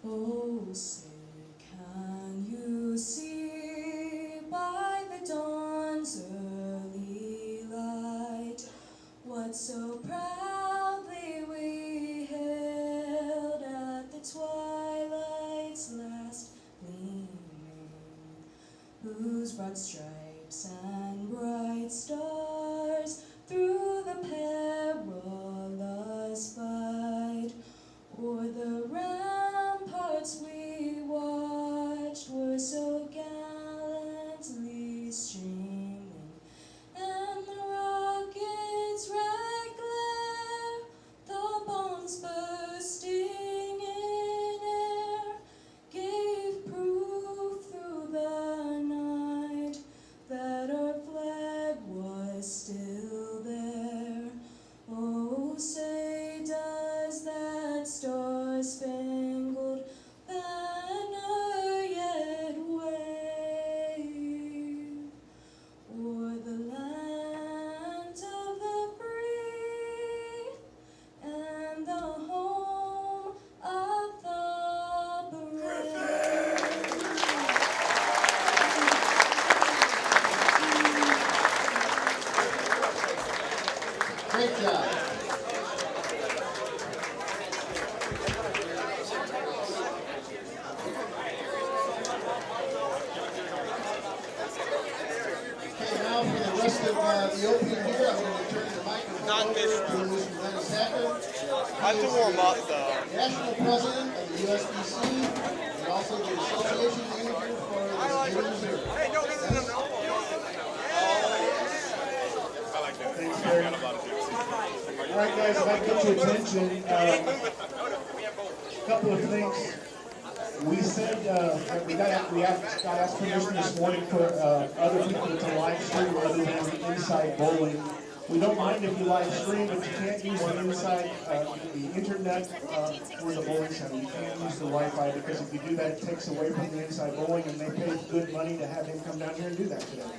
Oh, say, can you see by the dawn's early light what so proudly we hailed at the twilight's last gleaming, whose broad stripes and bright stars through the perilous fight o'er the ramparts we watched were so gallantly streaming, and the rocket's red glare, the bombs bursting in air, gave proof through the night that our flag was still there. Oh, say does that star-spangled banner yet wave o'er the land of the free and the home of the brave? Great job. Okay, now for the rest of the opening here, I'm going to turn the microphone over to Mr. Dennis Hacker. I have to warm up though. National President of the USBC and also the Association Manager for the Girardeau. Hey, no. Thanks, Gary. All right, guys, if I get your attention, a couple of things. We said that we got asked permission this morning for other people to live stream other than the inside bowling. We don't mind if you live stream, but you can't use the inside, the internet for the bowling center. You can't use the Wi-Fi because if you do that, it takes away from the inside bowling, and they pay good money to have him come down here and do that today.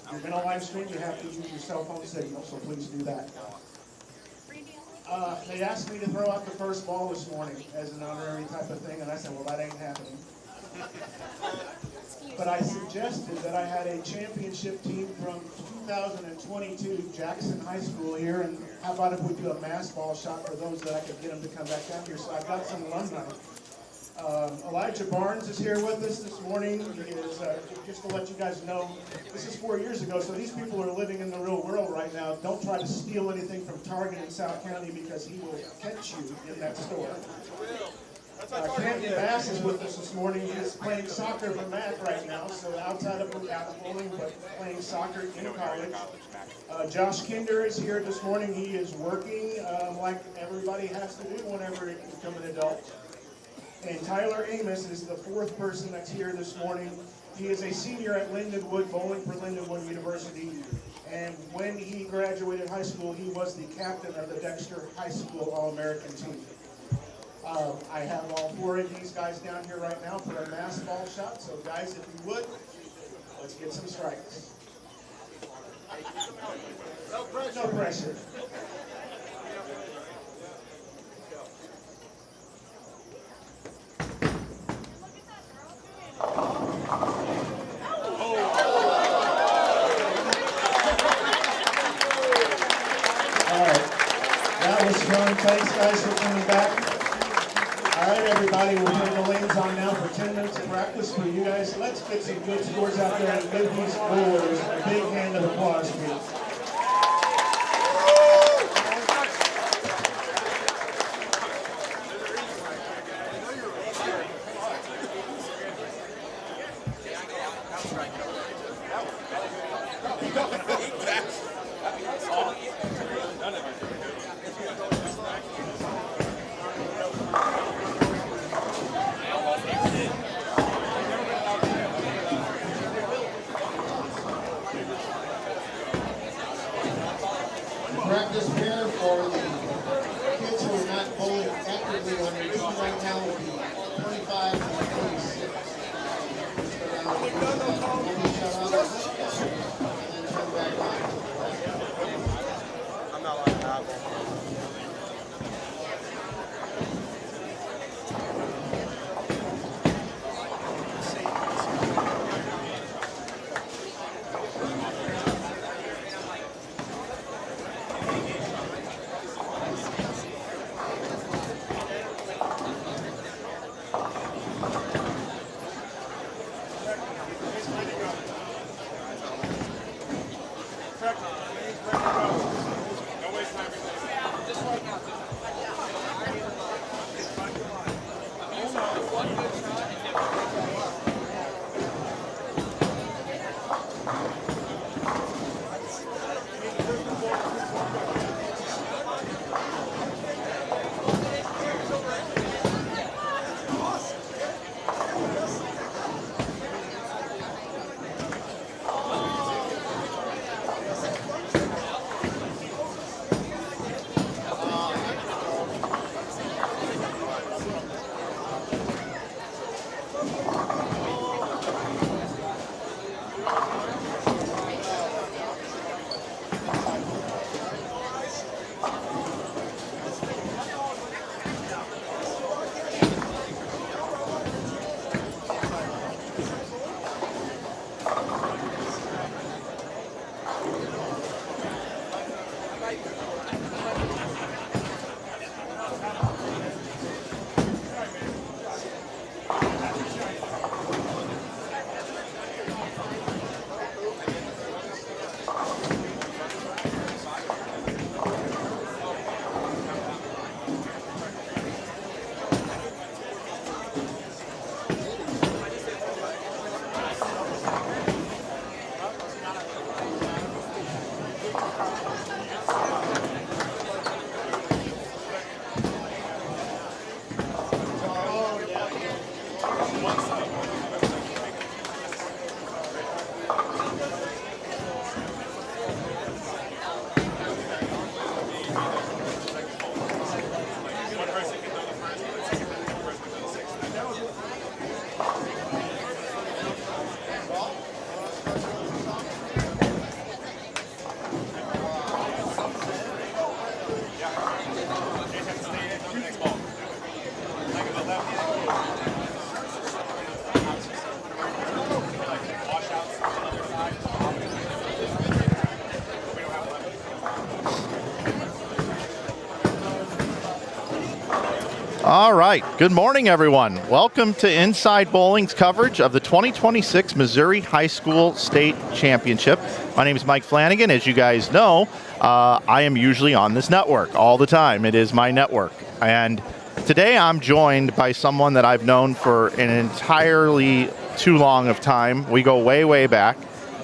If you're going to live stream, you have to use your cell phone signal, so please do that. They asked me to throw out the first ball this morning as an honorary type of thing, and I said, well, that ain't happening. But I suggested that I had a championship team from 2022 Jackson High School here, and how about if we do a mass ball shot for those that I could get them to come back down here. So I've got some alumni. Elijah Barnes is here with us this morning. He is, just to let you guys know, this is 4 years ago, so these people are living in the real world right now. Don't try to steal anything from Target in South County because he will catch you in that store. Canton Bass is with us this morning. He's playing soccer for Matt right now, so outside of bowling, but playing soccer in college. Josh Kinder is here this morning. He is working like everybody has to do whenever you become an adult. And Tyler Amos is the fourth person that's here this morning. He is a senior at Lindenwood, bowling for Lindenwood University. And when he graduated high school, he was the captain of the Dexter High School All-American team. I have all four of these guys down here right now for a mass ball shot. So guys, if you would, let's get some strikes. No pressure. No pressure. Thanks, guys, for coming back. All right, everybody, we'll turn the lanes on now for 10 minutes of practice for you guys. Let's get some good scores out there and give these bowlers a big hand of applause, please. Practice pair for the kids who are not bowling actively on their team right now will be 25 and 26. And then turn back on. I'm not like that. All right. Good morning, everyone. Welcome to Inside Bowling's coverage of the 2026 Missouri High School State Championship. My name is Mike Flanagan. As you guys know, I am usually on this network all the time. It is my network. And today I'm joined by someone that I've known for an entirely too long of time. We go way, way back.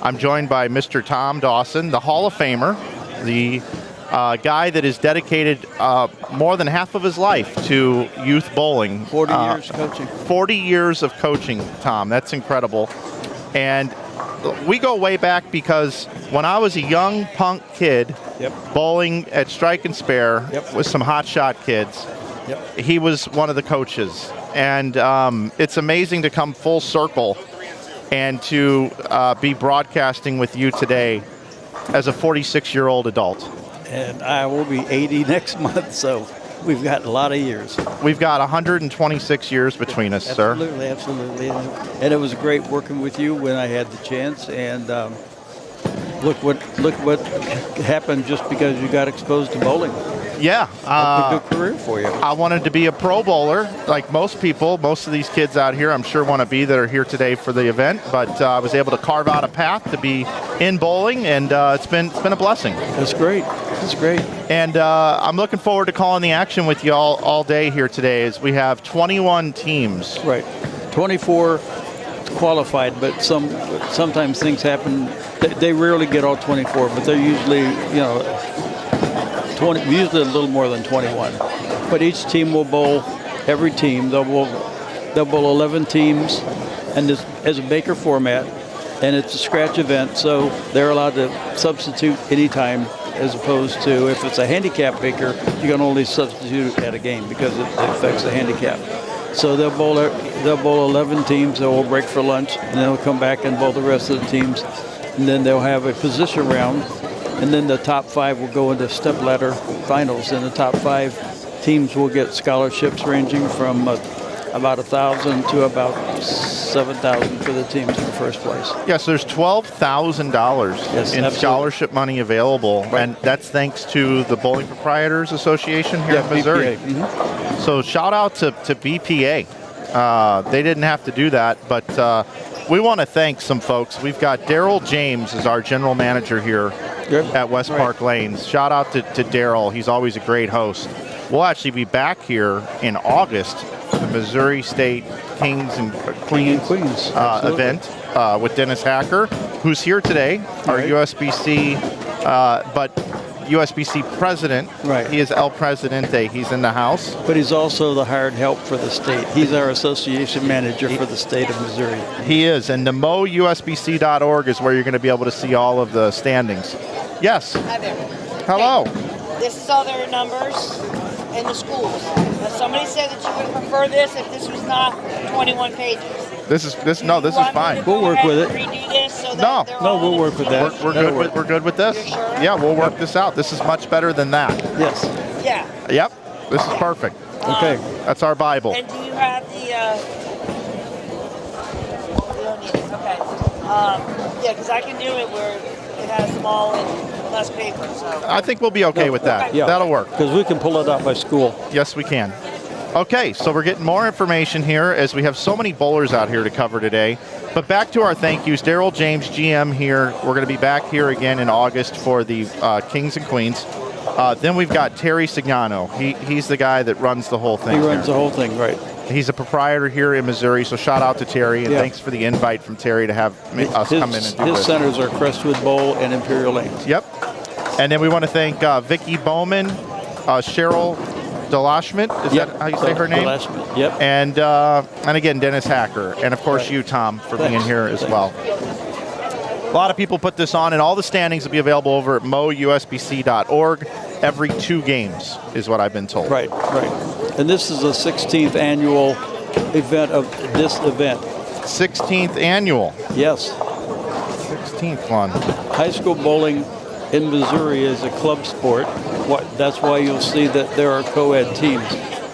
I'm joined by Mr. Tom Dawson, the Hall of Famer, the guy that has dedicated more than half of his life to youth bowling. 40 years coaching. 40 years of coaching, Tom. That's incredible. And we go way back because when I was a young punk kid bowling at Strike and Spare with some hot shot kids, he was one of the coaches. And it's amazing to come full circle and to be broadcasting with you today as a 46-year-old adult. And I will be 80 next month, so we've got a lot of years. We've got 126 years between us, sir. Absolutely, absolutely. And it was great working with you when I had the chance. And look what happened just because you got exposed to bowling. Yeah. A good career for you. I wanted to be a pro bowler, like most people. Most of these kids out here, I'm sure, want to be that are here today for the event. But I was able to carve out a path to be in bowling, and it's been a blessing. That's great. That's great. And I'm looking forward to calling the action with you all day here today, as we have 21 teams. Right. 24 qualified, but sometimes things happen. They rarely get all 24, but they're usually, usually a little more than 21. But each team will bowl, every team, they'll bowl 11 teams, and this as a Baker format, and it's a scratch event, so they're allowed to substitute anytime, as opposed to if it's a handicap Baker, you can only substitute at a game because it affects the handicap. So they'll bowl 11 teams, they'll break for lunch, and then they'll come back and bowl the rest of the teams, and then they'll have a position round. And then the top 5 will go into stepladder finals, and the top 5 teams will get scholarships ranging from about $1,000 to about $7,000 for the teams in first place. Yes, there's $12,000 in scholarship money available, and that's thanks to the Bowling Proprietors Association here in Missouri. BPA. So shout out to BPA. They didn't have to do that, but we want to thank some folks. We've got Daryl James as our general manager here at West Park Lanes. Shout out to Daryl. He's always a great host. We'll actually be back here in August for the Missouri State Kings and Queens event with Dennis Hacker, who's here today, our USBC, but USBC president. Right. He is El Presidente. He's in the house. But he's also the hired help for the state. He's our association manager for the state of Missouri. He is. And the mousbc.org is where you're going to be able to see all of the standings. Yes. Hi there. Hello. This is all their numbers in the schools. Now, somebody said that you would prefer this if this was not 21 pages. This is fine. We'll work with it. Redo this so that we'll work with that. We're good with this. You're sure? Yeah, we'll work this out. This is much better than that. Yes. Yeah. Yep. This is perfect. Okay. That's our Bible. And do you have the? You don't need it. Okay. Yeah, because I can do it where it has them all in less paper. So. I think we'll be okay with that. Yeah. That'll work. Because we can pull it out by school. Yes, we can. Okay, so we're getting more information here as we have so many bowlers out here to cover today. But back to our thank yous. Daryl James, GM here. We're going to be back here again in August for the Kings and Queens. Then we've got Terry Signano. He's the guy that runs the whole thing. He runs the whole thing, right. He's a proprietor here in Missouri, so shout out to Terry, and thanks for the invite from Terry to have us come in and do his this. centers are Crestwood Bowl and Imperial Lanes. Yep. And then we want to thank Vicki Bowman, Cheryl Delashmit, is that how you say her name? Delashmit, yep. And again, Dennis Hacker. And, of course, you, Tom, for being here as well. A lot of people put this on, and all the standings will be available over at mousbc.org. Every 2 games is what I've been told. Right. And this is the 16th annual event of this event. 16th annual. Yes. 16th one. High school bowling in Missouri is a club sport. That's why you'll see that there are co-ed teams.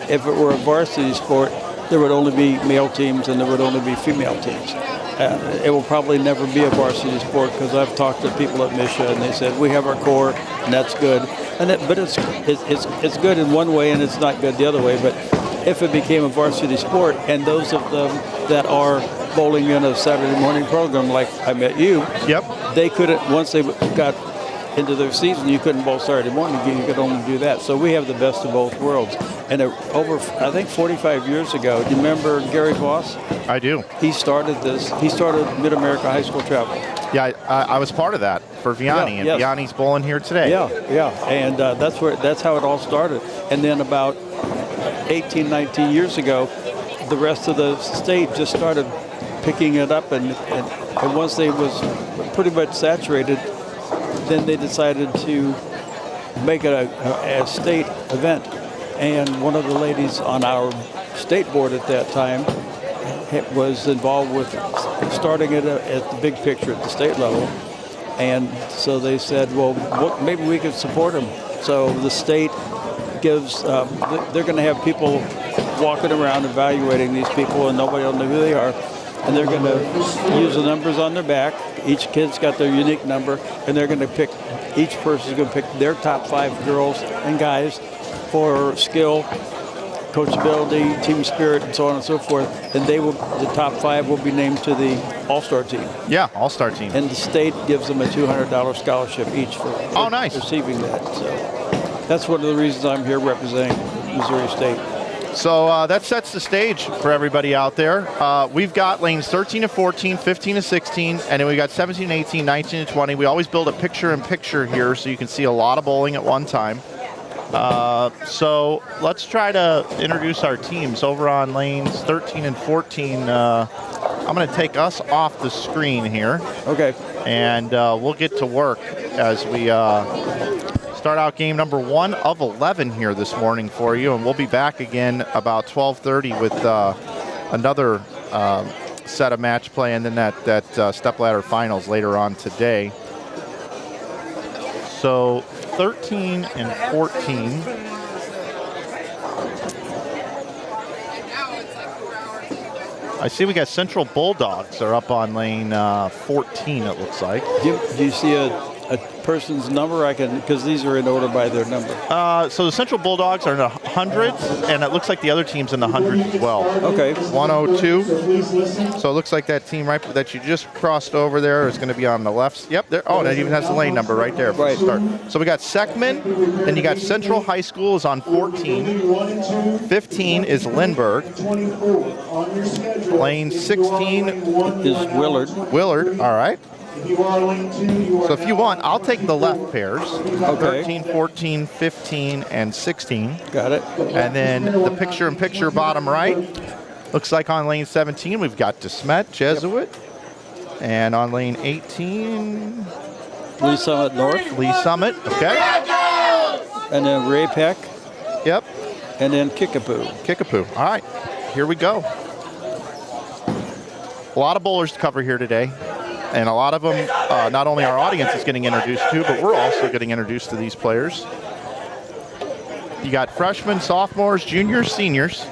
If it were a varsity sport, there would only be male teams and there would only be female teams. It will probably never be a varsity sport because I've talked to people at Misha and they said we have our core and that's good. But it's good in one way and it's not good the other way. But if it became a varsity sport, and those of them that are bowling in a Saturday morning program, like I met you, Yep. they couldn't, once they got into their season, you couldn't bowl Saturday morning, you could only do that. So we have the best of both worlds. And over, I think 45 years ago, do you remember Gary Voss? I do. He started this, he started Mid-America High School Travel. Yeah, I was part of that for Vianney, and yes. Vianney's bowling here today. Yeah, and that's how it all started. And then about 18, 19 years ago, the rest of the state just started picking it up, and once they was pretty much saturated, then they decided to make it a state event. And one of the ladies on our state board at that time was involved with starting it at the big picture at the state level. And so they said, well, maybe we could support them. So the state gives, they're going to have people walking around evaluating these people, and nobody will know who they are. And they're going to use the numbers on their back. Each kid's got their unique number, and they're going to pick, each person's going to pick their top 5 girls and guys for skill, coachability, team spirit, and so on and so forth. And the top 5 will be named to the All-Star team. Yeah, All-Star team. And the state gives them a $200 scholarship each for nice. receiving that. So that's one of the reasons I'm here representing Missouri State. So that sets the stage for everybody out there. We've got lanes 13 to 14, 15 to 16, and then we got 17 to 18, 19 to 20. We always build a picture-in-picture here so you can see a lot of bowling at one time. So let's try to introduce our teams. Over on lanes 13 and 14, I'm going to take us off the screen here. Okay. And we'll get to work as we start out game number 1 of 11 here this morning for you. And we'll be back again about 12:30 with another set of match play, and then that stepladder finals later on today. So 13 and 14. I see we got Central Bulldogs are up on lane 14, it looks like. Do you see a person's number? I can, because these are in order by their number. So the Central Bulldogs are in the hundreds, and it looks like the other team's in the hundreds as well. Okay. 102. So it looks like that team right that you just crossed over there is going to be on the left. Yep. There. Oh, and it even has the lane number right there for the start. So we got Seckman, then you got Central High School is on 14. 15 is Lindbergh. Lane 16 is Willard. Willard. All right. So if you want, I'll take the left pairs. Okay. 13, 14, 15, and 16. Got it. And then the picture-in-picture bottom right. Looks like on lane 17, we've got DeSmet, Jesuit. Yep. And on lane 18, Lee Summit North. Lee Summit, okay. And then Ray Peck. Yep. And then Kickapoo. Kickapoo. All right, here we go. A lot of bowlers to cover here today. And a lot of them, not only our audience is getting introduced to, but we're also getting introduced to these players. You got freshmen, sophomores, juniors, seniors.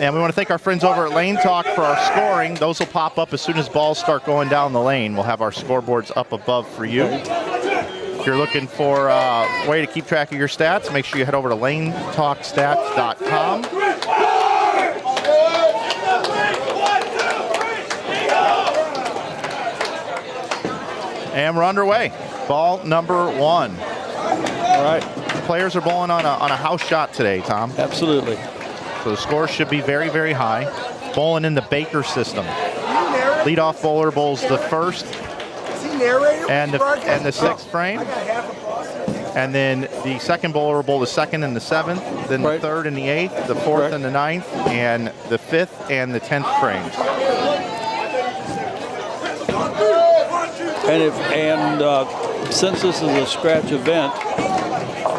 And we want to thank our friends over at Lane Talk for our scoring. Those will pop up as soon as balls start going down the lane. We'll have our scoreboards up above for you. If you're looking for a way to keep track of your stats, make sure you head over to lanetalkstats.com. And we're underway. Ball number 1. All right. The players are bowling on a house shot today, Tom. Absolutely. So the score should be very, very high. Bowling in the Baker system. Leadoff bowler bowls the first and the 6th frame. And then the second bowler will bowl the 2nd and the 7th, then the 3rd and the 8th, the 4th and the 9th, and the 5th and the 10th frames. And since this is a scratch event,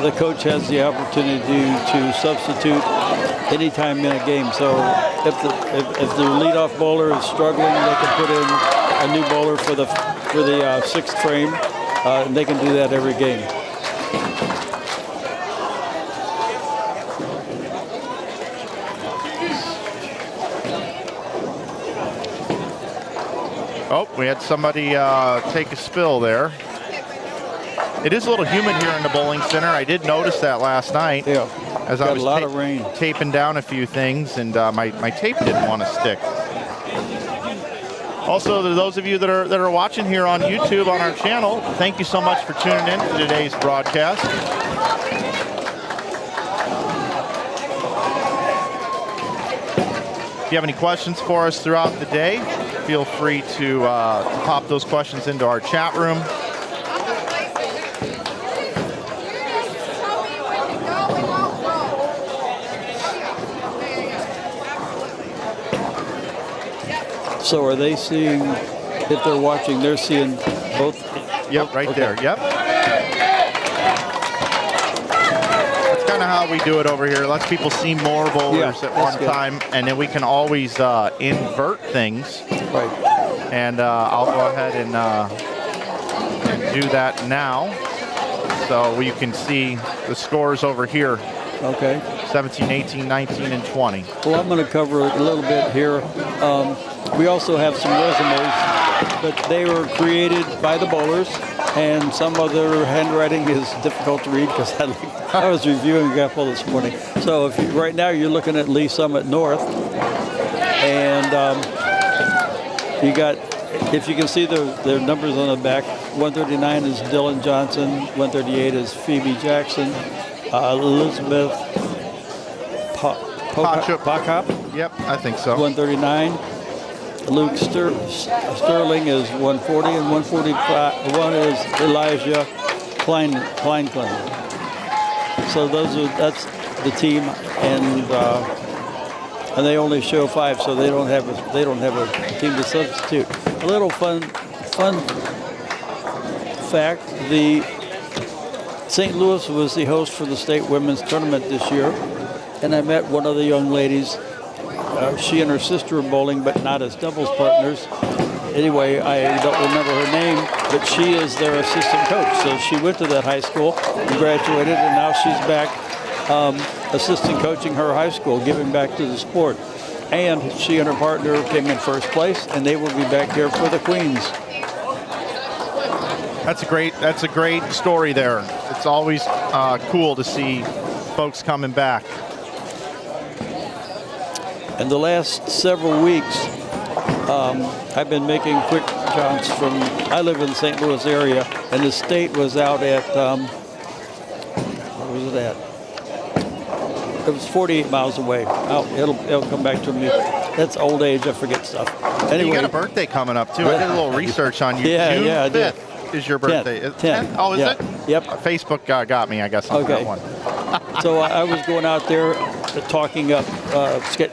the coach has the opportunity to substitute anytime in a game. So if the leadoff bowler is struggling, they can put in a new bowler for the 6th frame, and they can do that every game. Oh, we had somebody take a spill there. It is a little humid here in the bowling center. I did notice that last night. Yeah. As Got I was a lot of rain. taping down a few things, and my tape didn't want to stick. Also, to those of you that are watching here on YouTube on our channel, thank you so much for tuning in to today's broadcast. If you have any questions for us throughout the day, feel free to pop those questions into our chat room. So are they seeing, if they're watching, they're seeing both? Yep, right there. Yep. That's kind of how we do it over here. Lets people see more bowlers at one time, and then we can always invert things. Right. And I'll go ahead and do that now, so you can see the scores over here. Okay. 17, 18, 19, and 20. Well, I'm going to cover a little bit here. We also have some resumes, but they were created by the bowlers, and some of their handwriting is difficult to read because I was reviewing a couple this morning. So if right now you're looking at Lee Summit North, and you got, if you can see their numbers on the back, 139 is Dylan Johnson, 138 is Phoebe Jackson, Elizabeth Pockhop. Yep, I think so. 139. Luke Sterling is 140, and 145. One is Elijah Kleinklin. So that's the team, and they only show 5, so they don't have a team to substitute. A little fun fact: the St. Louis was the host for the state women's tournament this year, and I met one of the young ladies. She and her sister were bowling, but not as doubles partners. Anyway, I don't remember her name, but she is their assistant coach. So she went to that high school, graduated, and now she's back assistant coaching her high school, giving back to the sport. And she and her partner came in first place, and they will be back here for the Queens. That's a great story there. It's always cool to see folks coming back. In the last several weeks, I've been making quick jumps from, I live in the St. Louis area, and the state was out at, where was it at? It was 48 miles away. It'll come back to me. That's old age, I forget stuff. Anyway. You got a birthday coming up, too. I did a little research on you. June 5th is your birthday. 10th. Oh, is it? Yep. Facebook got me, I guess, on that one. So I was going out there talking up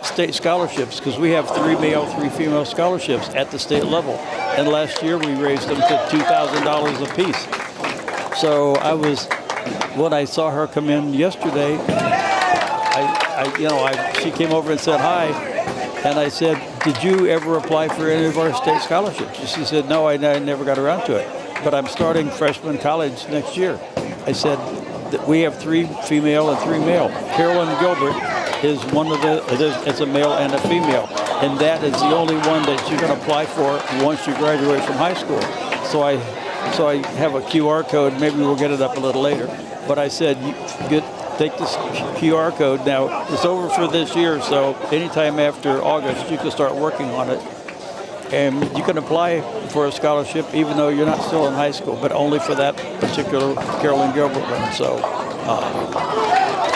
state scholarships, because we have 3 male, 3 female scholarships at the state level. And last year we raised them to $2,000 apiece. So when I saw her come in yesterday, she came over and said hi, and I said, "Did you ever apply for any of our state scholarships?" And she said, "No, I never got around to it, but I'm starting freshman college next year." I said, "We have 3 female and 3 male. Carolyn Gilbert is one of it's a male and a female, and that is the only one that you can apply for once you graduate from high school." So I have a QR code. Maybe we'll get it up a little later. But I said, take this QR code. Now, it's over for this year, so anytime after August, you can start working on it. And you can apply for a scholarship even though you're not still in high school, but only for that particular Carolyn Gilbert one. So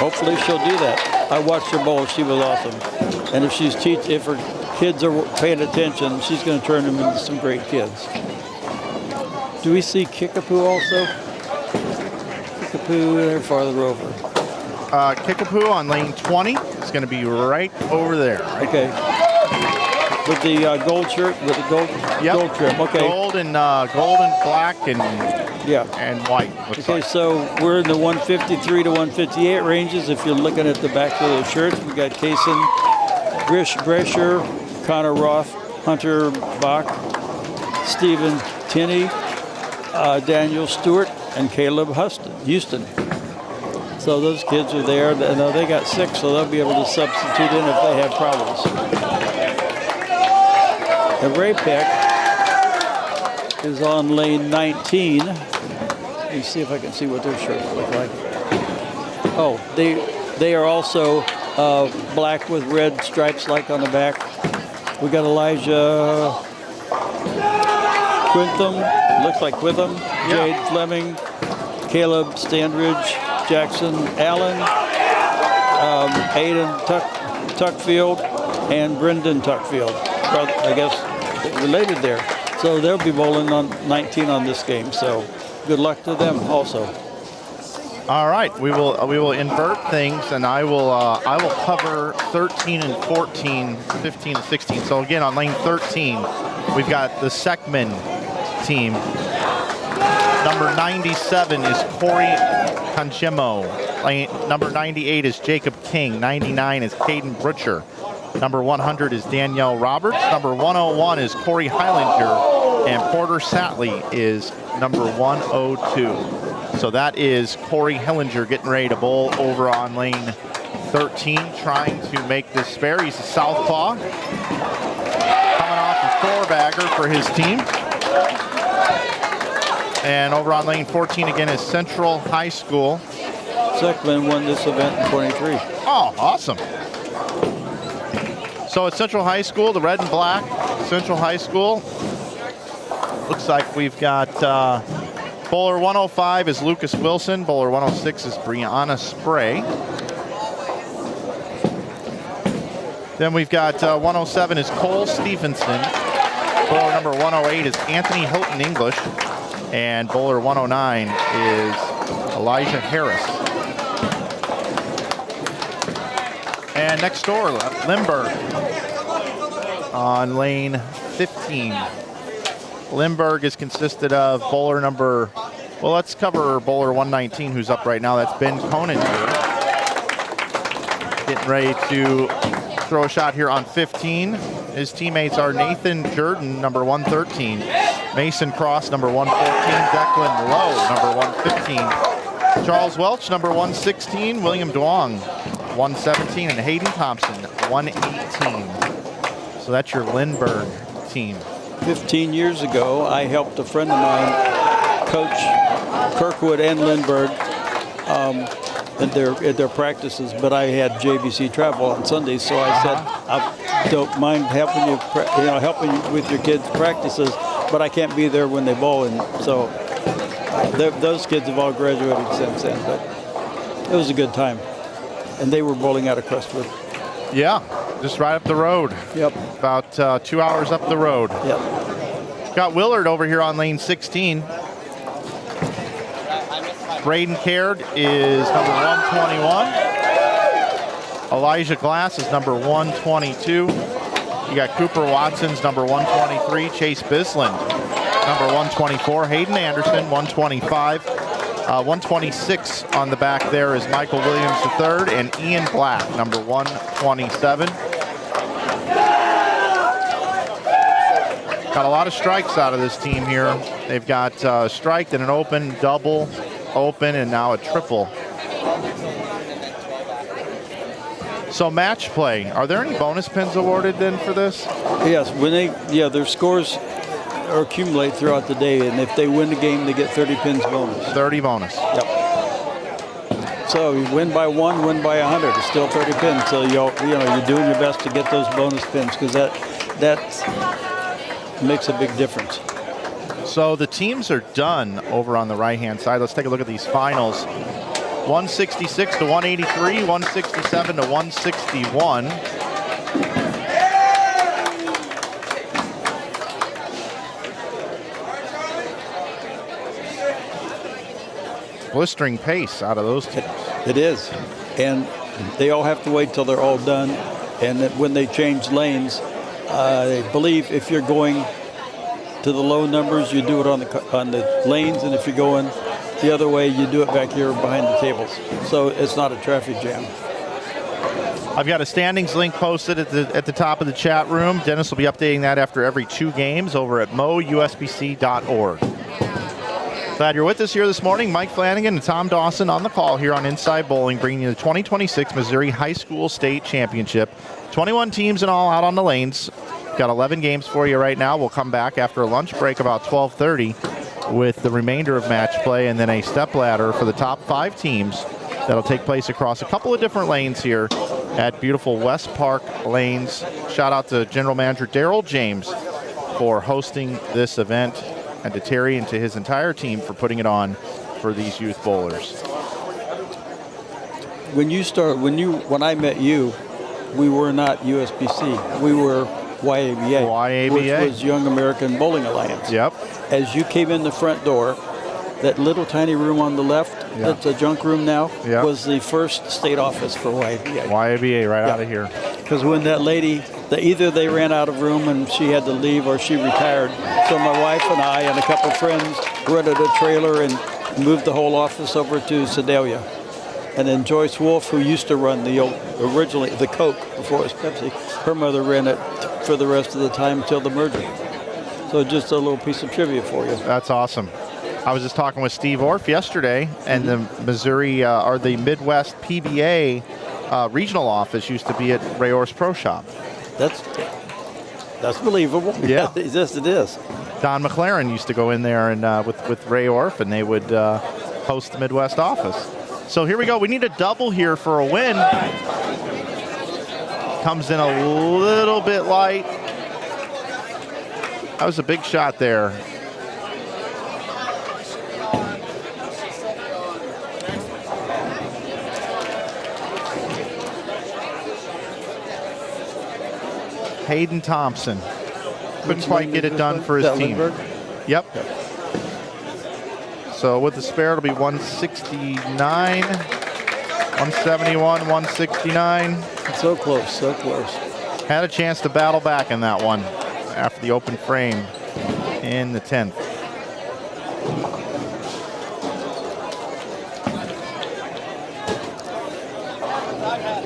hopefully she'll do that. I watched her bowl. She was awesome. And if her kids are paying attention, she's going to turn them into some great kids. Do we see Kickapoo also? Kickapoo, they're farther over. Kickapoo on lane 20 is going to be right over there. Right? Okay. With the gold shirt, with the gold trim. Okay. Gold and black and white. Okay, so we're in the 153 to 158 ranges. If you're looking at the back of the shirts, we got Kaysen Brescher, Connor Roth, Hunter Bach, Stephen Tinney, Daniel Stewart, and Caleb Houston. So those kids are there. They got 6, so they'll be able to substitute in if they have problems. And Ray Peck is on lane 19. Let me see if I can see what their shirts look like. Oh, they are also black with red stripes like on the back. We got Elijah Quintham, looks like Quintham, Jade Fleming, Caleb Standridge, Jackson Allen, Aiden Tuckfield, and Brendan Tuckfield. I guess related there. So they'll be bowling on 19 on this game. So good luck to them also. All right, we will invert things, and I will cover 13 and 14, 15 and 16. So again, on lane 13, we've got the Seckman team. Number 97 is Corey Conchemo. Number 98 is Jacob King. 99 is Caden Butcher. Number 100 is Danielle Roberts. Number 101 is Corey Heilinger. And Porter Satley is number 102. So that is Corey Hillinger getting ready to bowl over on lane 13, trying to make this spare. He's a southpaw. Coming off his four-bagger for his team. And over on lane 14 again is Central High School. Seckman won this event in 23. Oh, awesome. So it's Central High School, the red and black. Central High School. Looks like we've got bowler 105 is Lucas Wilson. Bowler 106 is Brianna Spray. Then we've got 107 is Cole Stevenson. Bowler number 108 is Anthony Hilton English. And bowler 109 is Elijah Harris. And next door, Lindbergh on lane 15. Lindbergh is consisted of bowler number, well, let's cover bowler 119, who's up right now. That's Ben Coninger. Getting ready to throw a shot here on 15. His teammates are Nathan Jordan, number 113. Mason Cross, number 114. Declan Lowe, number 115. Charles Welch, number 116. William Duong, 117. And Hayden Thompson, 118. So that's your Lindbergh team. 15 years ago, I helped a friend of mine coach Kirkwood and Lindbergh at their practices, but I had JVC travel on Sundays, so I said, I don't mind helping you with your kids' practices, but I can't be there when they bowl, and so those kids have all graduated since then, but it was a good time, and they were bowling out of Crestwood. Yeah, just right up the road. Yep. About 2 hours up the road. Yep. Got Willard over here on lane 16. Braden Caird is number 121. Elijah Glass is number 122. You got Cooper Watson's number 123. Chase Bislin, number 124. Hayden Anderson, 125. 126 on the back there is Michael Williams III, and Ian Black, number 127. Got a lot of strikes out of this team here. They've got strike, then an open, double, open, and now a triple. So match play. Are there any bonus pins awarded then for this? Yes, their scores or accumulate throughout the day, and if they win the game, they get 30 pins bonus. 30 bonus. Yep. So you win by 1, win by 100, it's still 30 pins. So you're doing your best to get those bonus pins, because that makes a big difference. So the teams are done over on the right-hand side. Let's take a look at these finals. 166 to 183, 167 to 161. Blistering pace out of those teams. It is. And they all have to wait till they're all done. And that when they change lanes, I believe if you're going to the low numbers, you do it on the lanes, and if you're going the other way, you do it back here behind the tables. So it's not a traffic jam. I've got a standings link posted at the top of the chat room. Dennis will be updating that after every 2 games over at mousbc.org. Glad you're with us here this morning. Mike Flanagan and Tom Dawson on the call here on Inside Bowling, bringing you the 2026 Missouri High School State Championship. 21 teams in all out on the lanes. Got 11 games for you right now. We'll come back after a lunch break about 12:30 with the remainder of match play, and then a stepladder for the top 5 teams that'll take place across a couple of different lanes here at beautiful West Park Lanes. Shout out to General Manager Daryl James for hosting this event, and to Terry and to his entire team for putting it on for these youth bowlers. When I met you, we were not USBC. We were YABA, which was Young American Bowling Alliance. Yep. As you came in the front door, that little tiny room on the left, that's a junk room now, was the first state office for YABA. YABA right out of here. Because when that lady, either they ran out of room and she had to leave or she retired. So my wife and I and a couple of friends rented a trailer and moved the whole office over to Sedalia. And then Joyce Wolf, who used to run originally the Coke before it was Pepsi, her mother ran it for the rest of the time until the merger. So just a little piece of trivia for you. That's awesome. I was just talking with Steve Orff yesterday, and the Missouri or the Midwest PBA regional office used to be at Ray Orff's Pro Shop. That's believable. Yeah. Yes, it is. Don McLaren used to go in there and with Ray Orff, and they would host the Midwest office. So here we go. We need a double here for a win. Comes in a little bit light. That was a big shot there. Hayden Thompson couldn't quite get it done for his team. Yep. So with the spare, it'll be 169, 171, 169. So close, so close. Had a chance to battle back in that one after the open frame in the 10th.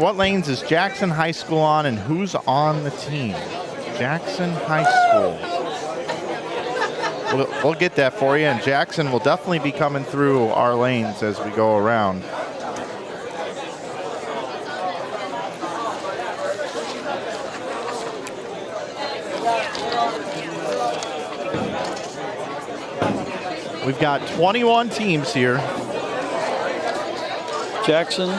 What lanes is Jackson High School on, and who's on the team? Jackson High School. We'll get that for you, and Jackson will definitely be coming through our lanes as we go around. We've got 21 teams here. Jackson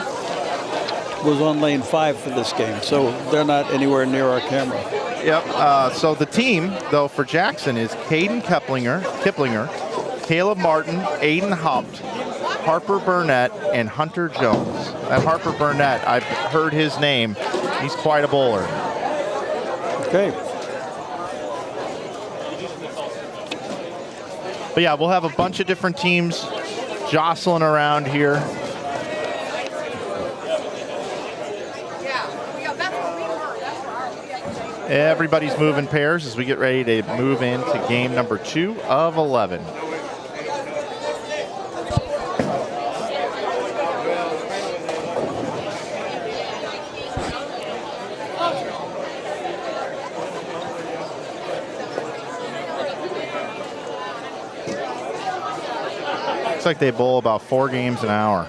was on lane 5 for this game, so they're not anywhere near our camera. Yep. So the team, though, for Jackson is Caden Kiplinger, Caleb Martin, Aiden Haupt, Harper Burnett, and Hunter Jones. That Harper Burnett, I've heard his name. He's quite a bowler. Okay. But yeah, we'll have a bunch of different teams jostling around here. Everybody's moving pairs as we get ready to move into game number 2 of 11. Looks like they bowl about 4 games an hour.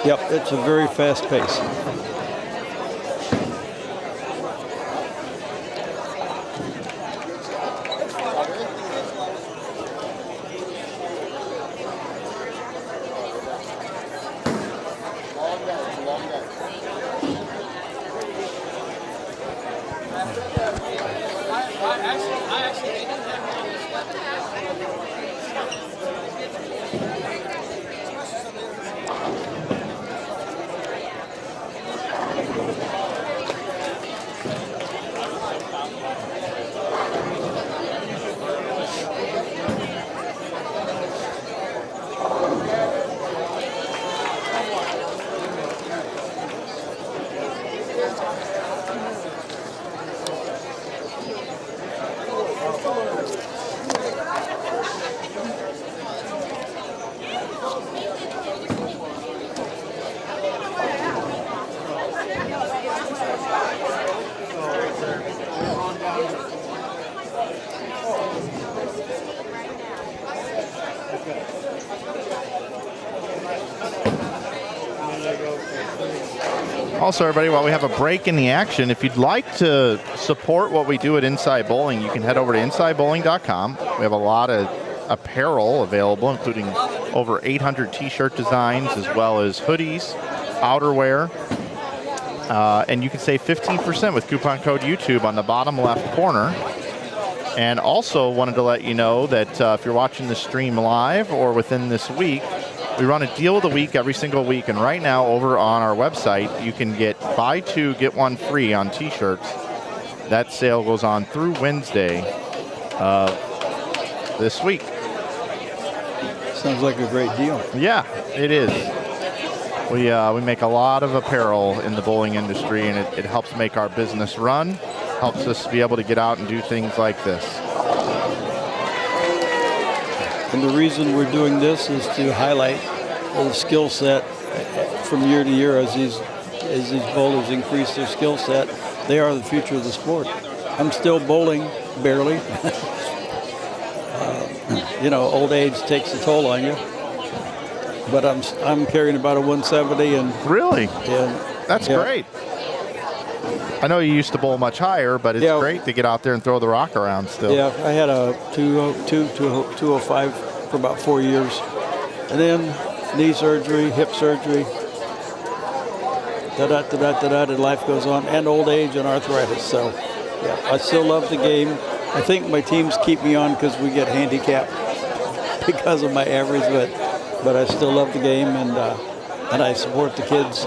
Yep, it's a very fast pace. Also, everybody, while we have a break in the action, if you'd like to support what we do at Inside Bowling, you can head over to InsideBowling.com. We have a lot of apparel available, including over 800 t-shirt designs, as well as hoodies, outerwear. And you can save 15% with coupon code YouTube on the bottom left corner. And also wanted to let you know that if you're watching the stream live or within this week, we run a deal of the week every single week. And right now over on our website, you can get buy two, get one free on t-shirts. That sale goes on through Wednesday of this week. Sounds like a great deal. Yeah, it is. We make a lot of apparel in the bowling industry, and it helps make our business run, helps us be able to get out and do things like this. And the reason we're doing this is to highlight the skill set from year to year as these bowlers increase their skill set. They are the future of the sport. I'm still bowling, barely. Old age takes a toll on you. But I'm carrying about a 170 and really, that's yeah. great. I know you used to bowl much higher, but it's great to get out there and throw the rock around still. Yeah, I had a 202, 205 for about 4 years, and then knee surgery, hip surgery. And life goes on, and old age and arthritis. So, yeah, I still love the game. I think my teams keep me on because we get handicapped because of my average, but I still love the game, and I support the kids.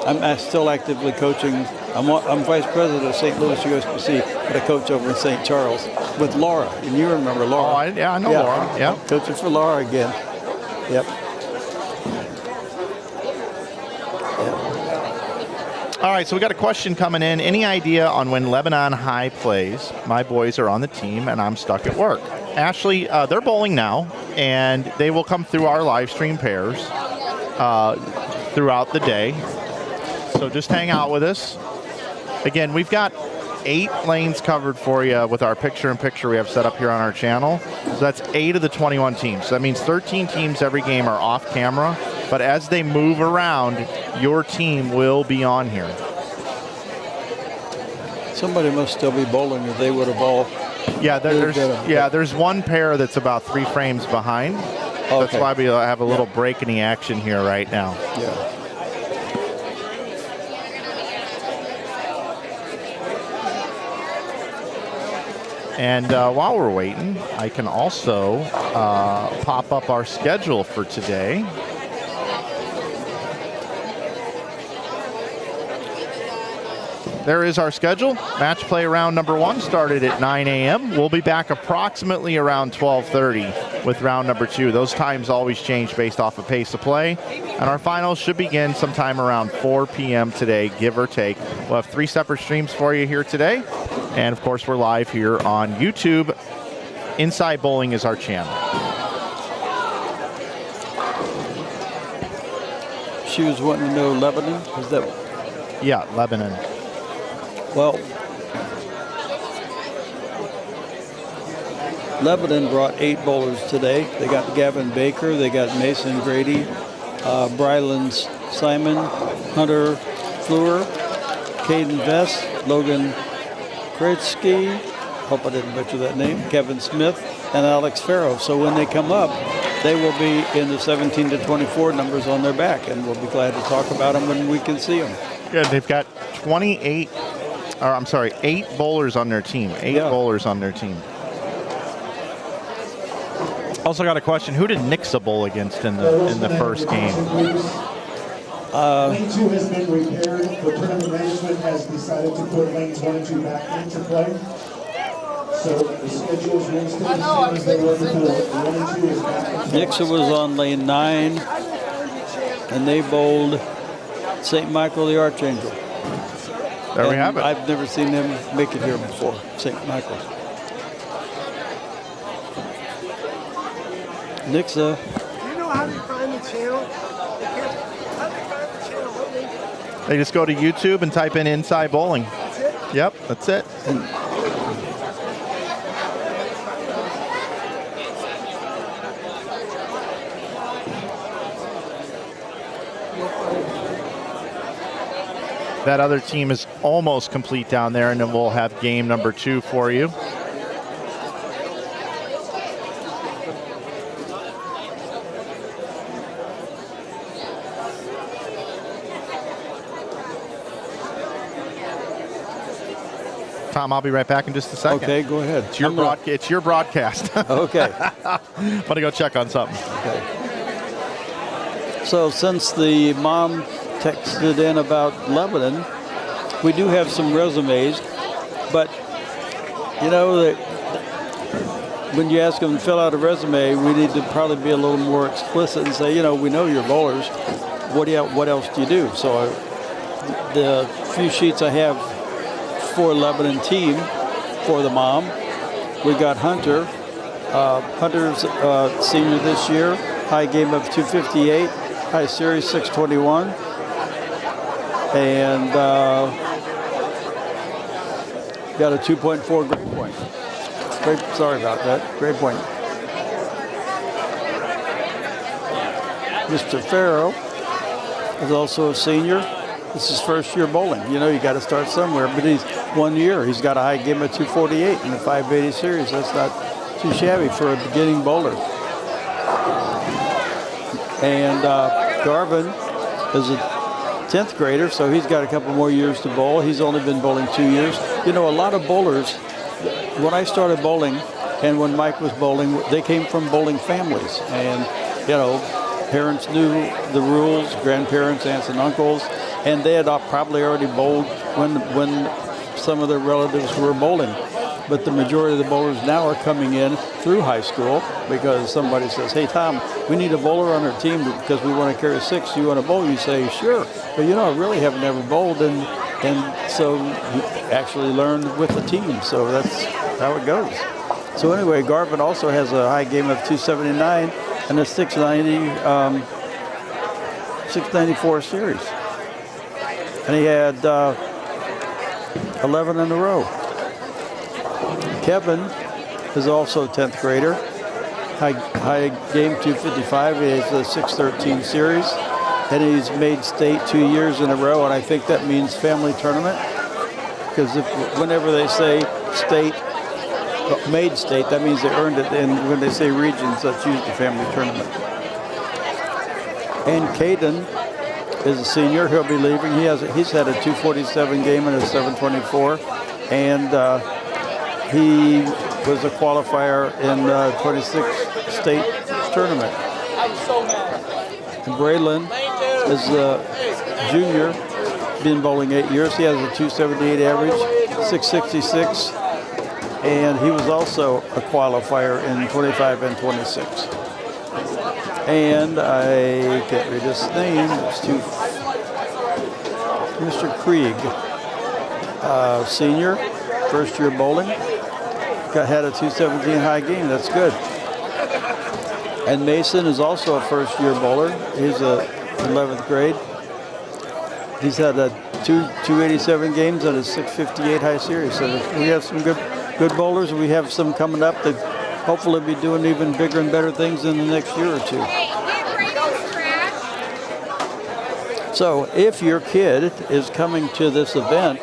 I'm still actively coaching. I'm vice president of St. Louis USBC, but I coach over in St. Charles with Laura, and you remember Laura? Oh, I know Laura. Yeah, coaching for Laura again. Yep. All right, so we got a question coming in. Any idea on when Lebanon High plays? My boys are on the team, and I'm stuck at work. Ashley, they're bowling now, and they will come through our live stream pairs throughout the day. So just hang out with us. Again, we've got 8 lanes covered for you with our picture-in-picture we have set up here on our channel. So that's 8 of the 21 teams. So that means 13 teams every game are off camera. But as they move around, your team will be on here. Somebody must still be bowling, or they would have all. Yeah, there's one pair that's about 3 frames behind. Okay. That's why we have a little break in the action here right now. Yeah. And while we're waiting, I can also pop up our schedule for today. There is our schedule. Match play round number 1 started at 9 a.m. We'll be back approximately around 12:30 with round number 2. Those times always change based off of pace of play. And our finals should begin sometime around 4 p.m. today, give or take. We'll have 3 separate streams for you here today. And, of course, we're live here on YouTube. Inside Bowling is our channel. She was wanting to know Lebanon. Is that? Yeah, Lebanon. Well, Lebanon brought 8 bowlers today. They got Gavin Baker, they got Mason Grady, Brylan Simon, Hunter Fleur, Caden Vest, Logan Kretsky, hope I didn't butcher that name, Kevin Smith, and Alex Farrow. So when they come up, they will be in the 17 to 24 numbers on their back, and we'll be glad to talk about them when we can see them. Yeah, they've got 8 bowlers on their team. 8 bowlers on their team. Also got a question. Who did Nixa bowl against in the first game? Lane 2 has been repaired. The tournament management has decided to put lanes 1 and 2 back into play. So the schedules will stay the same as they were before. Lane 2 is back in play. Nixa was on lane 9, and they bowled St. Michael the Archangel. There we have it. I've never seen them make it here before, St. Michael's. Nixa. Do you know how to find the channel? How do they find the channel? What name? They just go to YouTube and type in Inside Bowling. That's it? Yep, that's it. That other team is almost complete down there, and then we'll have game number 2 for you. Tom, I'll be right back in just a second. Okay, go ahead. It's your broadcast. Okay. I'm going to go check on something. Okay. So since the mom texted in about Lebanon, we do have some resumes, but you know that when you ask them to fill out a resume, we need to probably be a little more explicit and say, you know, we know you're bowlers. What else do you do? So the few sheets I have for Lebanon team for the mom, we got Hunter. Hunter's senior this year, high game of 258, high series 621, and got a 2.4 grade point. Sorry about that, grade point. Mr. Farrow is also a senior. This is first year bowling. You know, you got to start somewhere, but he's 1 year. He's got a high game of 248 in the 580 series. That's not too shabby for a beginning bowler. And Garvin is a 10th grader, so he's got a couple more years to bowl. He's only been bowling 2 years. You know, a lot of bowlers, when I started bowling and when Mike was bowling, they came from bowling families. And, you know, parents knew the rules, grandparents, aunts and uncles, and they had probably already bowled when some of their relatives were bowling. But the majority of the bowlers now are coming in through high school because somebody says, hey, Tom, we need a bowler on our team because we want to carry 6. Do you want to bowl? You say, sure. But, you know, I really haven't ever bowled. And so you actually learn with the team. So that's how it goes. So anyway, Garvin also has a high game of 279 and a 694 series. And he had 11 in a row. Kevin is also a 10th grader. High game 255. He has a 613 series. And he's made state 2 years in a row. And I think that means family tournament. Because whenever they say state, made state, that means they earned it. And when they say regions, that's usually family tournament. And Caden is a senior. He'll be leaving. He's had a 247 game and a 724. And he was a qualifier in 26 state tournament. And Braylon is a junior, been bowling 8 years. He has a 278 average, 666, and he was also a qualifier in 25 and 26. And I can't read his name. It's Mr. Krieg, senior, first year bowling. Had a 217 high game. That's good. And Mason is also a first year bowler. He's a 11th grade. He's had a 287 games and a 658 high series. So we have some good bowlers, and we have some coming up that hopefully be doing even bigger and better things in the next year or two. So if your kid is coming to this event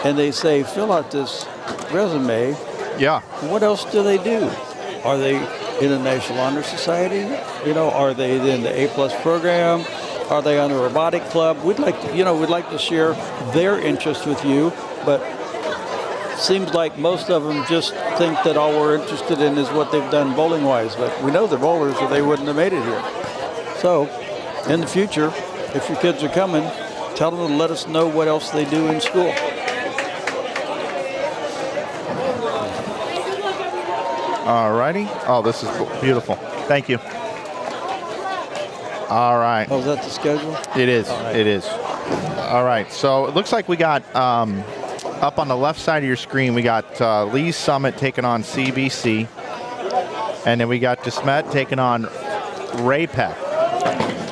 and they say, fill out this resume, yeah, what else do they do? Are they in a National Honor Society? You know, are they in the A+ program? Are they on the robotic club? We'd like to share their interest with you, but seems like most of them just think that all we're interested in is what they've done bowling-wise. But we know they're bowlers, or they wouldn't have made it here. So, in the future, if your kids are coming, tell them to let us know what else they do in school. All righty. Oh, this is beautiful. Thank you. All right. Oh, is that the schedule? It is. Right. It is. All right. So it looks like we got up on the left side of your screen, we got Lee's Summit taking on CBC. And then we got DeSmet taking on Ray-Pec.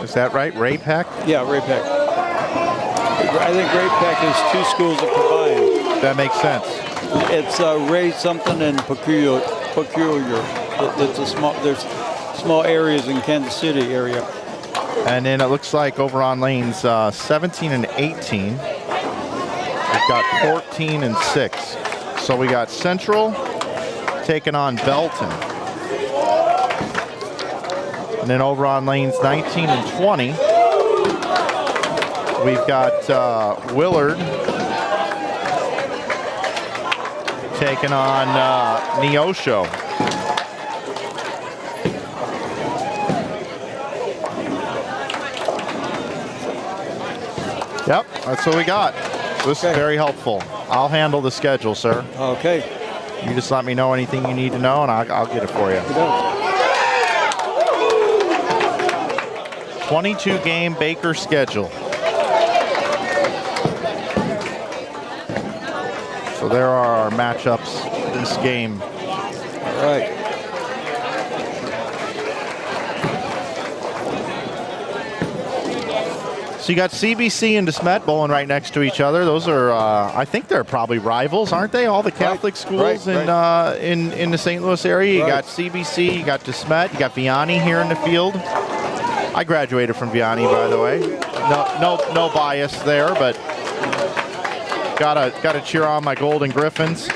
Is that right? Ray-Pec? Yeah, Ray-Pec. I think Ray-Pec is 2 schools that combined. That makes sense. It's Ray something and Peculiar. There's small areas in Kansas City area. And then it looks like over on lanes 17 and 18, we've got 14 and 6. So we got Central taking on Belton. And then over on lanes 19 and 20, we've got Willard taking on Neosho. Yep, that's what we got. This is very helpful. I'll handle the schedule, sir. Okay. You just let me know anything you need to know, and I'll get it for you. 22-game Baker schedule. So there are our matchups this game. All right. So you got CBC and DeSmet bowling right next to each other. Those are, I think they're probably rivals, aren't they? All the Catholic schools in the St. Louis area. You got CBC, you got DeSmet, you got Vianney here in the field. I graduated from Vianney, by the way. No bias there, but gotta cheer on my Golden Griffins.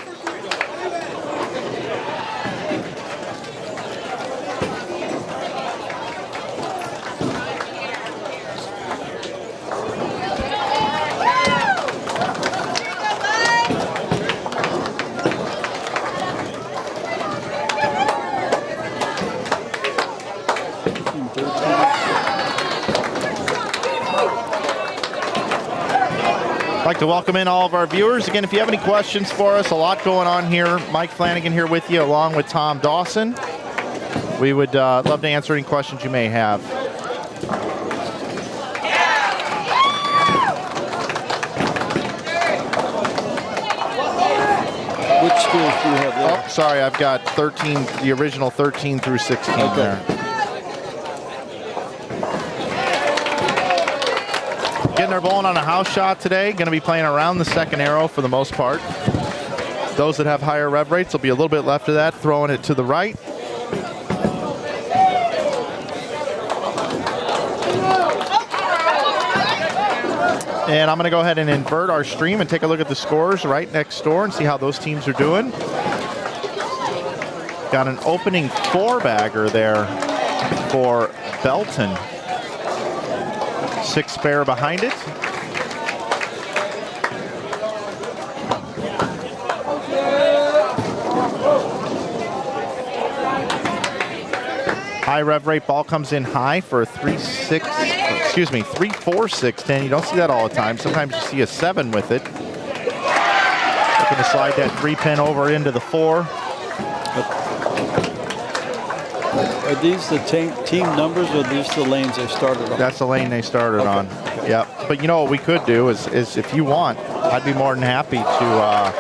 I'd like to welcome in all of our viewers. Again, if you have any questions for us, a lot going on here. Mike Flanagan here with you, along with Tom Dawson. We would love to answer any questions you may have. Which schools do you have there? Oh, sorry, I've got 13, the original 13 through 16 there. Getting our bowling on a house shot today. Going to be playing around the second arrow for the most part. Those that have higher rev rates will be a little bit left of that, throwing it to the right. And I'm going to go ahead and invert our stream and take a look at the scores right next door and see how those teams are doing. Got an opening four-bagger there for Belton. 6 spare behind it. High rev rate ball comes in high for a 3-4-6-10. You don't see that all the time. Sometimes you see a 7 with it. Looking to slide that 3-pin over into the 4. Are these the team numbers, or are these the lanes they started on? That's the lane they started on. Yeah, but you know what we could do is if you want, I'd be more than happy to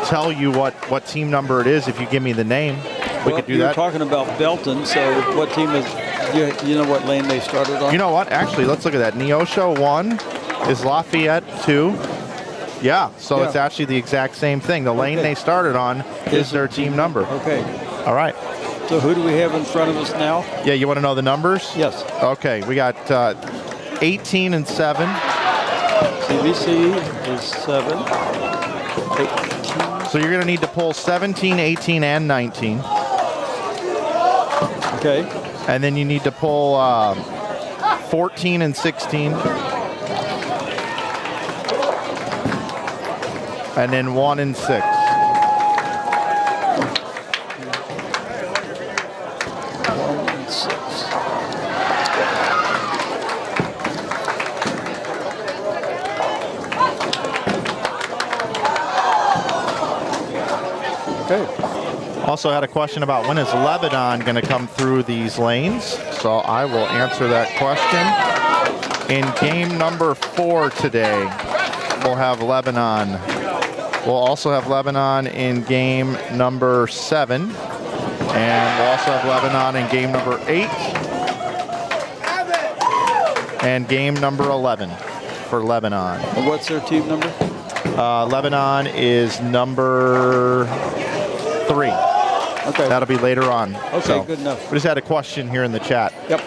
tell you what team number it is if you give me the name. We could do that. You're talking about Belton, so what team is, you know what lane they started on? You know what? Actually, let's look at that. Neosho 1 is Lafayette 2. Yeah, so it's actually the exact same thing. The lane they started on is their team number. Okay. All right. So who do we have in front of us now? Yeah, you want to know the numbers? Yes. Okay, we got 18 and 7. CBC is 7. 18. So you're going to need to pull 17, 18, and 19. Okay. And then you need to pull 14 and 16. And then 1 and 6. Also had a question about when is Lebanon going to come through these lanes. So I will answer that question. In game number 4 today, we'll have Lebanon. We'll also have Lebanon in game number 7. And we'll also have Lebanon in game number 8. And game number 11 for Lebanon. And what's their team number? Lebanon is number 3. Okay. That'll be later on. Okay, so, good enough. We just had a question here in the chat. Yep.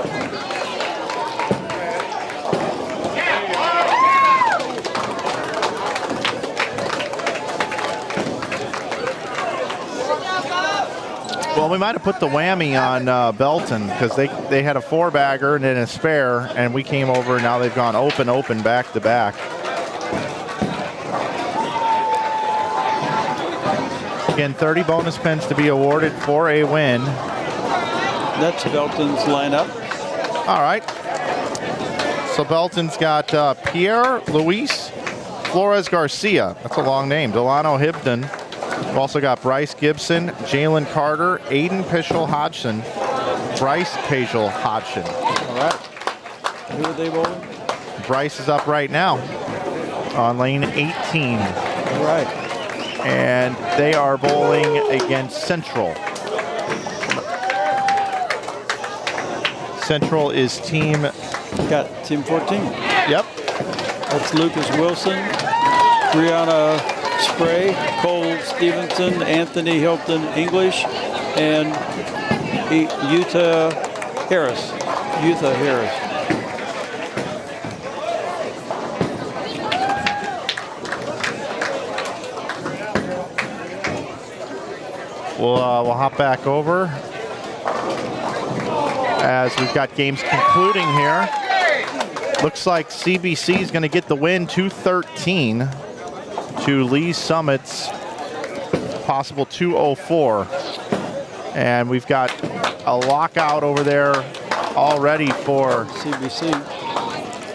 Well, we might have put the whammy on Belton because they had a 4-bagger and then a spare, and we came over and now they've gone open, back to back. Again, 30 bonus pins to be awarded for a win. That's Belton's lineup. All right. So Belton's got Pierre Luis Flores Garcia. That's a long name. Delano Hibden. We've also got Bryce Gibson, Jalen Carter, Aiden Pischel Hodgson, Bryce Pagel Hodgson. All right. Who are they bowling? Bryce is up right now on lane 18. All right. And they are bowling against Central. Central is team... Got team 14. Yep. That's Lucas Wilson, Brianna Spray, Cole Stevenson, Anthony Hilton English, and Utah Harris. We'll hop back over as we've got games concluding here. Looks like CBC is going to get the win, 213 to Lee Summit's possible 204. And we've got a lockout over there already for CBC.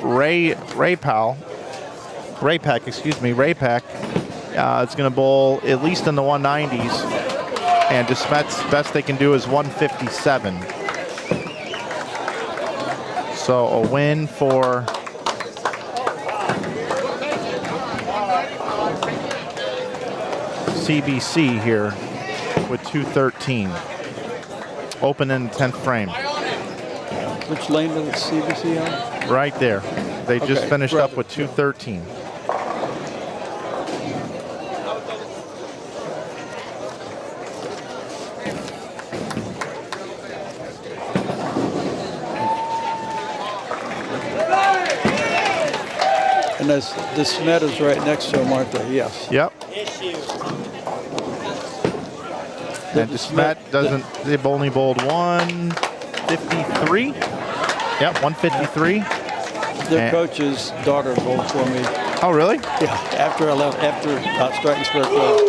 Raypack. It's going to bowl at least in the 190s. And DeSmet's best they can do is 157. So a win for CBC here with 213. Open in the 10th frame. Which lane did the CBC on? Right there. They just finished grab up with 213. And the Smet is right next to him, aren't they? Yes. Yep. And DeSmet doesn't, they've only bowled 153. Yep, 153. Their coach's daughter bowled for me. Oh, really? Yeah, after I left, after striking spare close.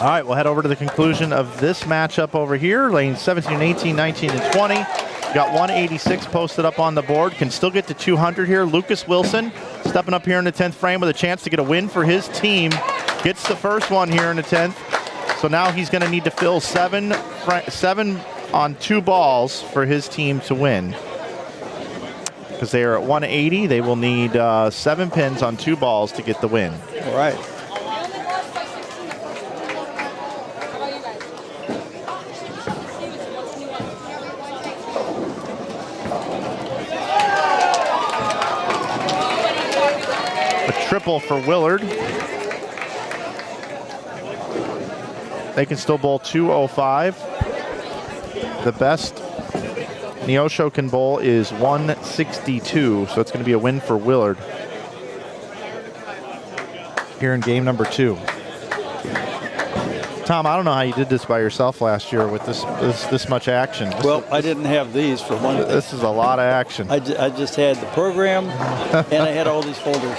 All right, we'll head over to the conclusion of this matchup over here. Lanes 17, 18, 19, and 20. Got 186 posted up on the board. Can still get to 200 here. Lucas Wilson stepping up here in the 10th frame with a chance to get a win for his team. Gets the first one here in the 10th. So now he's going to need to fill seven on 2 balls for his team to win. Because they are at 180, they will need 7 pins on 2 balls to get the win. All right. Triple for Willard. They can still bowl 205. The best Neosho can bowl is 162, so it's going to be a win for Willard here in game number 2. Tom, I don't know how you did this by yourself last year with this much action. I didn't have these for one thing. This is a lot of action. I just had the program, and I had all these folders.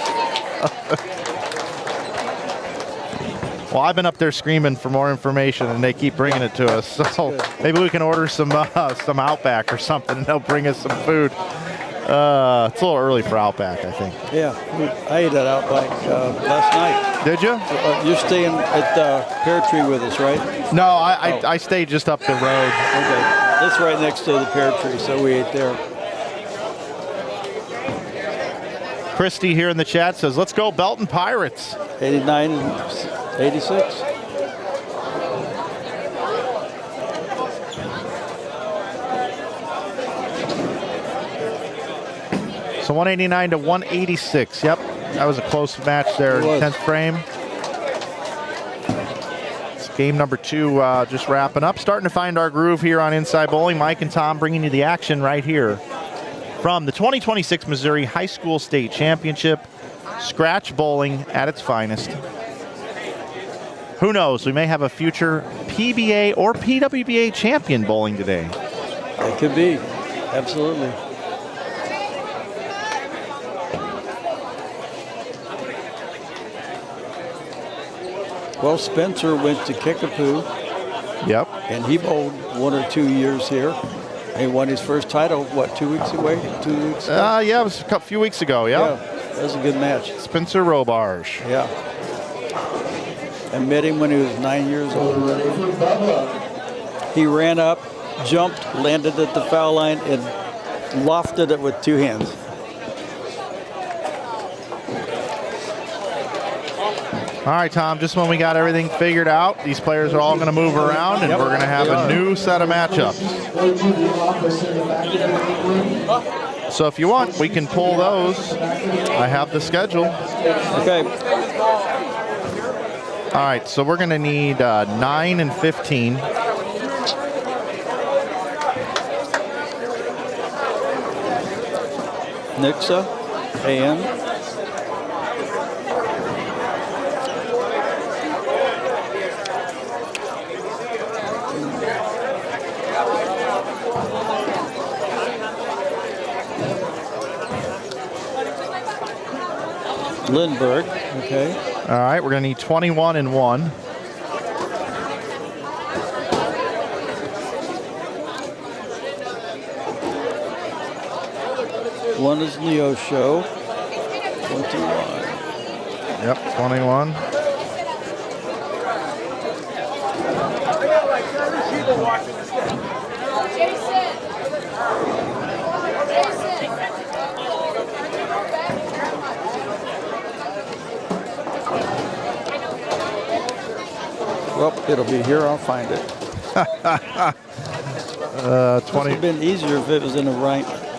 Well, I've been up there screaming for more information, and they keep bringing it to us. So maybe we can order some Outback or something, and they'll bring us some food. It's a little early for Outback, I think. Yeah, I ate at Outback last night. Did you? You're staying at Pear Tree with us, right? No, I stayed just up the road. Okay, that's right next to the Pear Tree, so we ate there. Christy here in the chat says, let's go Belton Pirates. 89 and 86. So 189 to 186. Yep, that was a close match there in 10th frame. It's game number 2 just wrapping up. Starting to find our groove here on Inside Bowling. Mike and Tom bringing you the action right here from the 2026 Missouri High School State Championship. Scratch bowling at its finest. Who knows? We may have a future PBA or PWBA champion bowling today. It could be. Absolutely. Well, Spencer went to Kickapoo, Yep. and he bowled 1 or 2 years here. He won his first title, what, 2 weeks away? 2 weeks ago? Yeah, it was a few weeks ago. Yeah. That was a good match. Spencer Robarge. Yeah. I met him when he was 9 years old. He ran up, jumped, landed at the foul line, and lofted it with 2 hands. All right, Tom, just when we got everything figured out, these players are all going to move around, and we're going to have a new set of matchups. So if you want, we can pull those. I have the schedule. Okay. All right, so we're going to need 9 and 15. Nixa and Lindbergh. Okay. All right, we're going to need 21 and 1. One is Neosho. 21. Yep, 21. Well, it'll be here. I'll find it. 20. Would have been easier if it was in a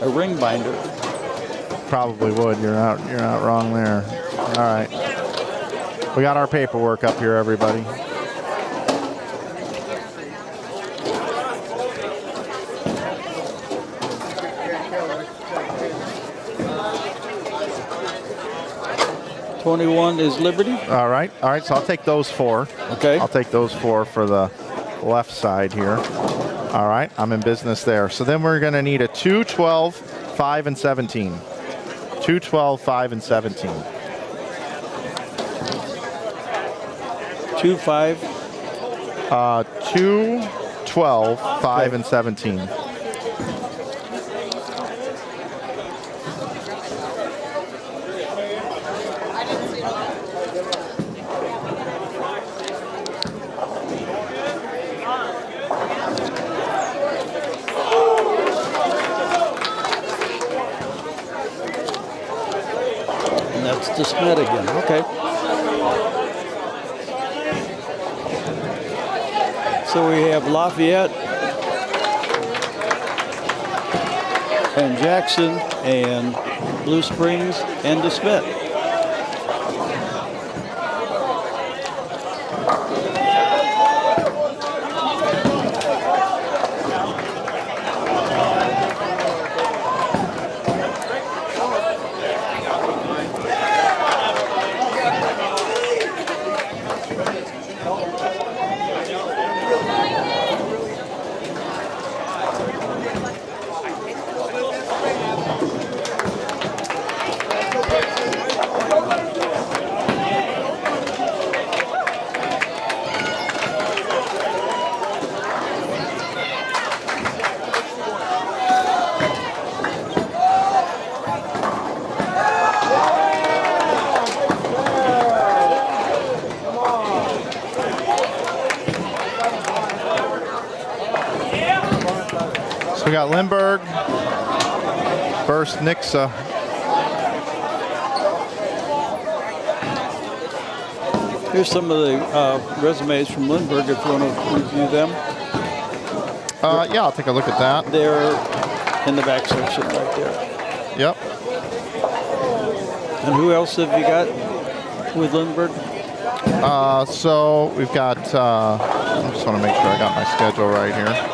ring binder. Probably would. You're not wrong there. All right. We got our paperwork up here, everybody. $21 is Liberty. All right. So I'll take those 4. Okay. I'll take those 4 for the left side here. All right. I'm in business there. So then we're going to need a 2, 12, 5, and 17. 2, 12, 5, and 17. 2, 5. 2, 12, 5, and 17. To Smith again. Okay. So we have Lafayette and Jackson and Blue Springs and DeSmit. So we got Lindbergh versus Nixa. Here's some of the resumes from Lindbergh if you want to review them. Yeah, I'll take a look at that. They're in the back section right there. Yep. And who else have you got with Lindbergh? So we've got, I just want to make sure I got my schedule right here.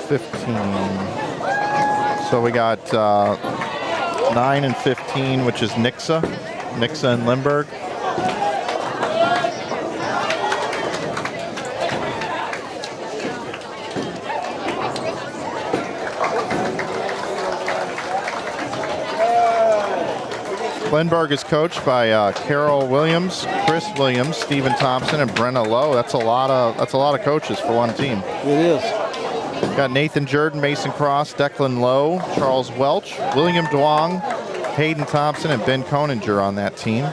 15. So we got 9 and 15, which is Nixa and Lindbergh. Lindbergh is coached by Carol Williams, Chris Williams, Stephen Thompson, and Brenna Lowe. That's a lot of coaches for one team. It is. Got Nathan Jordan, Mason Cross, Declan Lowe, Charles Welch, William Duong, Hayden Thompson, and Ben Coninger on that team.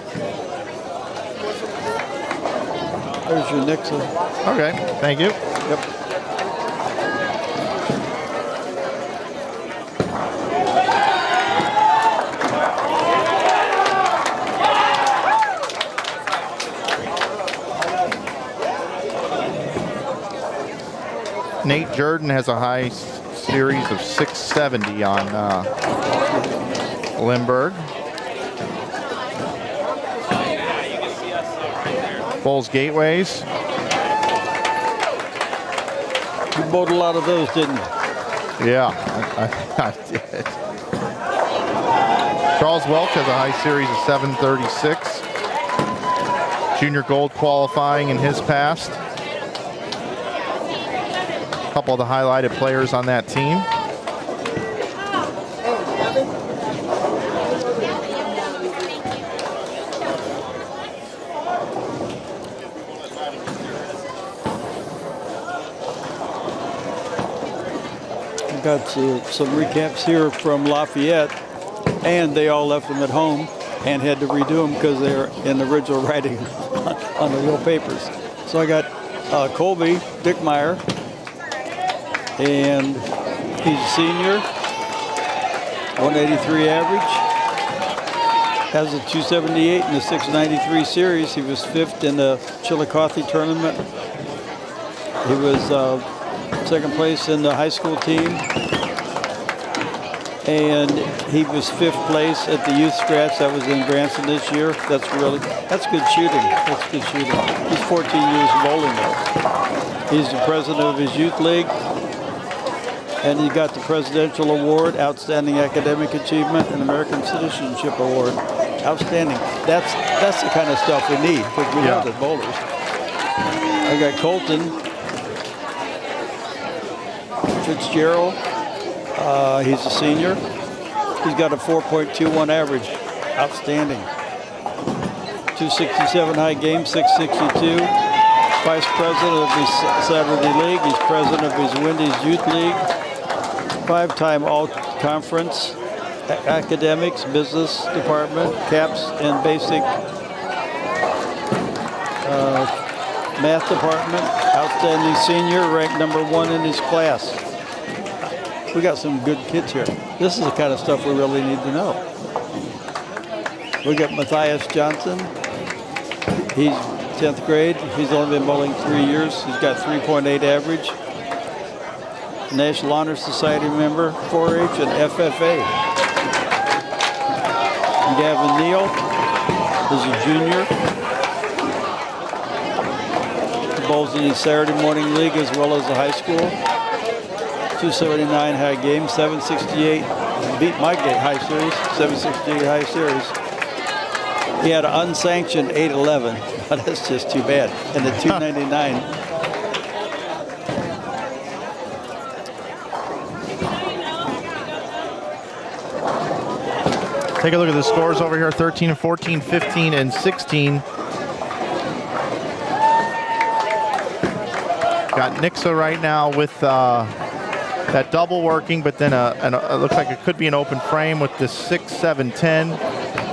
There's your Nixon. Okay, thank you. Yep. Nate Jordan has a high series of 670 on Lindbergh. Bulls Gateways. You bowled a lot of those, didn't you? Yeah, I did. Charles Welch has a high series of 736. Junior gold qualifying in his past. A couple of the highlighted players on that team. Got some recaps here from Lafayette, and they all left them at home and had to redo them because they're in the original writing on the real papers. So I got Colby Dickmeyer, and he's a senior, 183 average, has a 278 in the 693 series. He was 5th in the Chillicothe tournament. He was 2nd place in the high school team, and he was 5th place at the youth scratch that was in Branson this year. That's good shooting. That's good shooting. He's 14 years bowling though. He's the president of his youth league, and he got the Presidential Award, Outstanding Academic Achievement, and American Citizenship Award. Outstanding. That's the kind of stuff we need because we have the bowlers. I got Colton Fitzgerald. He's a senior. He's got a 4.21 average. Outstanding. 267 high game, 662. Vice president of his Saturday League. He's president of his Wendy's Youth League. 5-time all-conference. Academics, business department, caps, and basic math department. Outstanding senior, ranked #1 in his class. We got some good kids here. This is the kind of stuff we really need to know. We got Matthias Johnson. He's 10th grade. He's only been bowling 3 years. He's got 3.8 average. National Honor Society member, 4-H and FFA. Gavin Neal is a junior. He bowls in the Saturday morning league as well as the high school. 279 high game, 768. Beat my high series, 768 high series. He had an unsanctioned 811, but that's just too bad. And the 299. Take a look at the scores over here, 13 and 14, 15 and 16. Got Nixa right now with that double working, but then it looks like it could be an open frame with this 6-7-10.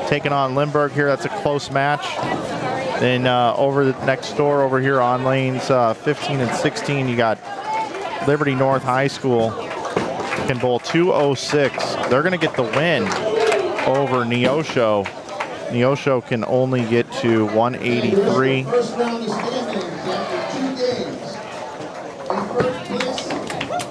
Taking on Lindbergh here, that's a close match. Then over the next door over here on lanes 15 and 16, you got Liberty North High School. Can bowl 206. They're gonna get the win over Neosho. Neosho can only get to 183. First round of standings after 2 games. In first place,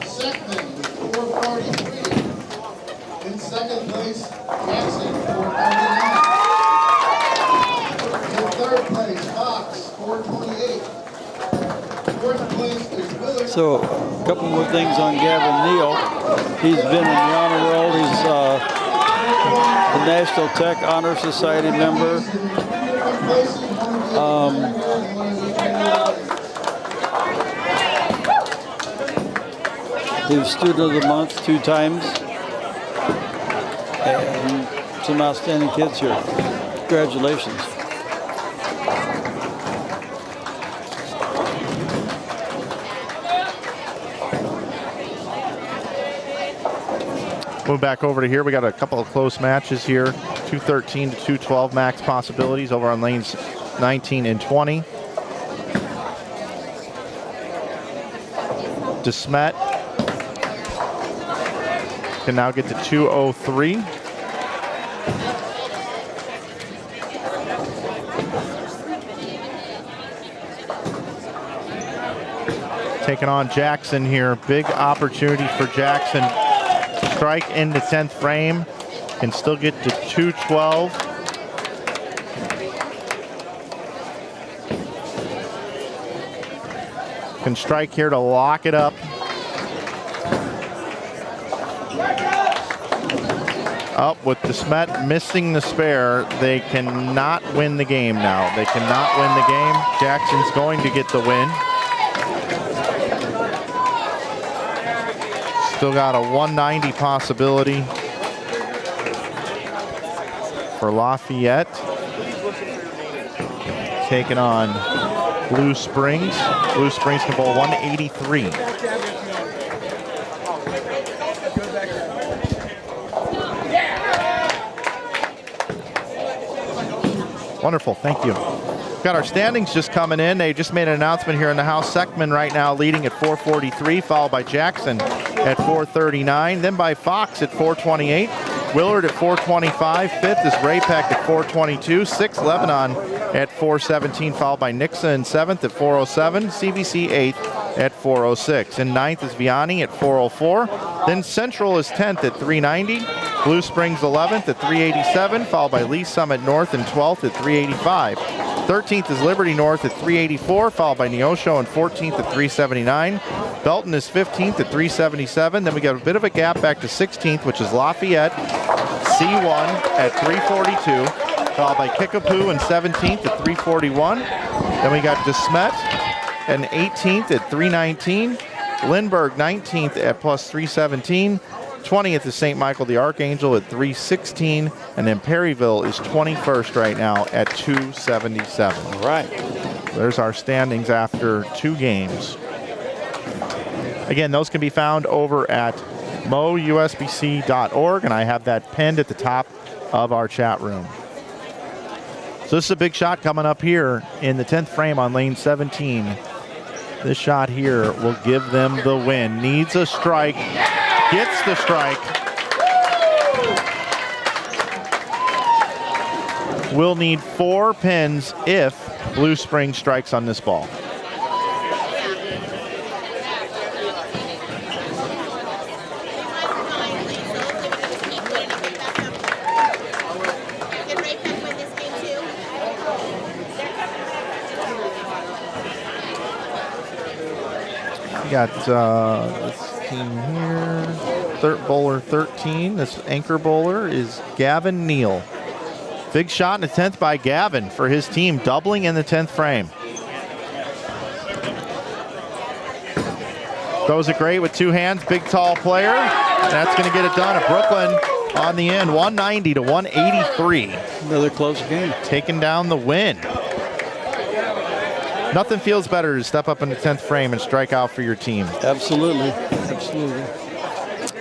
Seckman with 443. In second place, Jackson, 449. In third place, Fox, 428. Fourth place is Willard. So a couple more things on Gavin Neal. He's been in the honor roll. He's the National Tech Honor Society member. He was Student of the Month 2 times. And some outstanding kids here. Congratulations. Move back over to here. We got a couple of close matches here. 213 to 212 max possibilities over on lanes 19 and 20. DeSmet can now get to 203. Taking on Jackson here. Big opportunity for Jackson. Strike in the 10th frame and still get to 212. Can strike here to lock it up. Up with DeSmet missing the spare. They cannot win the game now. They cannot win the game. Jackson's going to get the win. Still got a 190 possibility for Lafayette. Taking on Blue Springs. Blue Springs can bowl 183. Wonderful, thank you. Got our standings just coming in. They just made an announcement here in the house. Seckman right now leading at 443, followed by Jackson at 439, then by Fox at 428, Willard at 425, fifth is Ray-Peck at 422, sixth Lebanon at 417, followed by Nixa in seventh at 407, CBC eighth at 406, and ninth is Vianney at 404, then Central is 10th at 390, Blue Springs 11th at 387, followed by Lee Summit North in 12th at 385. 13th is Liberty North at 384, followed by Neosho in 14th at 379. Belton is 15th at 377. Then we got a bit of a gap back to 16th, which is Lafayette, C1 at 342, followed by Kickapoo in 17th at 341. Then we got DeSmet and 18th at 319. Lindbergh 19th at plus 317. 20th is St. Michael the Archangel at 316, and then Perryville is 21st right now at 277. All right. There's our standings after 2 games. Again, those can be found over at mousbc.org, and I have that pinned at the top of our chat room. So this is a big shot coming up here in the 10th frame on lane 17. This shot here will give them the win. Needs a strike. Gets the strike. Will need 4 pins if Blue Springs strikes on this ball. We got this team here. Bowler 13. This anchor bowler is Gavin Neal. Big shot in the 10th by Gavin for his team, doubling in the 10th frame. Throws it great with 2 hands, big tall player. And that's going to get it done at Brooklyn on the end, 190 to 183. Another close game. Taking down the win. Nothing feels better to step up in the 10th frame and strike out for your team. Absolutely, absolutely.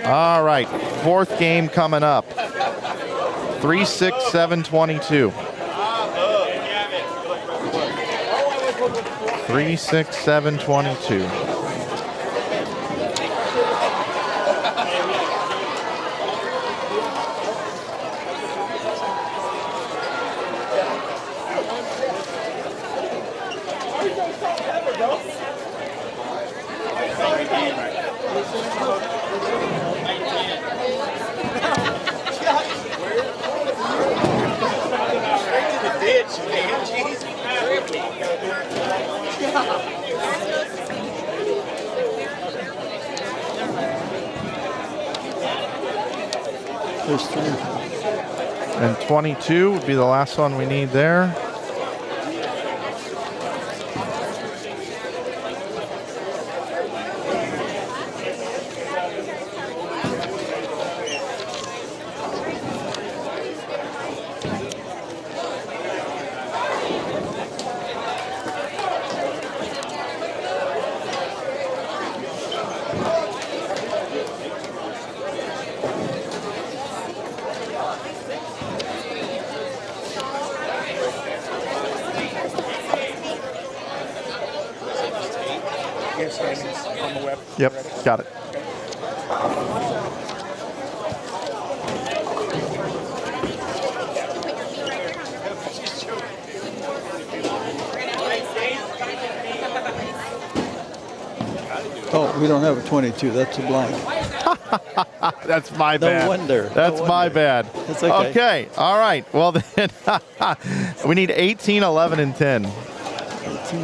All right, 4th game coming up. 3-6-7-22. 3-6-7-22. There's 3. And 22 would be the last one we need there. standings on the web. Yep, got it. Oh, we don't have a 22. That's a blind. That's my bad. No wonder. That's my bad. It's okay. Okay, all right. Well, then we need 18, 11, and 10. 18,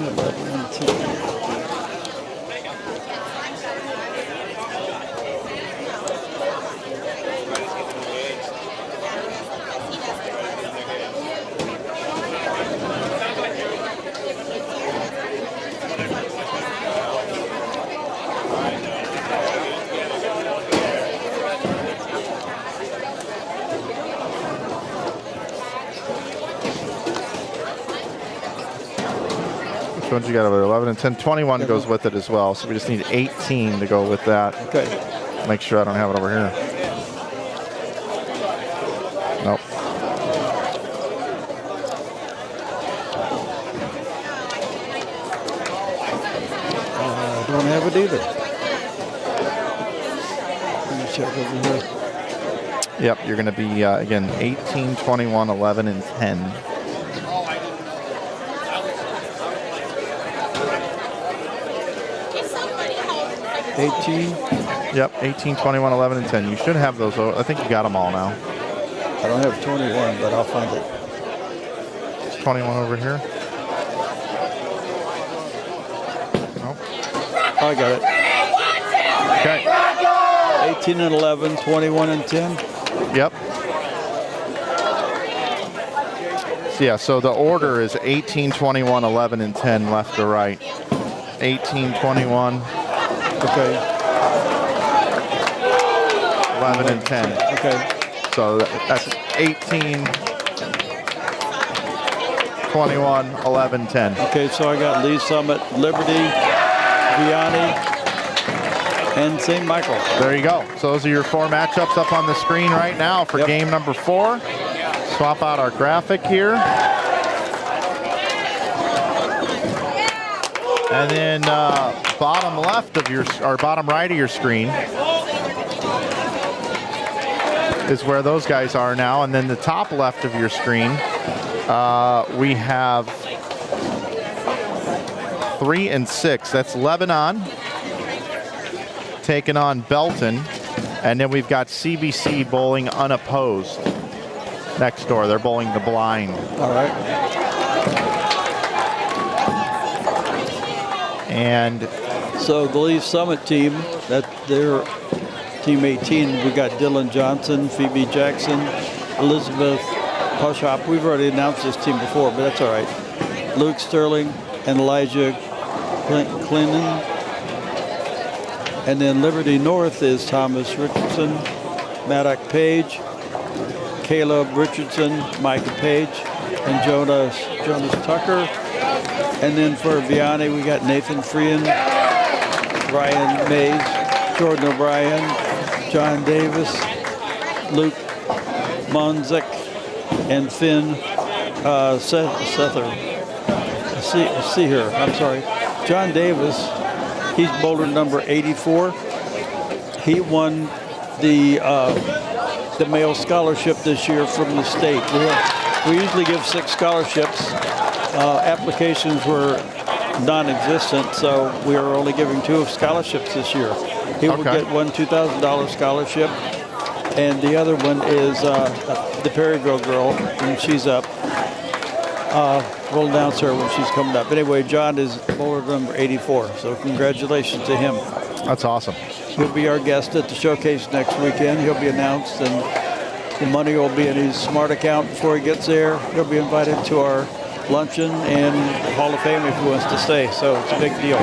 11, and 10. Which ones you got over there? 11 and 10. 21 goes with it as well. So we just need 18 to go with that. Okay. Make sure I don't have it over here. Nope. Don't have it either. Let me check over here. Yep, you're going to be, again, 18, 21, 11, and 10. Yep, 18, 21, 11, and 10. You should have those. I think you got them all now. I don't have 21, but I'll find it. 21 over here. Nope. I got it. Okay. 18 and 11, 21 and 10. Yep. So, yeah, so the order is 18, 21, 11, and 10 left to right. 18, 21. Okay. 11 and 10. Okay. So that's 18, 21, 11, 10. Okay, so I got Lee Summit, Liberty, Vianney, and St. Michael. There you go. So those are your 4 matchups up on the screen right now for game number 4. Swap out our graphic here. And then bottom left of your, or bottom right of your screen is where those guys are now. And then the top left of your screen, we have 3 and 6. That's Lebanon taking on Belton. And then we've got CBC bowling unopposed next door. They're bowling the blind. All right. And so the Lee Summit team, that they're team 18. We got Dylan Johnson, Phoebe Jackson, Elizabeth Pushop. We've already announced this team before, but that's all right. Luke Sterling and Elijah Clinton. And then Liberty North is Thomas Richardson, Maddox Page, Caleb Richardson, Micah Page, and Jonas Tucker. And then for Vianney, we got Nathan Freehan, Ryan Mays, Jordan O'Brien, John Davis, Luke Monzik, and Finn Sether. See here, I'm sorry. John Davis, he's bowler number 84. He won the male scholarship this year from the state. We usually give 6 scholarships. Applications were non-existent, so we are only giving 2 scholarships this year. He will get one $2,000 scholarship, and the other one is the Perryville girl, and she's up. We'll announce her when she's coming up. Anyway, John is bowler number 84, so congratulations to him. That's awesome. He'll be our guest at the showcase next weekend. He'll be announced, and the money will be in his smart account before he gets there. He'll be invited to our luncheon and Hall of Fame if he wants to stay, so it's a big deal.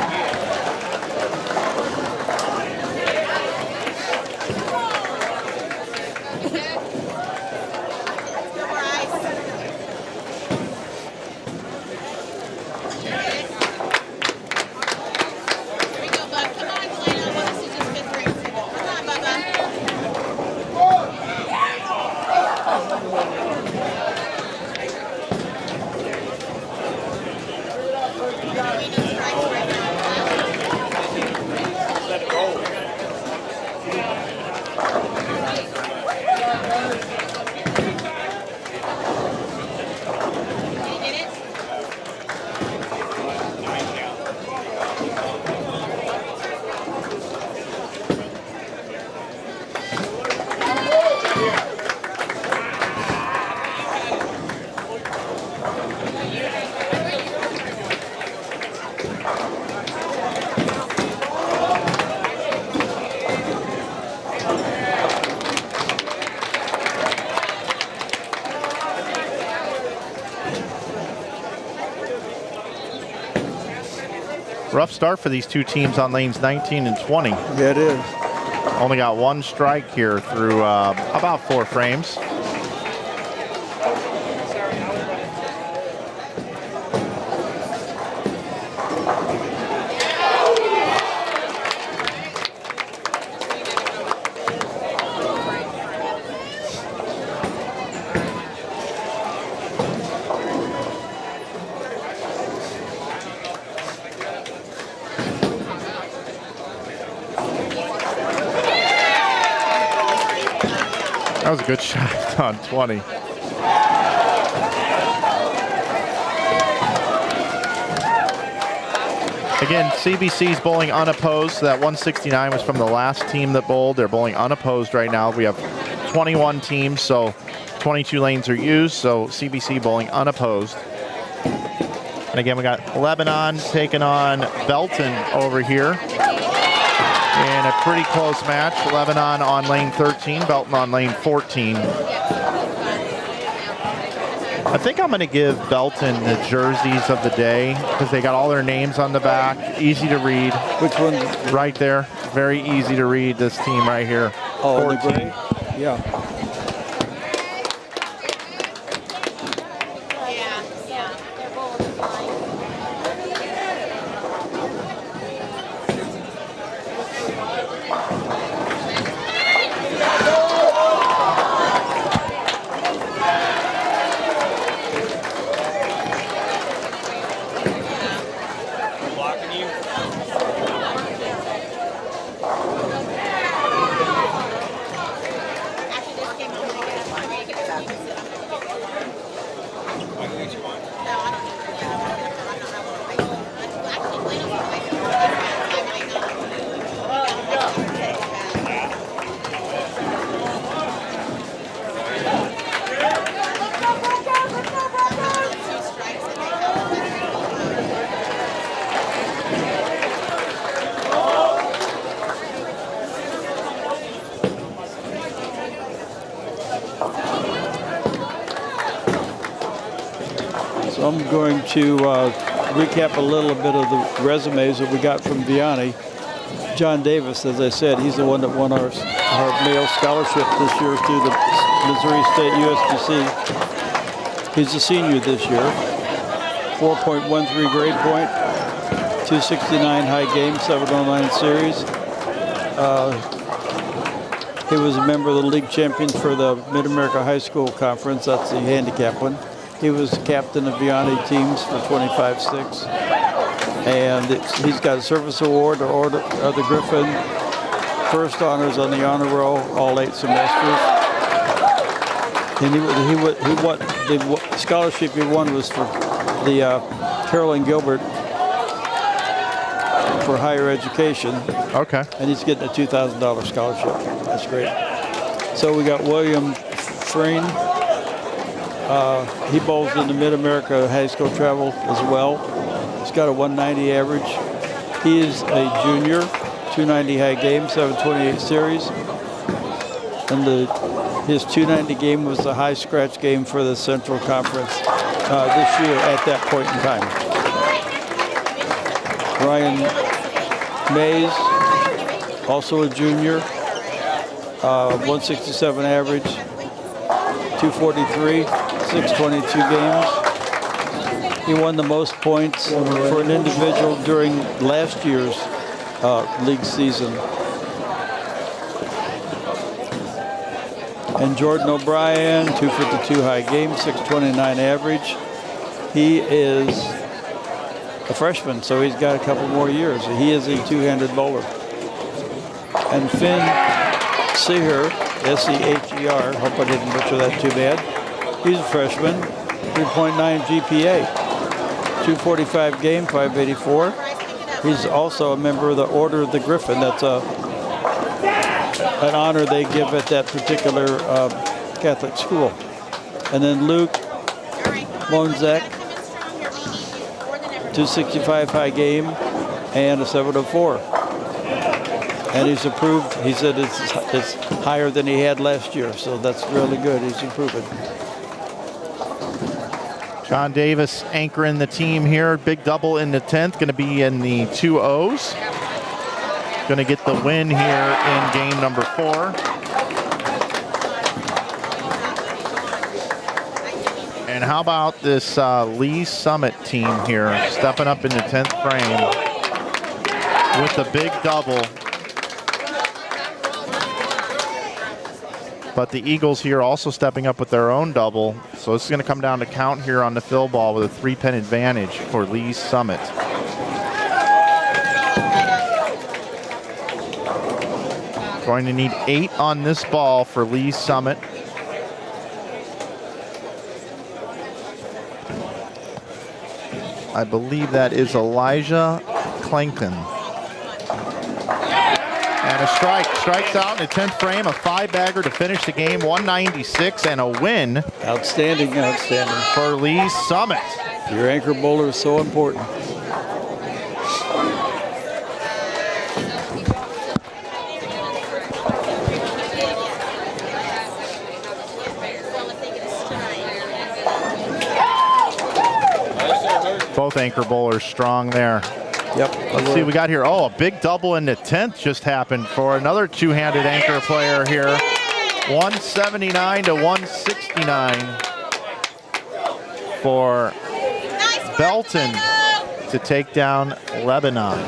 Rough start for these two teams on lanes 19 and 20. Yeah, it is. Only got one strike here through about 4 frames. That was a good shot on 20. Again, CBC's bowling unopposed. That 169 was from the last team that bowled. They're bowling unopposed right now. We have 21 teams, so 22 lanes are used, so CBC bowling unopposed. And again, we got Lebanon taking on Belton over here in a pretty close match. Lebanon on lane 13, Belton on lane 14. I think I'm going to give Belton the jerseys of the day because they got all their names on the back. Easy to read. Which one? Right there. Very easy to read, this team right here. Oh, the gray? Yeah. So I'm going to recap a little bit of the resumes that we got from Vianney. John Davis, as I said, he's the one that won our male scholarship this year through the Missouri State USDC. He's a senior this year. 4.13 grade point, 269 high game, 709 series. He was a member of the league champions for the Mid-America High School Conference. That's the handicap one. He was captain of Vianney teams for 25-6. And he's got a service award, Order of the Griffin, first honors on the honor roll, all 8 semesters. And he won, the scholarship he won was for the Carolyn Gilbert for higher education. Okay. And he's getting a $2,000 scholarship. That's great. So we got William Freen. He bowls in the Mid-America High School Travel as well. He's got a 190 average. He is a junior, 290 high game, 728 series. And his 290 game was the high scratch game for the Central Conference this year at that point in time. Ryan Mays, also a junior, 167 average, 243, 622 games. He won the most points for an individual during last year's league season. And Jordan O'Brien, 252 high game, 629 average. He is a freshman, so he's got a couple more years. He is a two-handed bowler. And Finn Seher, S-E-H-E-R, hope I didn't butcher that too bad. He's a freshman, 3.9 GPA, 245 game, 584. He's also a member of the Order of the Griffin. That's an honor they give at that particular Catholic school. And then Luke Monzek, 265 high game and a 704. And he's improved. He said it's higher than he had last year, so that's really good. He's improving. John Davis anchoring the team here. Big double in the 10th. Going to be in the 2-0s. Going to get the win here in game number 4. And how about this Lee Summit team here, stepping up in the 10th frame with the big double. But the Eagles here also stepping up with their own double. So this is going to come down to count here on the fill ball with a 3-pin advantage for Lee Summit. Going to need 8 on this ball for Lee Summit. I believe that is Elijah Clankin. And a strike. Strikes out in the 10th frame, a 5-bagger to finish the game, 196, and a win. Outstanding, outstanding. For Lee Summit. Your anchor bowler is so important. Both anchor bowlers strong there. Yep. Let's see, we got here. Oh, a big double in the 10th just happened for another two-handed anchor player here. 179 to 169 for Belton to take down Lebanon.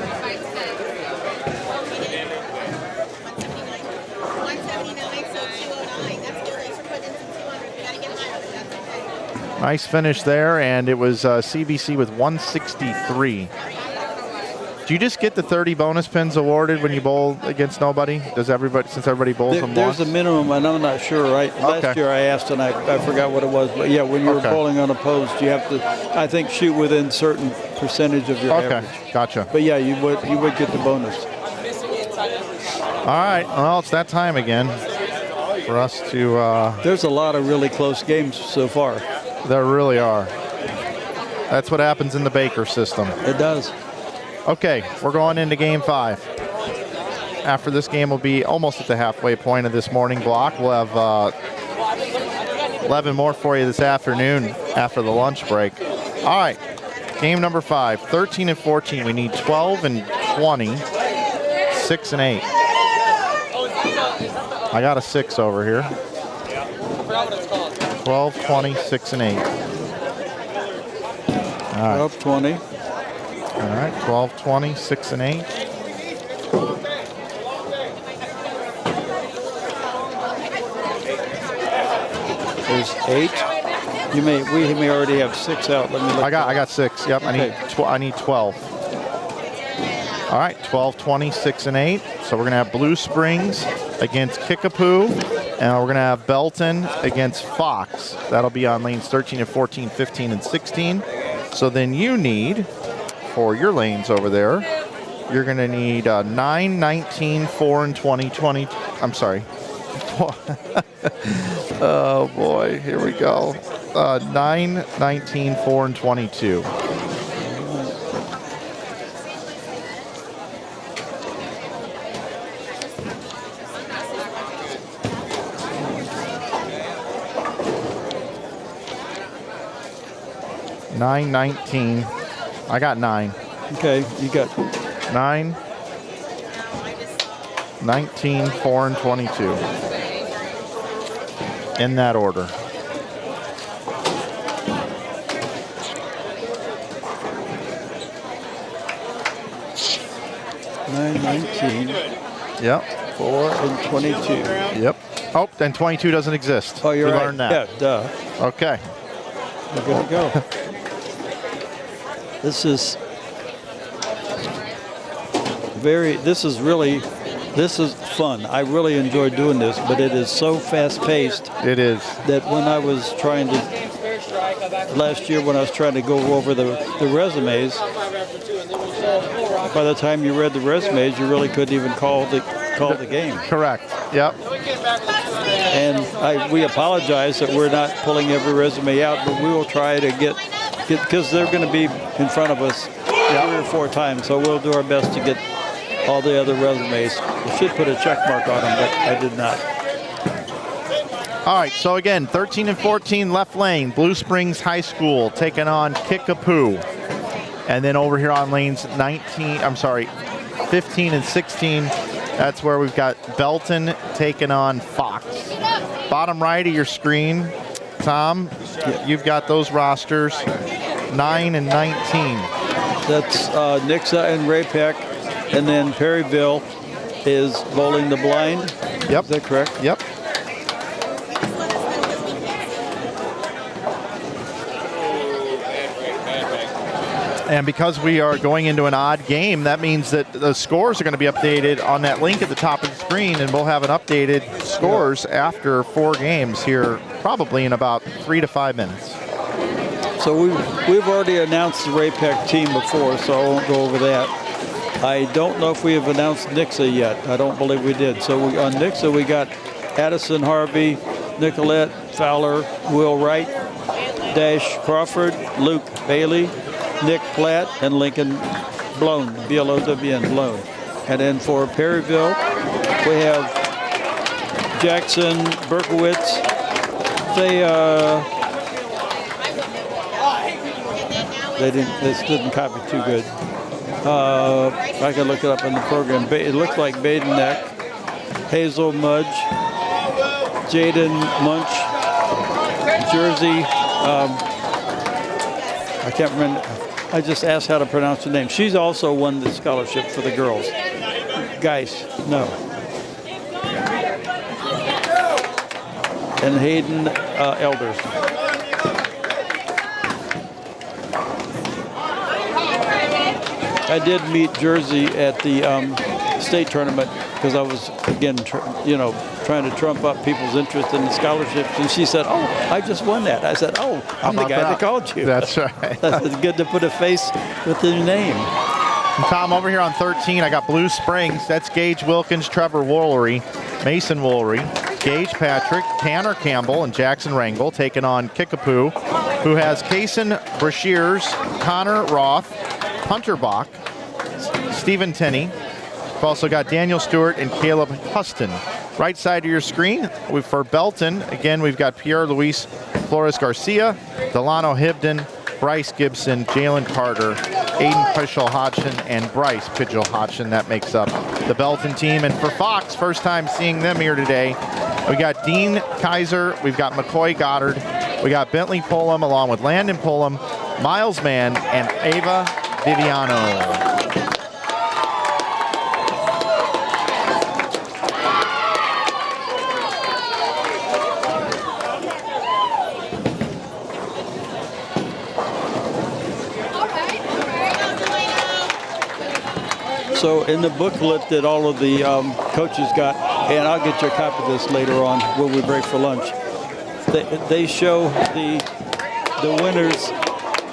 Nice finish there, and it was CBC with 163. Do you just get the 30 bonus pins awarded when you bowl against nobody? Does everybody, since everybody bowls them once? There's a minimum, and I'm not sure. Last year I asked, and I forgot what it was. But yeah, when you're bowling unopposed, you have to, I think, shoot within certain percentage of your average. Gotcha. But yeah, you would get the bonus. All right, well, it's that time again for us to... There's a lot of really close games so far. There really are. That's what happens in the Baker system. It does. Okay, we're going into game 5. After this game, we'll be almost at the halfway point of this morning block. We'll have 11 more for you this afternoon after the lunch break. All right, game number 5, 13 and 14. We need 12 and 20, 6 and 8. I got a 6 over here. 12, 20, 6 and 8. All right. 12, 20. All right, 12, 20, 6 and 8. There's 8. We may already have 6 out. Let me look. I got 6. Yep, okay. I need 12. All right, 12, 20, 6 and 8. So we're gonna have Blue Springs against Kickapoo, and we're gonna have Belton against Fox. That'll be on lanes 13 and 14, 15 and 16. So then you need, for your lanes over there, you're going to need 9, 19, 4, and 20, 20. I'm sorry. Oh, boy. Here we go. 9, 19, 4, and 22. Nine, 19. I got 9. Okay, you got 9, 19, 4, and 22. In that order. nine, 19. Yep. 4 and 22. Yep. Oh, then 22 doesn't exist. Oh, you're we right. learned that. Yeah, duh. Okay. We're good to go. This is fun. I really enjoy doing this, but it is so fast-paced. It is. That when I was trying to, last year when I was trying to go over the resumes, by the time you read the resumes, you really couldn't even call the game. Correct. Yep. And we apologize that we're not pulling every resume out, but we will try to get because they're going to be in front of us 3 or 4 times, so we'll do our best to get all the other resumes. I should put a check mark on them, but I did not. All right, so again, 13 and 14 left lane, Blue Springs High School taking on Kickapoo. And then over here on lanes 15 and 16, that's where we've got Belton taking on Fox. Bottom right of your screen, Tom, you've got those rosters, 9 and 19. That's Nixa and Ray-Pec, and then Perryville is bowling the blind. Yep. Is that correct? Yep. And because we are going into an odd game, that means that the scores are going to be updated on that link at the top of the screen, and we'll have an updated scores after 4 games here, probably in about 3 to 5 minutes. So we've already announced the Ray-Pec team before, so I won't go over that. I don't know if we have announced Nixa yet. I don't believe we did. So on Nixa, we got Addison Harvey, Nicolette Fowler, Will Wright, Dash Crawford, Luke Bailey, Nick Platt, and Lincoln Blown, B-L-O-W-N, Blown. And then for Perryville, we have Jackson Berkowitz. This didn't copy too good. I can look it up in the program. It looks like Badeneck, Hazel Mudge, Jaden Munch, Jersey. I can't remember. I just asked how to pronounce her name. She's also won the scholarship for the girls. Guys, no. And Hayden Elders. I did meet Jersey at the state tournament because I was, again, trying to trump up people's interest in the scholarships. And she said, "Oh, I just won that." I said, "Oh, I'm the guy that called you." That's right. It's good to put a face with your name. And Tom, over here on 13, I got Blue Springs. That's Gage Wilkins, Trevor Woolery, Mason Woolery, Gage Patrick, Tanner Campbell, and Jackson Rangel taking on Kickapoo, who has Kaysen Brashears, Connor Roth, Hunter Bach, Stephen Tenney. We've also got Daniel Stewart and Caleb Huston. Right side of your screen, for Belton, again, we've got Pierre Luis Flores Garcia, Delano Hibden, Bryce Gibson, Jalen Carter, Aiden Pidgeot Hodgson, and Bryce Pidgeot Hodgson. That makes up the Belton team. And for Fox, first time seeing them here today, we got Dean Kaiser, we've got McCoy Goddard, we got Bentley Pullum along with Landon Pullum, Miles Mann, and Ava Viviano. So in the booklet that all of the coaches got, and I'll get you a copy of this later on when we break for lunch, they show the winners,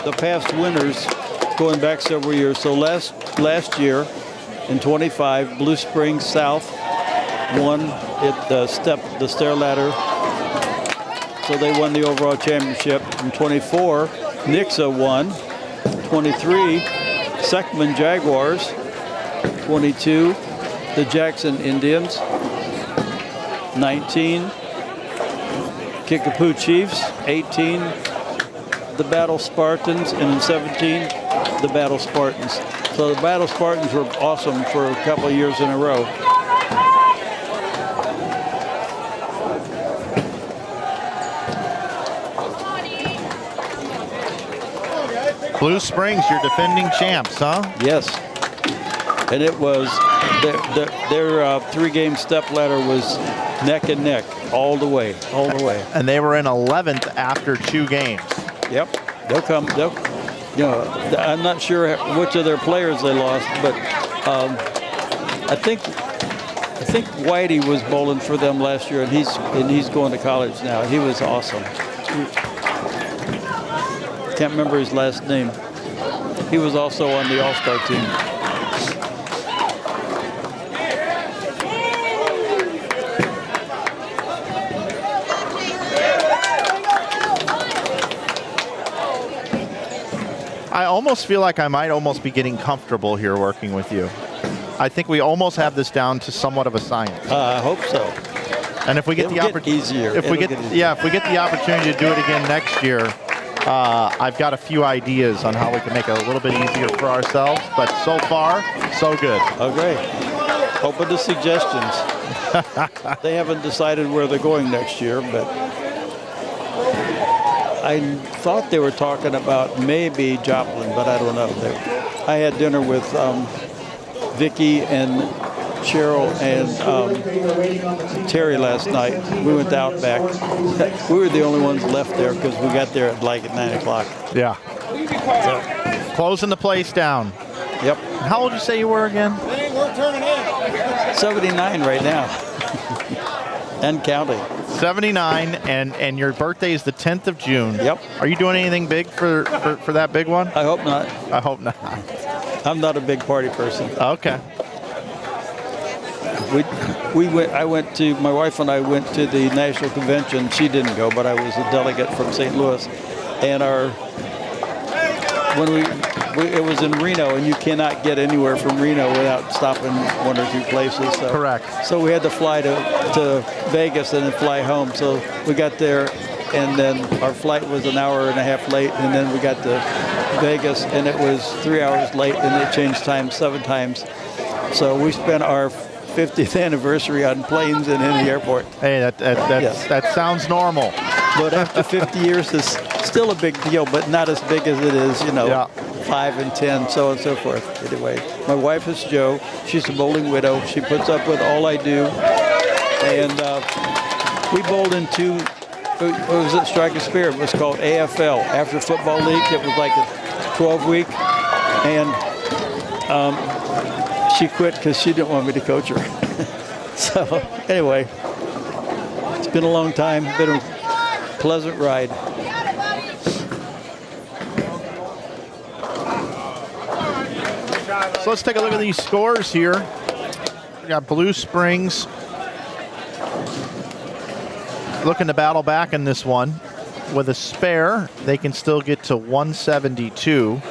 the past winners going back several years. So last year in 25, Blue Springs South won the stair ladder. So they won the overall championship. In 24, Nixa won. 23, Seckman Jaguars. 22, the Jackson Indians. 19, Kickapoo Chiefs. 18, the Battle Spartans. And in 17, the Battle Spartans. So the Battle Spartans were awesome for a couple of years in a row. Blue Springs, your defending champs, huh? Yes. And it was, their three-game stepladder was neck and neck all the way. And they were in 11th after 2 games. Yep. I'm not sure which of their players they lost, but I think Whitey was bowling for them last year, and he's going to college now. He was awesome. Can't remember his last name. He was also on the All-Star team. I almost feel like I might almost be getting comfortable here working with you. I think we almost have this down to somewhat of a science. I hope so. And if we get It'll get easier. if we It'll get, get easier. yeah, if we get the opportunity to do it again next year, I've got a few ideas on how we can make it a little bit easier for ourselves. But so far, so good. Oh, great. Open to suggestions. They haven't decided where they're going next year, but I thought they were talking about maybe Joplin, but I don't know. I had dinner with Vicki and Cheryl and Terry last night. We went to Outback. We were the only ones left there because we got there at 9 o'clock. Yeah. So, closing the place down. Yep. How old did you say you were again? 79 right now. And counting. 79, and your birthday is the 10th of June. Yep. Are you doing anything big for that big one? I hope not. I hope not. I'm not a big party person. Okay. My wife and I went to the national convention. She didn't go, but I was a delegate from St. Louis. And it was in Reno, and you cannot get anywhere from Reno without stopping one or two places. So. Correct. So we had to fly to Vegas and then fly home. So we got there, and then our flight was an hour and a half late, and then we got to Vegas, and it was 3 hours late, and they changed time 7 times. So we spent our 50th anniversary on planes and in the airport. Hey, that sounds normal. But after 50 years, it's still a big deal, but not as big as it is, 5 and 10, so on and so forth. Anyway, my wife is Jo. She's a bowling widow. She puts up with all I do. And we bowled in it was at Strike a Spear. It was called AFL, After Football League. It was like a 12-week. And she quit because she didn't want me to coach her. So anyway, it's been a long time, been a pleasant ride. So let's take a look at these scores here. We got Blue Springs looking to battle back in this one. With a spare, they can still get to 172.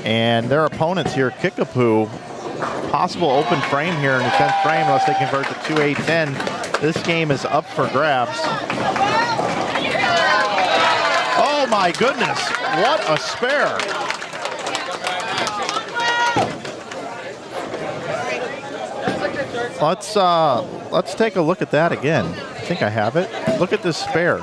And their opponents here, Kickapoo, possible open frame here in the 10th frame unless they convert to 2-8-10. This game is up for grabs. Oh my goodness, what a spare. Let's take a look at that again. I think I have it. Look at this spare.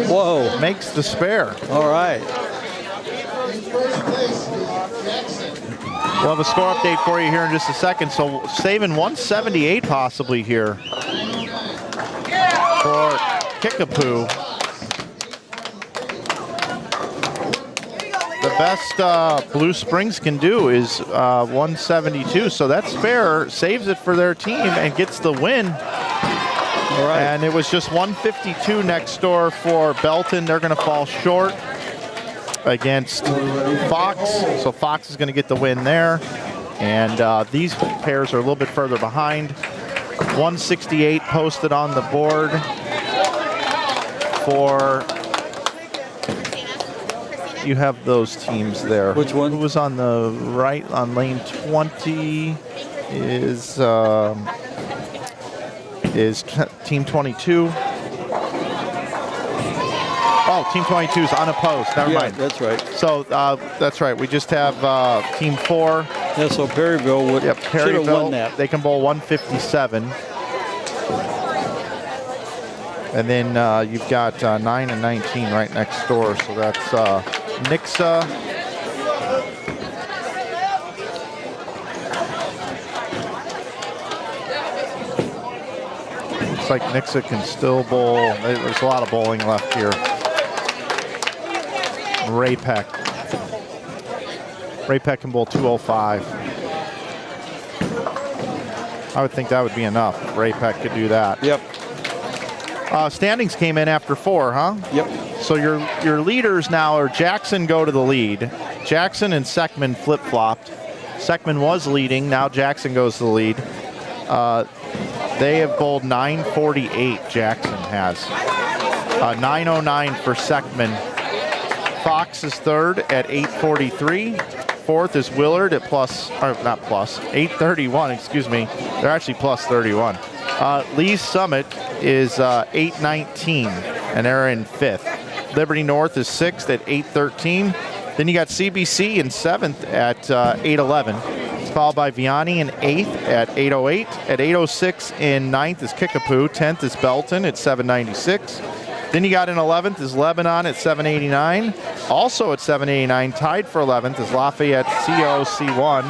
Whoa. Makes the spare. All right. In first place is Jackson. We'll have a score update for you here in just a second. So saving 178 possibly here for Kickapoo. The best Blue Springs can do is 172. So that spare saves it for their team and gets the win. All right. And it was just 152 next door for Belton. They're going to fall short against Fox. So Fox is going to get the win there. And these pairs are a little bit further behind. 168 posted on the board for... You have those teams there. Which one? Who was on the right on lane 20 is team 22. Oh, team 22 is unopposed. Never mind. That's right. So that's right. We just have team 4. Yeah, so Perryville should have won that. They can bowl 157. And then you've got 9 and 19 right next door. So that's Nixa. Looks like Nixa can still bowl. There's a lot of bowling left here. Ray Peck. Ray Peck can bowl 205. I would think that would be enough. Ray Peck could do that. Yep. Standings came in after 4, huh? Yep. So your leaders now are Jackson go to the lead. Jackson and Seckman flip-flopped. Seckman was leading. Now Jackson goes to the lead. They have bowled 948, Jackson has. 909 for Seckman. Fox is third at 843. Fourth is Willard at 831, excuse me. They're actually plus 31. Lee's Summit is 8-19, and they're in 5th. Liberty North is 6th at 8-13. Then you got CBC in 7th at 8-11. It's followed by Vianney in 8th at 8-08. At 8-06 in 9th is Kickapoo. 10th is Belton at 7-96. Then you got in 11th is Lebanon at 789. Also at 789, tied for 11th is Lafayette COC1.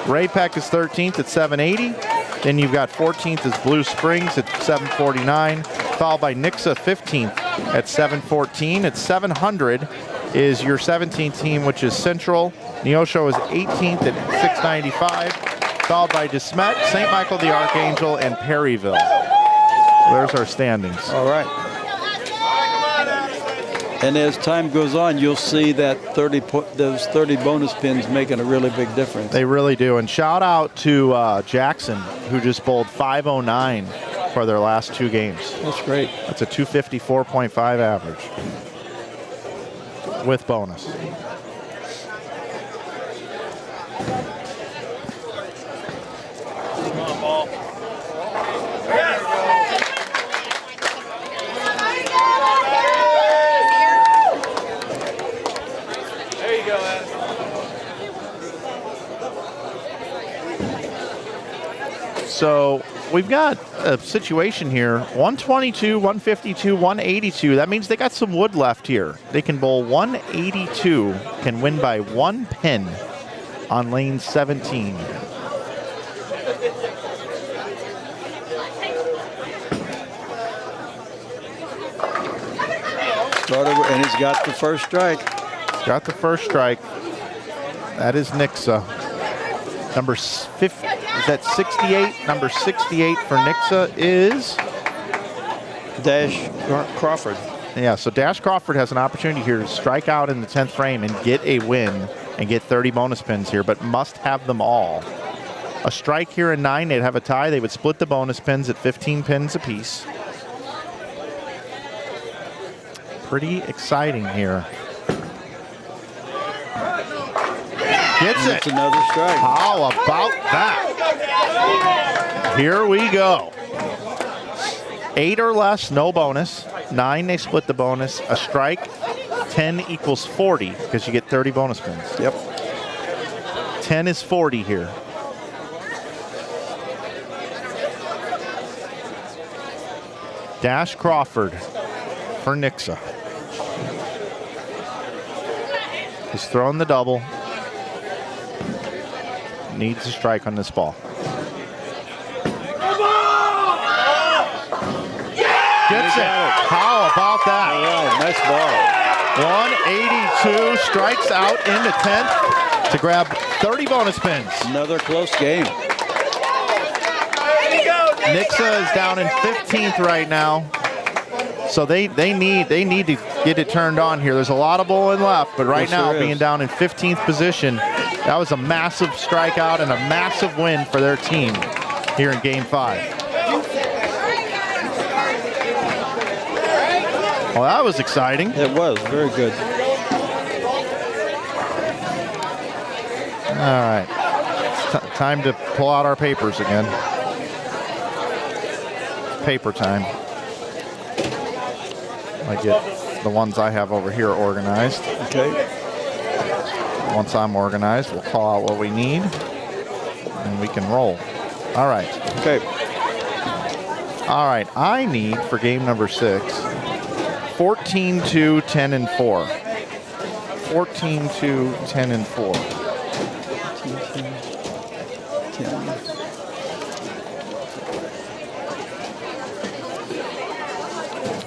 Ray-Pec is 13th at 780. Then you've got 14th is Blue Springs at 749, followed by Nixa 15th at 714. At 700 is your 17th team, which is Central. Neosho is 18th at 695, followed by DeSmet, St. Michael the Archangel, and Perryville. There's our standings. All right. And as time goes on, you'll see that those 30 bonus pins making a really big difference. They really do. And shout out to Jackson, who just bowled 509 for their last 2 games. That's great. That's a 254.5 average with bonus. Come on, ball. There you go, Adam. So we've got a situation here, 122, 152, 182. That means they got some wood left here. They can bowl 182, can win by 1 pin on lane 17. And he's got the first strike. Got the first strike. That is Nixa. Number 50, is that 68? Number 68 for Nixa is? Dash Crawford. Yeah, so Dash Crawford has an opportunity here to strike out in the 10th frame and get a win and get 30 bonus pins here, but must have them all. A strike here in 9, they'd have a tie. They would split the bonus pins at 15 pins apiece. Pretty exciting here. Gets and it. It's another strike. How about that? Here we go. 8 or less, no bonus. 9, they split the bonus. A strike, 10 equals 40 because you get 30 bonus pins. Yep. 10 is 40 here. Dash Crawford for Nixa. He's throwing the double. Needs a strike on this ball. Gets it. How about that? All right, nice ball. 182, strikes out in the 10th to grab 30 bonus pins. Another close game. Nixa is down in 15th right now. So they need to get it turned on here. There's a lot of bowling left, but right now being down in 15th position, that was a massive strikeout and a massive win for their team here in Game 5. Well, that was exciting. It was very good. All right, time to pull out our papers again. Paper time. I get the ones I have over here organized. Okay. Once I'm organized, we'll call out what we need, and we can roll. All right. Okay. All right, I need for game number 6, 14, 2, 10, and 4. 14, 2, 10, and 4. 10.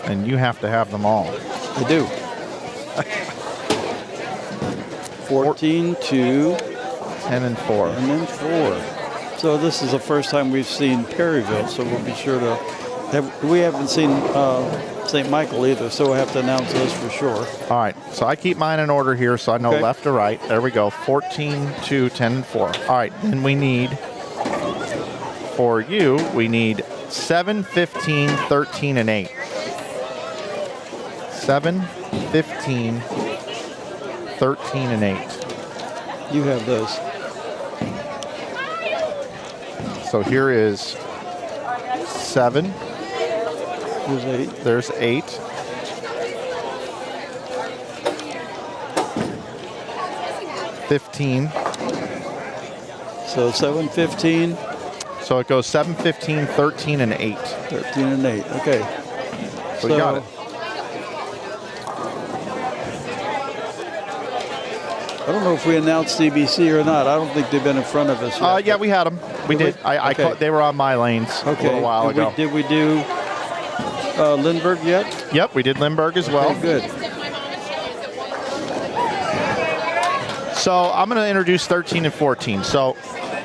And you have to have them all. I do. 14, 2, 10, and 4. and then 4. So this is the first time we've seen Perryville, so we'll be sure to have, we haven't seen St. Michael either, so we'll have to announce those for sure. All right, so I keep mine in order here so I know Okay. left to right. There we go, 14, 2, 10, and 4. All right, then we need, for you, we need 7, 15, 13, and 8. 7, 15, 13, and 8. You have those. So here is 7. There's 8. There's 8. $15. So 7, 15, So it goes 7, 15, 13, and 8. 13, and 8. Okay. So you got it. I don't know if we announced CBC or not. I don't think they've been in front of us yet. Yeah, we had them. We did. I Okay. caught, they were on my lanes a little while ago. Did we do Lindbergh yet? Yep, we did Lindbergh as well. Okay, good. So I'm going to introduce 13 and 14. So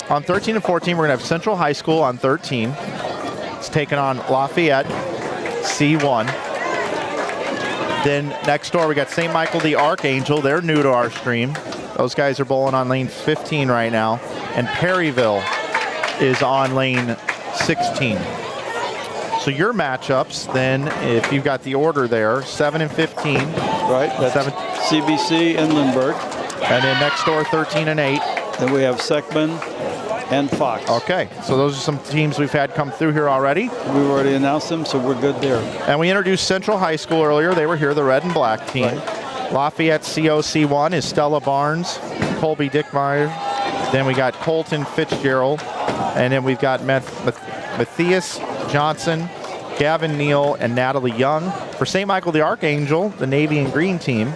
on 13 and 14, we're going to have Central High School on 13. It's taking on Lafayette, C1. Then next door, we got St. Michael the Archangel. They're new to our stream. Those guys are bowling on lane 15 right now. And Perryville is on lane 16. So your matchups, then, if you've got the order there, 7 and 15. Right, that's CBC and Lindbergh. And then next door, 13 and 8. Then we have Seckman and Fox. Okay, so those are some teams we've had come through here already. We've already announced them, so we're good there. And we introduced Central High School earlier. They were here, the red and black team. Right. Lafayette COC1 is Stella Barnes, Colby Dickmeyer. Then we got Colton Fitzgerald. And then we've got Matthias Johnson, Gavin Neal, and Natalie Young. For St. Michael the Archangel, the Navy and Green team,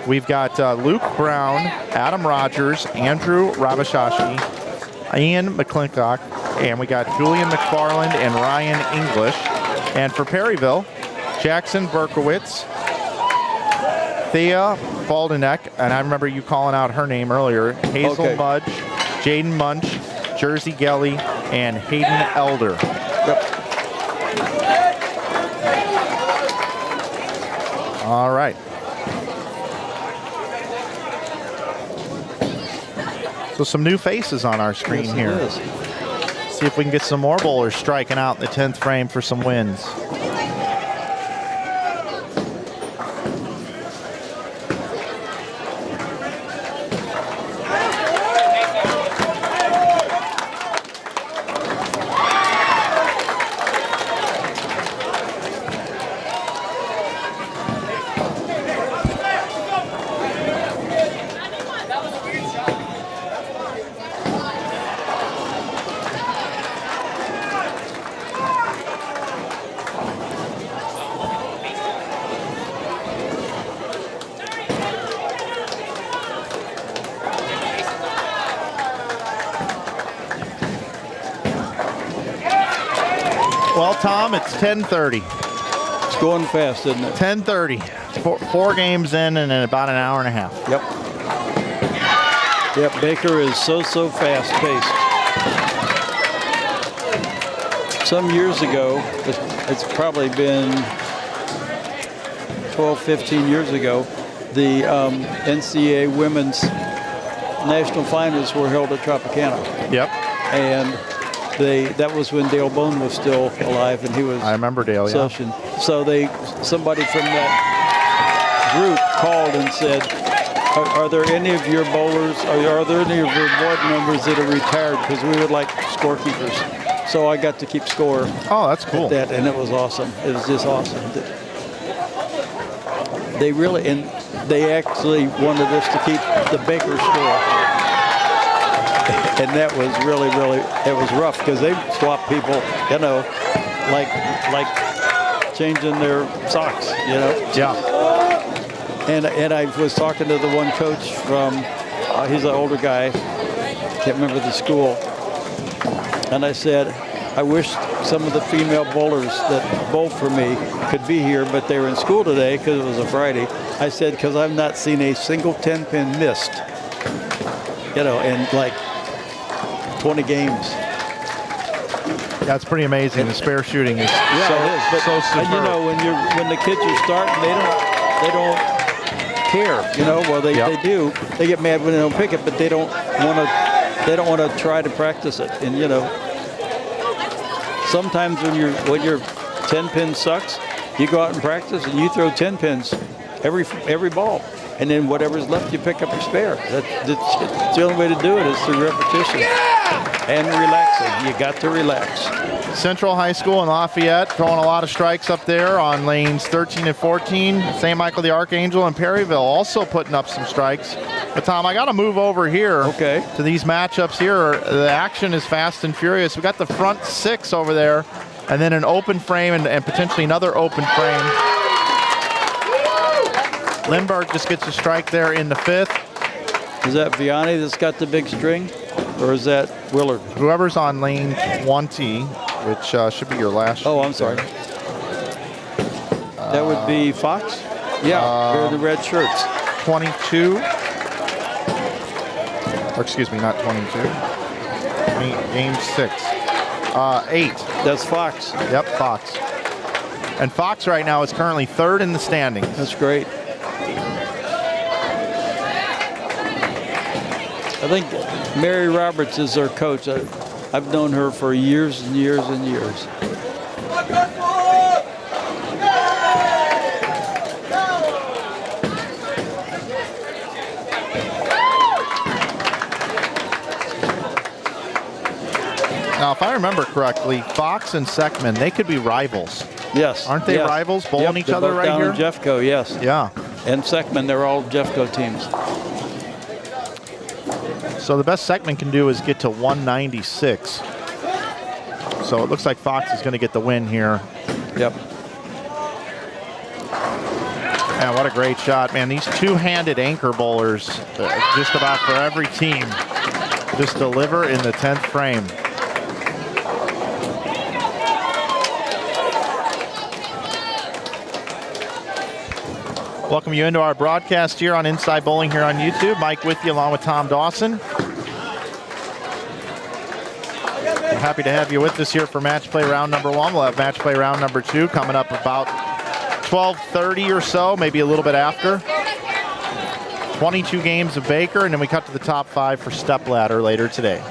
we've got Luke Brown, Adam Rogers, Andrew Rabashashi, Ian McClintock, and we got Julian McFarland and Ryan English. And for Perryville, Jackson Berkowitz, Thea Baldeneck, and I remember you calling out her name earlier, Hazel Mudge, Jaden Munch, Jersey Gelly, and Hayden Elder. Yep. All right. So some new faces on our screen here. See if we can get some more bowlers striking out in the 10th frame for some wins. Well, Tom, it's 10:30. It's going fast, isn't it? 10:30. Four games in and in about an hour and a half. Yep. Yep, Baker is so fast-paced. Some years ago, it's probably been 12, 15 years ago, the NCAA women's national finals were held at Tropicana. Yep. And that was when Dale Bone was still alive, and he was. I remember Dale. Yeah. So somebody from that group called and said, "Are there any of your bowlers? Are there any of your board members that are retired? Because we would like scorekeepers." So I got to keep score. Oh, that's cool. And it was awesome. It was just awesome. They actually wanted us to keep the Baker score. And that was really, it was rough because they swap people, like changing their socks, Yeah. And I was talking to the one coach from, he's an older guy, can't remember the school. And I said, I wish some of the female bowlers that bowl for me could be here, but they were in school today because it was a Friday. I said, because I've not seen a single 10-pin missed, in like 20 games. That's pretty amazing. The spare shooting is so superb. When the kids are starting, they don't care. Well, they do. They get mad when they don't pick it, but they don't want to try to practice it. And sometimes when your 10-pin sucks, you go out and practice and you throw 10 pins every ball. And then whatever's left, you pick up your spare. That's the only way to do it is through repetition and relaxing. You got to relax. Central High School in Lafayette throwing a lot of strikes up there on lanes 13 and 14. St. Michael the Archangel and Perryville also putting up some strikes. But Tom, I got to move over here to these matchups here. The action is fast and furious. We got the front 6 over there, and then an open frame and potentially another open frame. Lindbergh just gets a strike there in the 5th. Is that Vianney that's got the big string, or is that Willard? Whoever's on lane 20, which should be your last. Oh, I'm sorry. That would be Fox? Yeah, they're the red shirts. 22. Or excuse me, not 22. Game 6. 8. That's Fox. Yep, Fox. And Fox right now is currently 3rd in the standings. That's great. I think Mary Roberts is their coach. I've known her for years and years and years. Now, if I remember correctly, Fox and Seckman, they could be rivals. Yes. Aren't they rivals, bowling each other right down here? in Jeffco, yes. Yeah. And Seckman, they're all Jeffco teams. So the best Seckman can do is get to 196. So it looks like Fox is going to get the win here. Yep. Man, what a great shot, man. These two-handed anchor bowlers, just about for every team, just deliver in the 10th frame. Welcome you into our broadcast here on Inside Bowling here on YouTube. Mike with you along with Tom Dawson. We're happy to have you with us here for match play round number 1. We'll have match play round number 2 coming up about 12:30 or so, maybe a little bit after. 22 games of Baker, and then we cut to the top 5 for stepladder later today.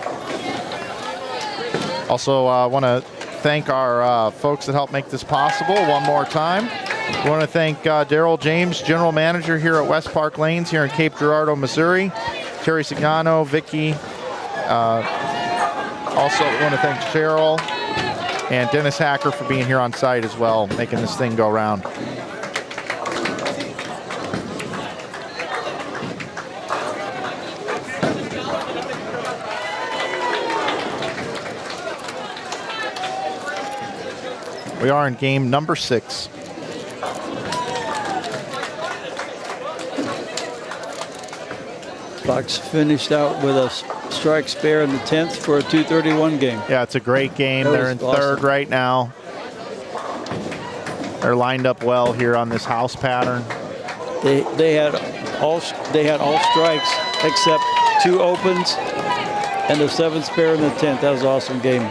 Also, I want to thank our folks that helped make this possible one more time. We want to thank Daryl James, General Manager here at West Park Lanes here in Cape Girardeau, Missouri. Terry Signano, Vicky. Also want to thank Cheryl and Dennis Hacker for being here on site as well, making this thing go round. We are in game number 6. Fox finished out with a strike spare in the 10th for a 231 game. Yeah, it's a great game. They're in 3rd right now. They're lined up well here on this house pattern. They had all strikes except 2 opens and the 7th spare in the 10th. That was an awesome game.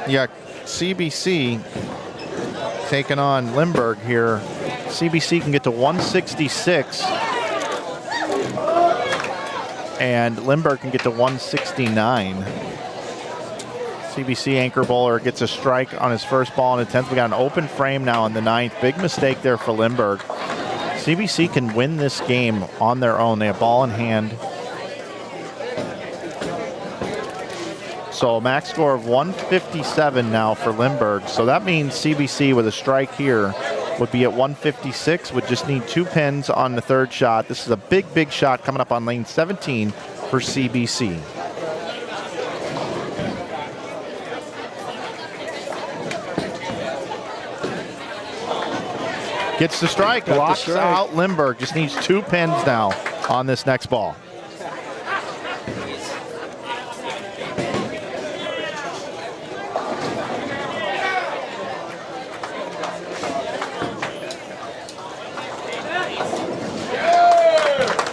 Yeah, CBC taking on Lindbergh here. CBC can get to 166. And Lindbergh can get to 169. CBC anchor bowler gets a strike on his first ball in the 10th. We got an open frame now in the 9th. Big mistake there for Lindbergh. CBC can win this game on their own. They have ball in hand. So a max score of 157 now for Lindbergh. So that means CBC with a strike here would be at 156, would just need 2 pins on the 3rd shot. This is a big, big shot coming up on lane 17 for CBC. Gets the strike, locks out Lindbergh. Just needs 2 pins now on this next ball.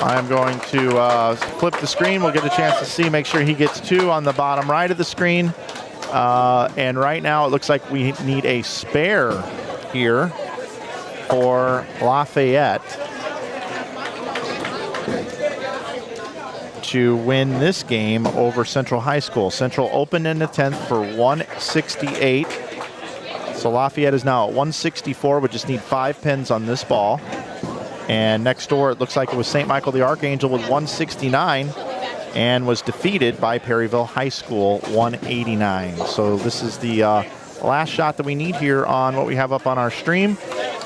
I'm going to flip the screen. We'll get a chance to see, make sure he gets 2 on the bottom right of the screen. And right now it looks like we need a spare here for Lafayette to win this game over Central High School. Central opened in the 10th for 168. So Lafayette is now at 164. We just need 5 pins on this ball. And next door, it looks like it was St. Michael the Archangel with 169 and was defeated by Perryville High School 189. So this is the last shot that we need here on what we have up on our stream.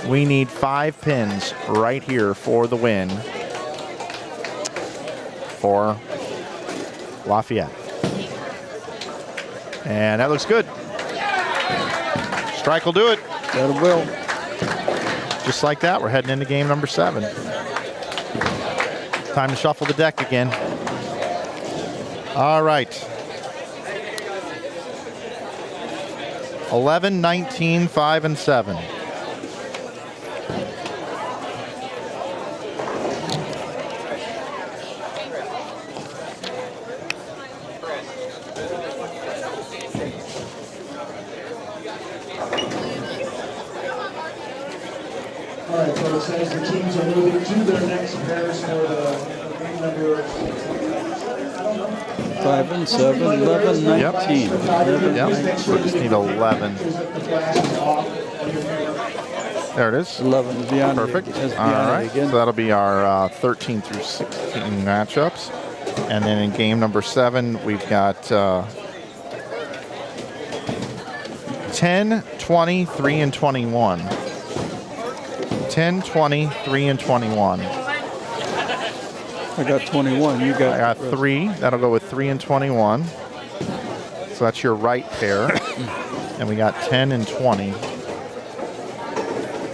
We need 5 pins right here for the win for Lafayette. And that looks good. Strike will do it. That will. Just like that, we're heading into game number 7. Time to shuffle the deck again. All right. 11, 19, 5, and 7. All right, folks, as the teams are moving to their next pairs for the game number, I don't know. 5 and 7, 11, 19. Yep. We just need 11. There it is. 11 is beyond. Perfect. Is All beyond right. again. So that'll be our 13 through 16 matchups. And then in game number 7, we've got 10, 20, 3, and 21. 10, 20, 3, and 21. I got 21. You got. I got 3. That'll go with 3 and 21. So that's your right pair. And we got 10 and 20.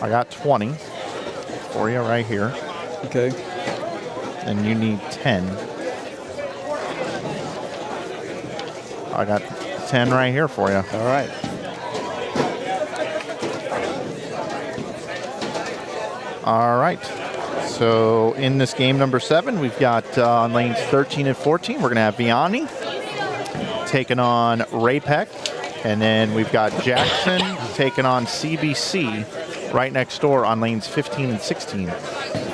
I got 20 for you right here. Okay. And you need 10. I got 10 right here for you. All right. All right. So in this game number 7, we've got on lanes 13 and 14, we're going to have Vianney taking on Ray-Peck. And then we've got Jackson taking on CBC right next door on lanes 15 and 16.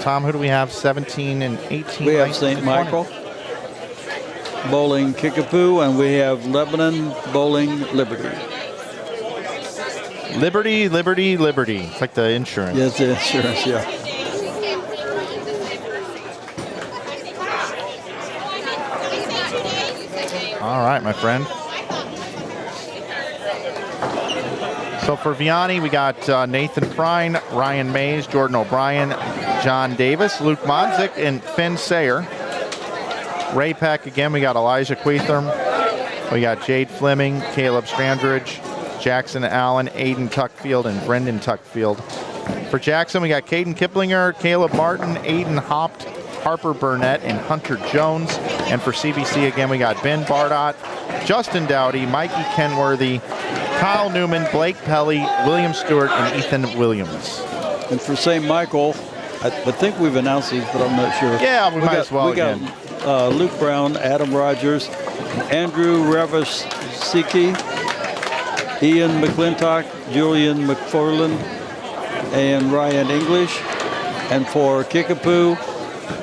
Tom, who do we have? 17 and 18? We have St. Michael Bowling Kickapoo, and we have Lebanon Bowling Liberty. Liberty, Liberty, Liberty. It's like the insurance. Yes, the insurance, yeah. All right, my friend. So for Vianney, we got Nathan Prine, Ryan Mays, Jordan O'Brien, John Davis, Luke Monzik, and Finn Sayer. Ray-Peck, again, we got Elijah Queetham. We got Jade Fleming, Caleb Strandridge, Jackson Allen, Aiden Tuckfield, and Brendan Tuckfield. For Jackson, we got Caden Kiplinger, Caleb Martin, Aiden Hopt, Harper Burnett, and Hunter Jones. And for CBC, again, we got Ben Bardot, Justin Dowdy, Mikey Kenworthy, Kyle Newman, Blake Pelly, William Stewart, and Ethan Williams. And for St. Michael, I think we've announced these, but I'm not sure. Yeah, we might as well again. We got Luke Brown, Adam Rogers, Andrew Ravasicki, Ian McClintock, Julian McFarland, and Ryan English. And for Kickapoo,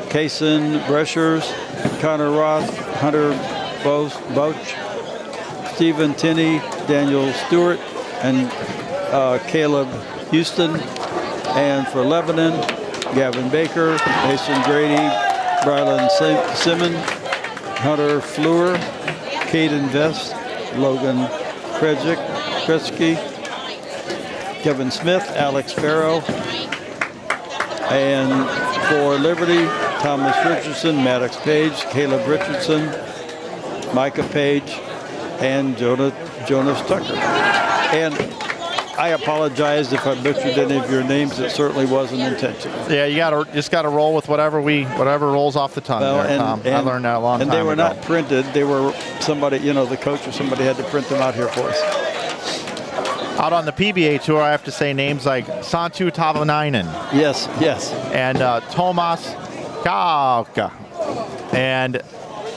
Kason Breschers, Connor Roth, Hunter Boach, Stephen Tinney, Daniel Stewart, and Caleb Houston. And for Lebanon, Gavin Baker, Mason Grady, Brylan Simon, Hunter Fleur, Caden Vest, Logan Kretzky, Kevin Smith, Alex Farrow. And for Liberty, Thomas Richardson, Maddox Page, Caleb Richardson, Micah Page, and Jonas Tucker. And I apologize if I butchered any of your names. It certainly wasn't intentional. Yeah, you just gotta roll with whatever rolls off the tongue there, Tom. I learned that a long time ago. And they were not printed. They were somebody, the coach or somebody had to print them out here for us. Out on the PBA Tour, I have to say names like Santu Tavanainen. Yes. And Tomas Kauka. And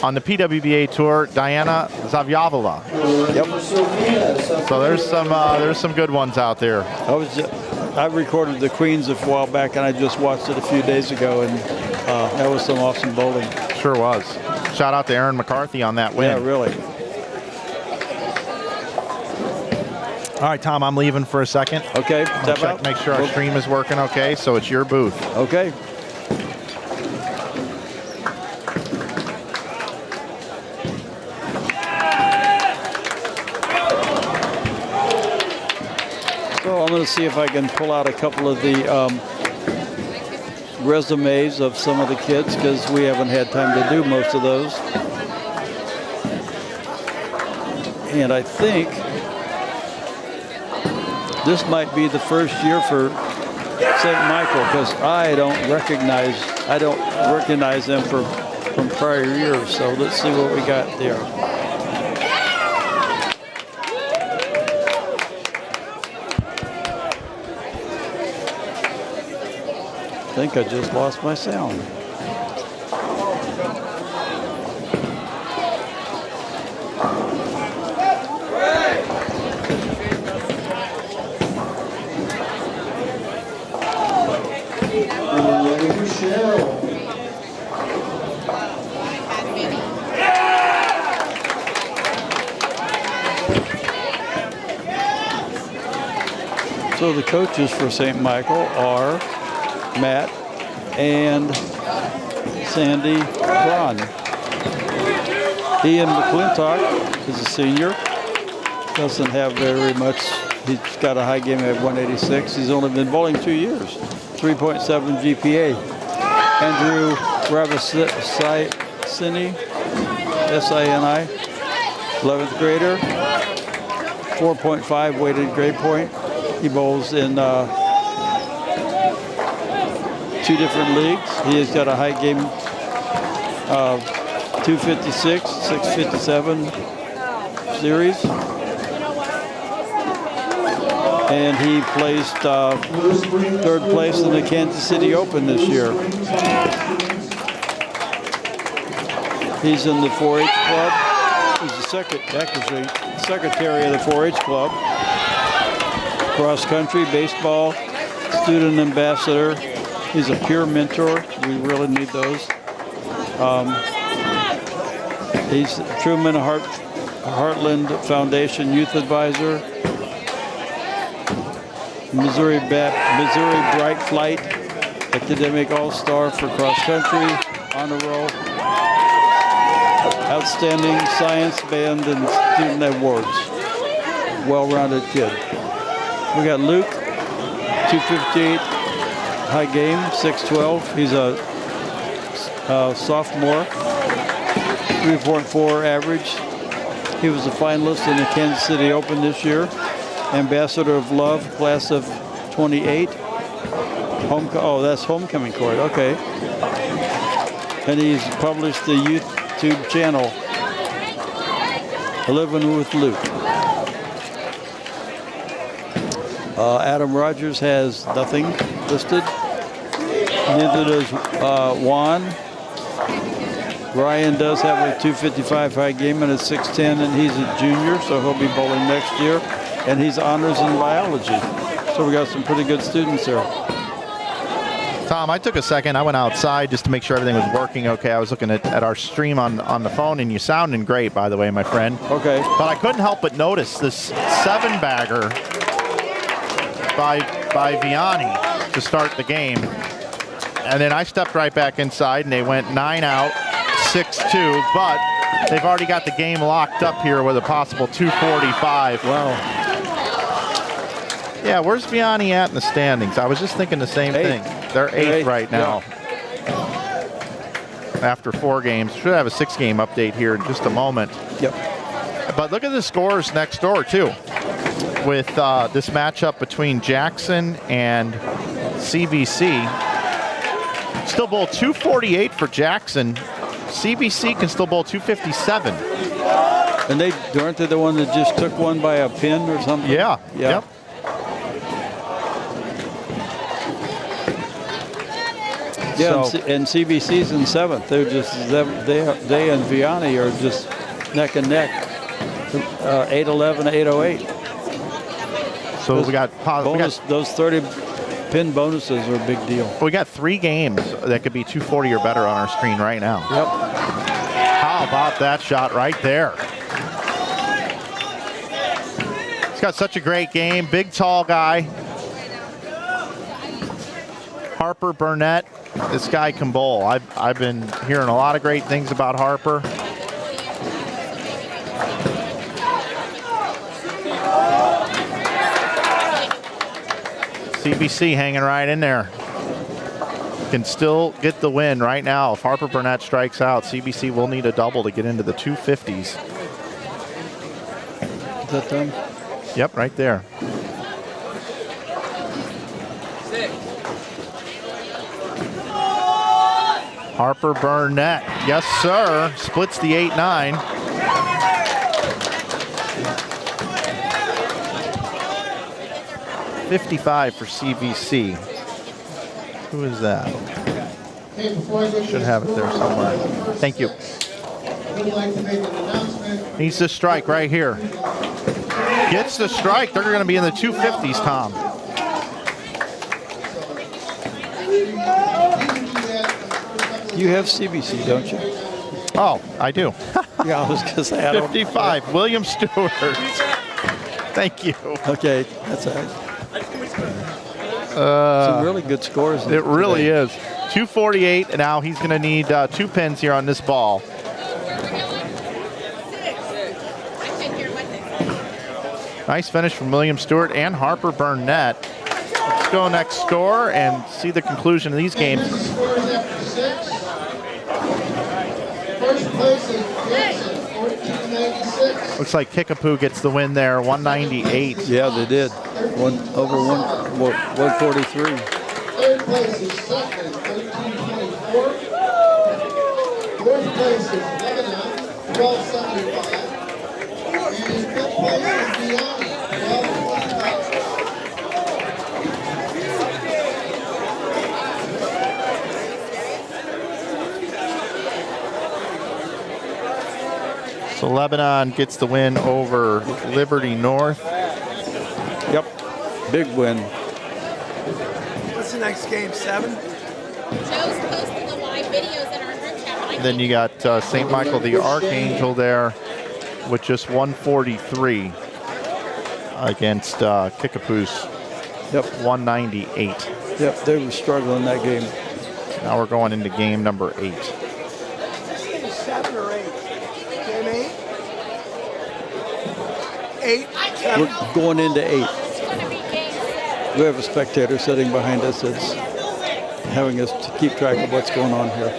on the PWBA Tour, Diana Zavyavala. Yep. So there's some good ones out there. I recorded the Queens a while back, and I just watched it a few days ago, and that was some awesome bowling. Sure was. Shout out to Aaron McCarthy on that win. Yeah, really. All right, Tom, I'm leaving for a second. Okay. Make sure our stream is working okay, so it's your booth. Okay. going to see if I can pull out a couple of the resumes of some of the kids because we haven't had time to do most of those. And I think this might be the first year for St. Michael because I don't recognize them from prior years. So let's see what we got there. I think I just lost my sound. So the coaches for St. Michael are Matt and Sandy Braun. Ian McClintock is a senior. Doesn't have very much. He's got a high game at 186. He's only been bowling 2 years. 3.7 GPA. Andrew Ravasini, Sini, 11th grader. 4.5 weighted grade point. He bowls in 2 different leagues. He has got a high game of 256, 657 series. And he placed 3rd place in the Kansas City Open this year. He's in the 4-H club. He's the secretary of the 4-H club. Cross country, baseball, student ambassador. He's a peer mentor. We really need those. He's Truman Heartland Foundation Youth Advisor. Missouri Bright Flight Academic All-Star for cross country, honor roll, outstanding science band and student awards. Well-rounded kid. We got Luke, 258 high game, 612. He's a sophomore, 3.4 average. He was a finalist in the Kansas City Open this year. Ambassador of Love, class of 28. That's homecoming court, okay. And he's published the YouTube channel, Living with Luke. Adam Rogers has nothing listed. Neither does Juan. Ryan does have a 255 high game and a 610, and he's a junior, so he'll be bowling next year. And he's honors in biology. So we got some pretty good students there. Tom, I took a second. I went outside just to make sure everything was working okay. I was looking at our stream on the phone, and you sounding great, by the way, my friend. Okay. But I couldn't help but notice this 7-bagger by Vianney to start the game. And then I stepped right back inside, and they went 9 out, 6-2. But they've already got the game locked up here with a possible 245. Wow. Yeah, where's Vianney at in the standings? I was just thinking the same thing. They're 8th right now. Yeah. After 4 games. Should have a 6-game update here in just a moment. Yep. But look at the scores next door, too. With this matchup between Jackson and CBC. Still bowl 248 for Jackson. CBC can still bowl 257. And aren't they the one that just took one by a pin or something? Yeah. Yep. Yeah, so, and CBC's in 7th. They're just they and Vianney are just neck and neck. 811, 808. So we got those 30 pin bonuses are a big deal. We got 3 games that could be 240 or better on our screen right now. Yep. How about that shot right there? He's got such a great game. Big, tall guy. Harper Burnett. This guy can bowl. I've been hearing a lot of great things about Harper. CBC hanging right in there. Can still get the win right now. If Harper Burnett strikes out, CBC will need a double to get into the 250s. Is that done? Yep, right there. Harper Burnett, yes sir, splits the 8-9. $55 for CBC. Who is that? Hey, before I go to Should the have it there scores, somewhere. the first Thank you. I would like to make an announcement. Needs to strike right here. Gets the strike. They're going to be in the 250s, Tom. You have CBC, don't you? Oh, I do. Yeah, I was going to say, I don't. 55, William Stewart. Thank you. Okay, that's all right. Some really good scores. It really is. 248, and now he's going to need 2 pins here on this ball. Nice finish from William Stewart and Harper Burnett. Let's go next door and see the conclusion of these games. The scores after 6. First place is Jackson, 1496. Looks like Kickapoo gets the win there, 198. Yeah, they did. 143. Third place is Sutton, 1324. Fourth place is Lebanon, 1275. And in fifth place is Gianni, 1225. So Lebanon gets the win over Liberty North. Yep, big win. What's the next game? 7? Joe's posting the live videos in our group chat. Then you got St. Michael the Archangel there with just 143 against Kickapoo's Yep, 198. yep, they were struggling that game. Now we're going into game number 8. This game is 7 or 8? Game 8? 8? We're going into 8. We have a spectator sitting behind us that's having us to keep track of what's going on here.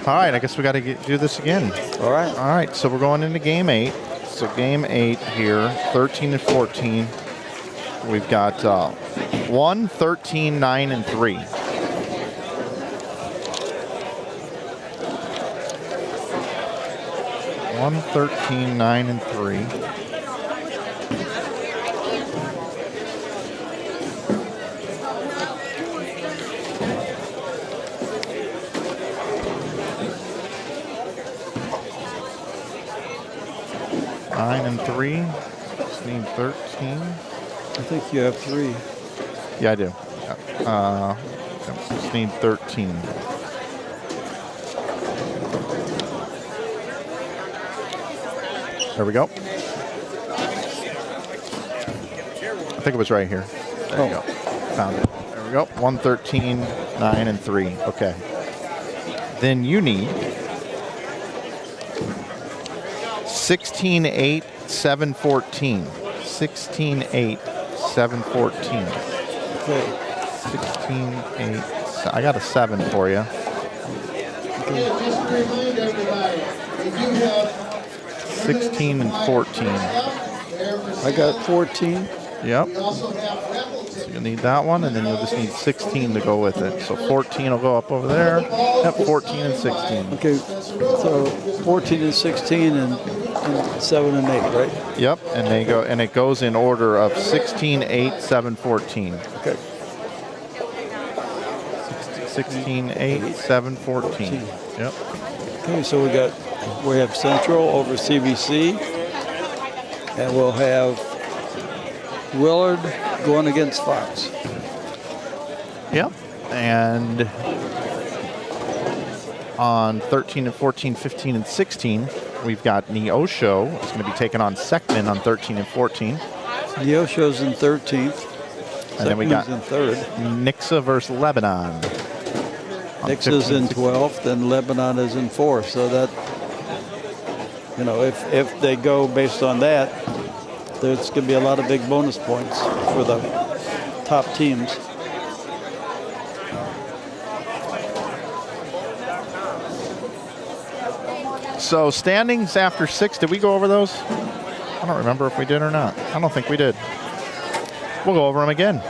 All right, I guess we got to do this again. All right. All right, so we're going into game 8. So game 8 here, 13 and 14. We've got 1, 13, 9, and 3. One, 13, 9, and 3. Nine and 3. Just need 13. I think you have 3. Yeah, I do. Just need 13. There we go. I think it was right here. There you go. Found it. There we go. 113, 9, and 3. Okay. Then you need 16, 8, 7, 14. 16, 8, 7, 14. Okay. 16, 8. I got a 7 for you. Yeah, just to remind everybody, we do have 16 and 14. I got 14. Yep. We also have raffle So tickets. you'll need that one, and then you'll just need 16 to go with it. So 14 will go up over there. Yep, 14 and 16. Okay, so 14 and 16 and 7 and 8, right? Yep, and they go, and it goes in order of 16, 8, 7, 14. Okay. 16, 8, 7, 14. Yep. Okay, so we have Central over CBC, and we'll have Willard going against Fox. Yep. And on 13 and 14, 15 and 16, we've got Neosho. It's going to be taking on Seckman on 13 and 14. Neosho's in 13th. And then we got Seckman's in 3rd. Nixa versus Lebanon. Nixa's in 12th, and Lebanon is in 4th. So that You know, if they go based on that, there's going to be a lot of big bonus points for the top teams. So standings after 6, did we go over those? I don't remember if we did or not. I don't think we did. We'll go over them again.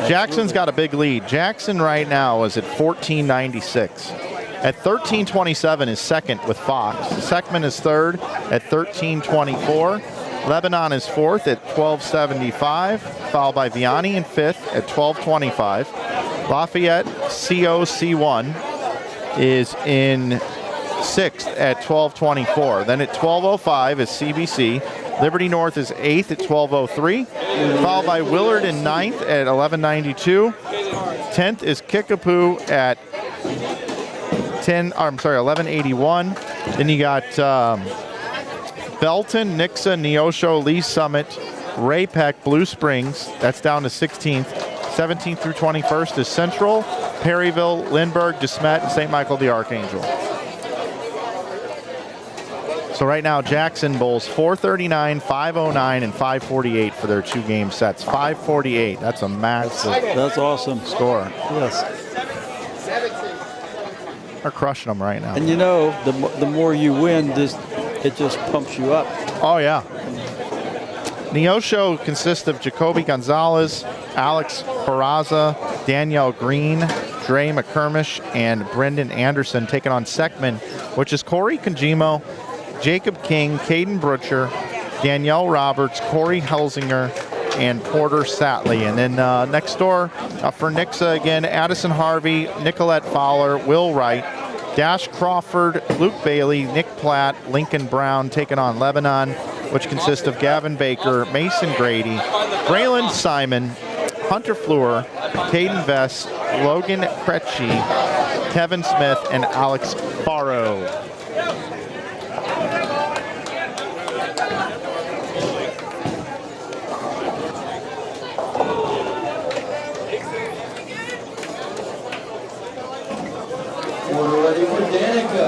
Jackson's got a big lead. Jackson right now is at 1496. At 1327 is second with Fox. Seckman is third at 1324. Lebanon is fourth at 1275, followed by Vianney in fifth at 1225. Lafayette COC1 is in sixth at 1224. Then at 1205 is CBC. Liberty North is eighth at 1203, followed by Willard in ninth at 1192. 10th is Kickapoo at 1181. Then you got Belton, Nixa, Neosho, Lee Summit, Ray Peck, Blue Springs. That's down to 16th. 17th through 21st is Central, Perryville, Lindbergh, DeSmet, and St. Michael the Archangel. So right now, Jackson bowls 439, 509, and 548 for their 2-game sets. 548. That's a massive. That's awesome score. Yes. They're crushing them right now. And you know, the more you win, it just pumps you up. Oh yeah. Neosho consists of Jacoby Gonzalez, Alex Peraza, Danielle Green, Dre McCurmish, and Brendan Anderson, taking on Seckman, which is Corey Kojimo, Jacob King, Caden Brutcher, Danielle Roberts, Corey Helsinger, and Porter Satley. And then next door for Nixa again, Addison Harvey, Nicolette Fowler, Will Wright, Dash Crawford, Luke Bailey, Nick Platt, Lincoln Brown, taking on Lebanon, which consists of Gavin Baker, Mason Grady, Braylon Simon, Hunter Fleur, Caden Vest, Logan Kretschy, Kevin Smith, and Alex Barrow. We're ready for Danica.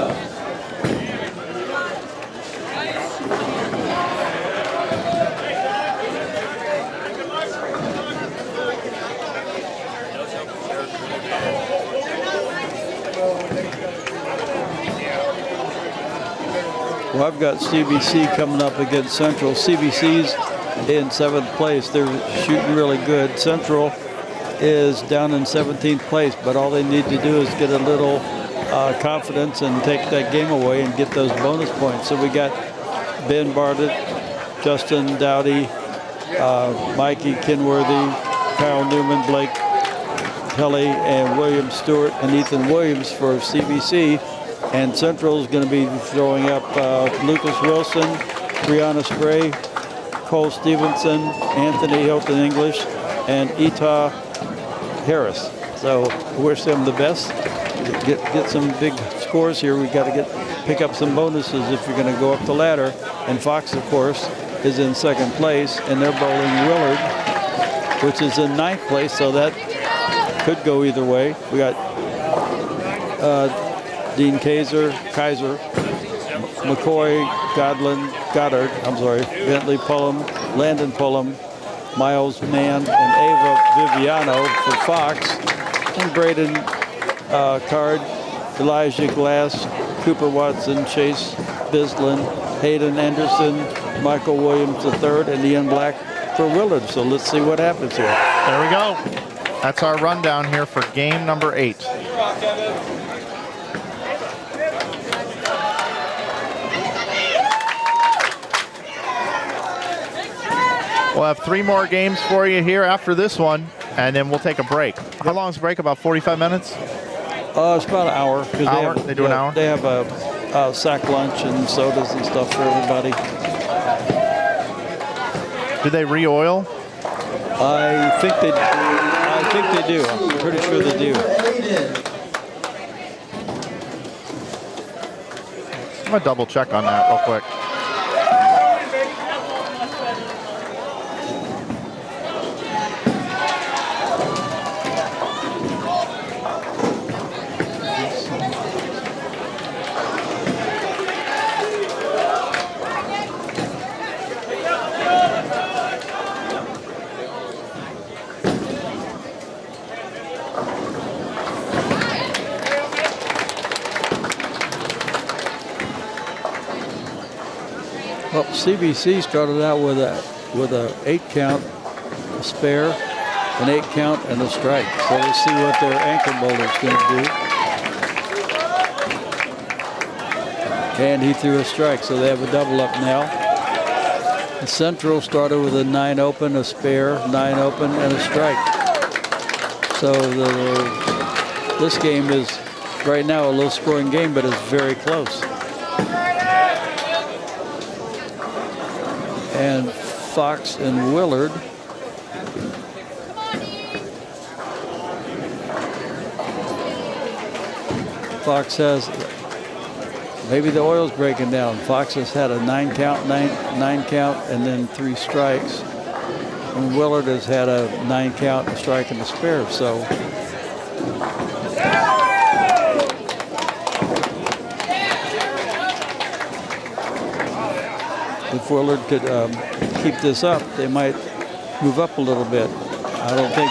Well, I've got CBC coming up against Central. CBC's in 7th place. They're shooting really good. Central is down in 17th place, but all they need to do is get a little confidence and take that game away and get those bonus points. So we got Ben Bartlett, Justin Dowdy, Mikey Kinworthy, Kyle Newman, Blake Kelly, and William Stewart and Ethan Williams for CBC. And Central is going to be throwing up Lucas Wilson, Brianna Spray, Cole Stevenson, Anthony Hilton English, and Etah Harris. So wish them the best. Get some big scores here. We got to pick up some bonuses if you're going to go up the ladder. And Fox, of course, is in 2nd place, and they're bowling Willard, which is in 9th place. So that could go either way. We got Dean Kaiser, McCoy, Goddard, Bentley Pullum, Landon Pullum, Miles Mann, and Ava Viviano for Fox, and Braden Card, Elijah Glass, Cooper Watson, Chase Bislin, Hayden Anderson, Michael Williams III, and Ian Black for Willard. So let's see what happens here. There we go. That's our rundown here for game number 8. We'll have 3 more games for you here after this one, and then we'll take a break. How long is the break? About 45 minutes? It's about an hour. They do an hour? They have a sack lunch and sodas and stuff for everybody. Do they re-oil? I think they do. I'm pretty sure they do. I'm going to double check on that real quick. Well, CBC started out with a 8 count, a spare, an 8 count, and a strike. So let's see what their anchor bowler's going to do. And he threw a strike, so they have a double up now. The Central started with a 9 open, a spare, 9 open, and a strike. So this game is right now a low scoring game, but it's very close. And Fox and Willard. Fox has, maybe the oil's breaking down. Fox has had a 9 count, 9 count, and then 3 strikes. And Willard has had a 9 count, a strike, and a spare. So if Willard could keep this up, they might move up a little bit. I don't think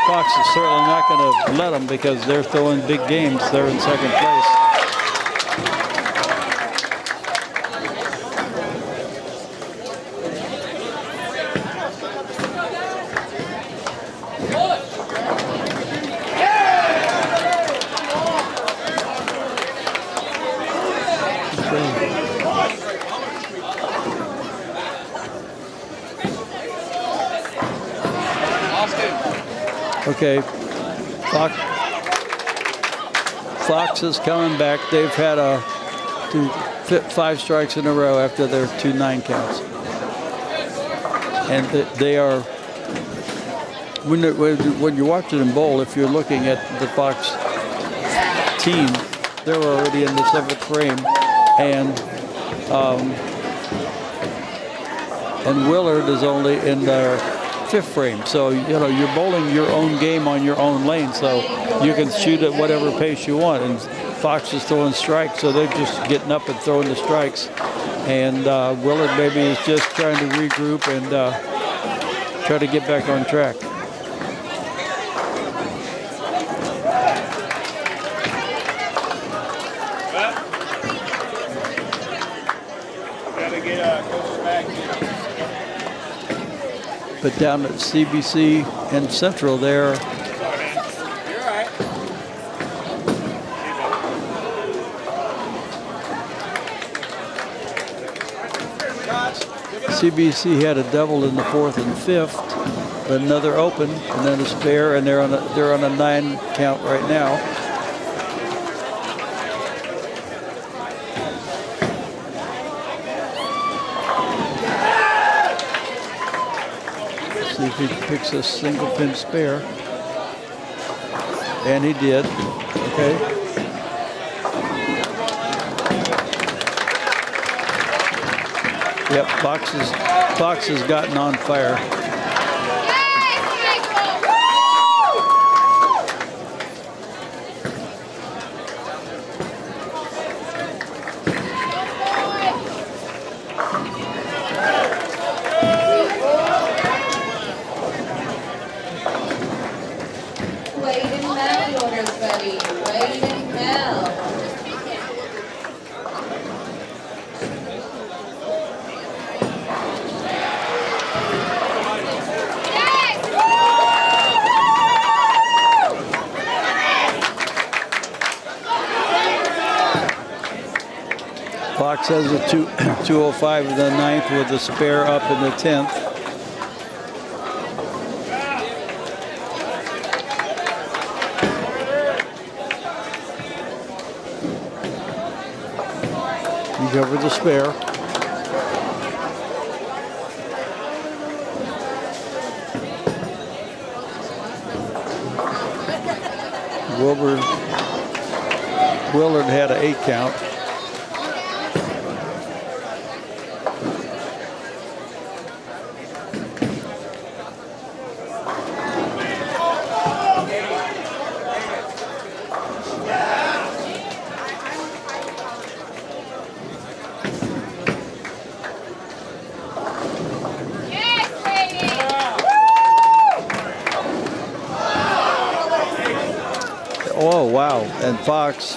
Fox is certainly not going to let them because they're throwing big games. They're in second place. Okay, Fox is coming back. They've had 5 strikes in a row after their 2 9 counts. And they are, when you're watching them bowl, if you're looking at the Fox team, they're already in the 7th frame. And Willard is only in their 5th frame. So, you're bowling your own game on your own lane, so you can shoot at whatever pace you want. And Fox is throwing strikes, so they're just getting up and throwing the strikes. And Willard maybe is just trying to regroup and try to get back on track. But down at CBC and Central there, CBC had a double in the 4th and 5th, but another open and then a spare, and they're on a 9 count right now. See if he picks a single pin spare. And he did. Okay. Yep, Fox has gotten on fire. Fox has a 205 in the 9th with a spare up in the 10th. He covered the spare. Willard had an 8 count. Oh, wow. And Fox,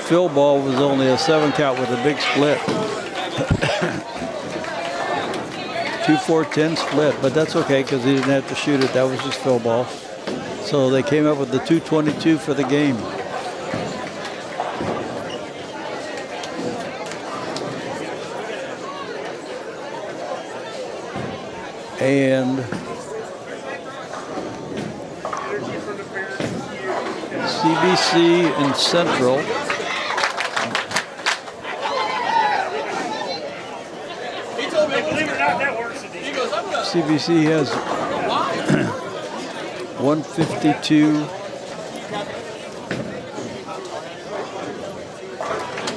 field ball was only a 7 count with a big split. 2-4-10 split, but that's okay because he didn't have to shoot it. That was just fill ball. So they came up with the 2:22 for the game. And CBC and Central. CBC has 152.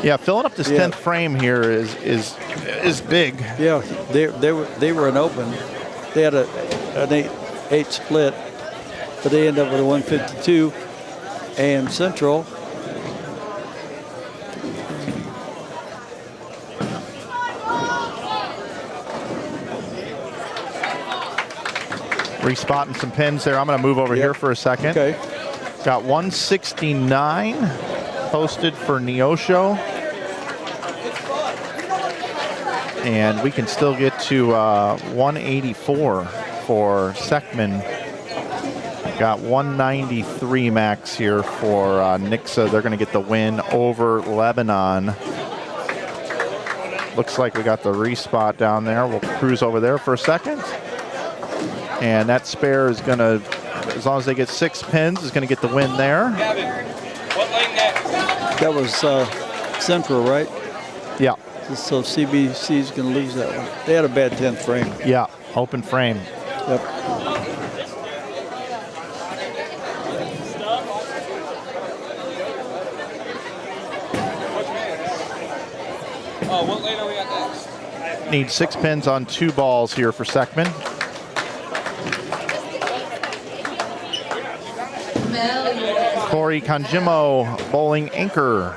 Yeah, filling up this 10th frame here is big. Yeah, they were an open. They had an 8 split, but they ended up with a 152. And Central Respotting some pins there. I'm going to move over here for a second. Okay. Got 169 posted for Neosho. And we can still get to 184 for Seckman. Got 193 max here for Nixa. They're going to get the win over Lebanon. Looks like we got the respot down there. We'll cruise over there for a second. And that spare is going to, as long as they get 6 pins, is going to get the win there. That was Central, right? Yeah. So CBC is going to lose that one. They had a bad 10th frame. Yeah, open frame. Yep. What lane are we at next? Need 6 pins on 2 balls here for Seckman. Corey Kanjimo, bowling anchor.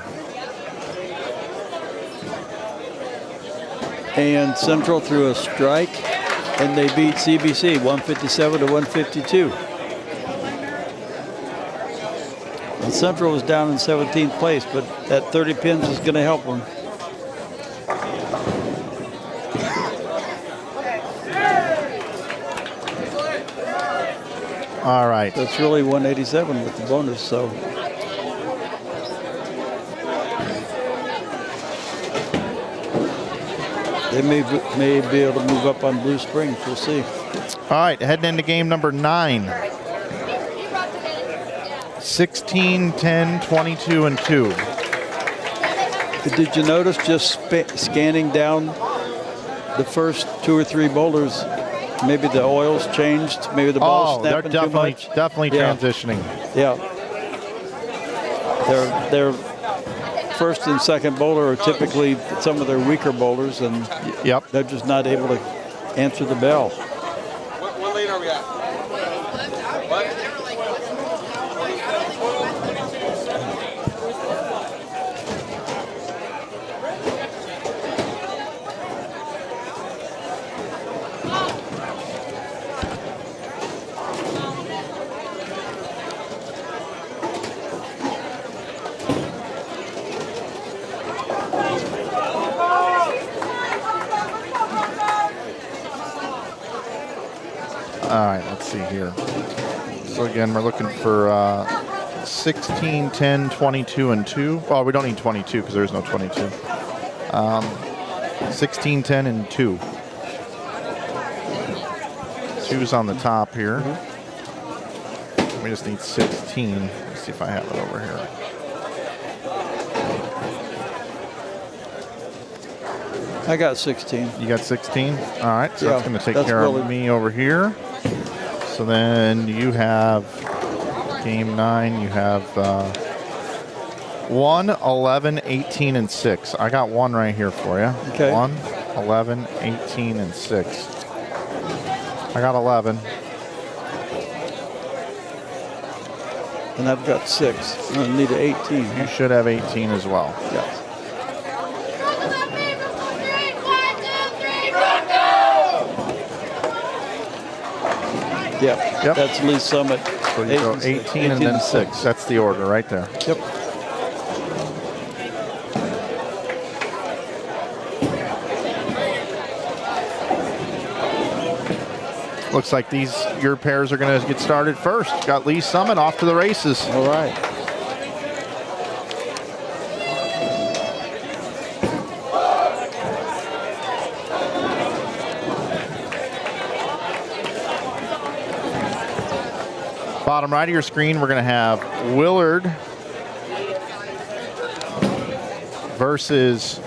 And Central threw a strike, and they beat CBC 157 to 152. And Central was down in 17th place, but that 30 pins is going to help them. All right. That's really 187 with the bonus, so. They may be able to move up on Blue Springs. We'll see. All right, heading into game number 9. 16, 10, 22, and 2. Did you notice just scanning down the first 2 or 3 boulders, maybe the oils changed, maybe the ball's snapping they're too much? definitely transitioning. Yeah. Their first and second bowler are typically some of their weaker bowlers, and they're just not able to answer the bell. What lane are we at? What? All right, let's see here. So again, we're looking for 16, 10, 22, and 2. Well, we don't need 22 because there's no 22. 16, 10, and 2. 2's on the top here. We just need 16. Let's see if I have it over here. I got 16. You got 16? All right, so that's going to take care really of me over here. So then you have game 9, you have 1, 11, 18, and 6. I got 1 right here for you. Okay. 1, 11, 18, and 6. I got 11. And I've got 6. I need an 18. You should have 18 as well. Yeah. Yep. That's Lee Summit. So you go 18 and then 6. That's the order right there. Yep. Looks like your pairs are going to get started first. Got Lee Summit off to the races. All right. Bottom right of your screen, we're going to have Willard versus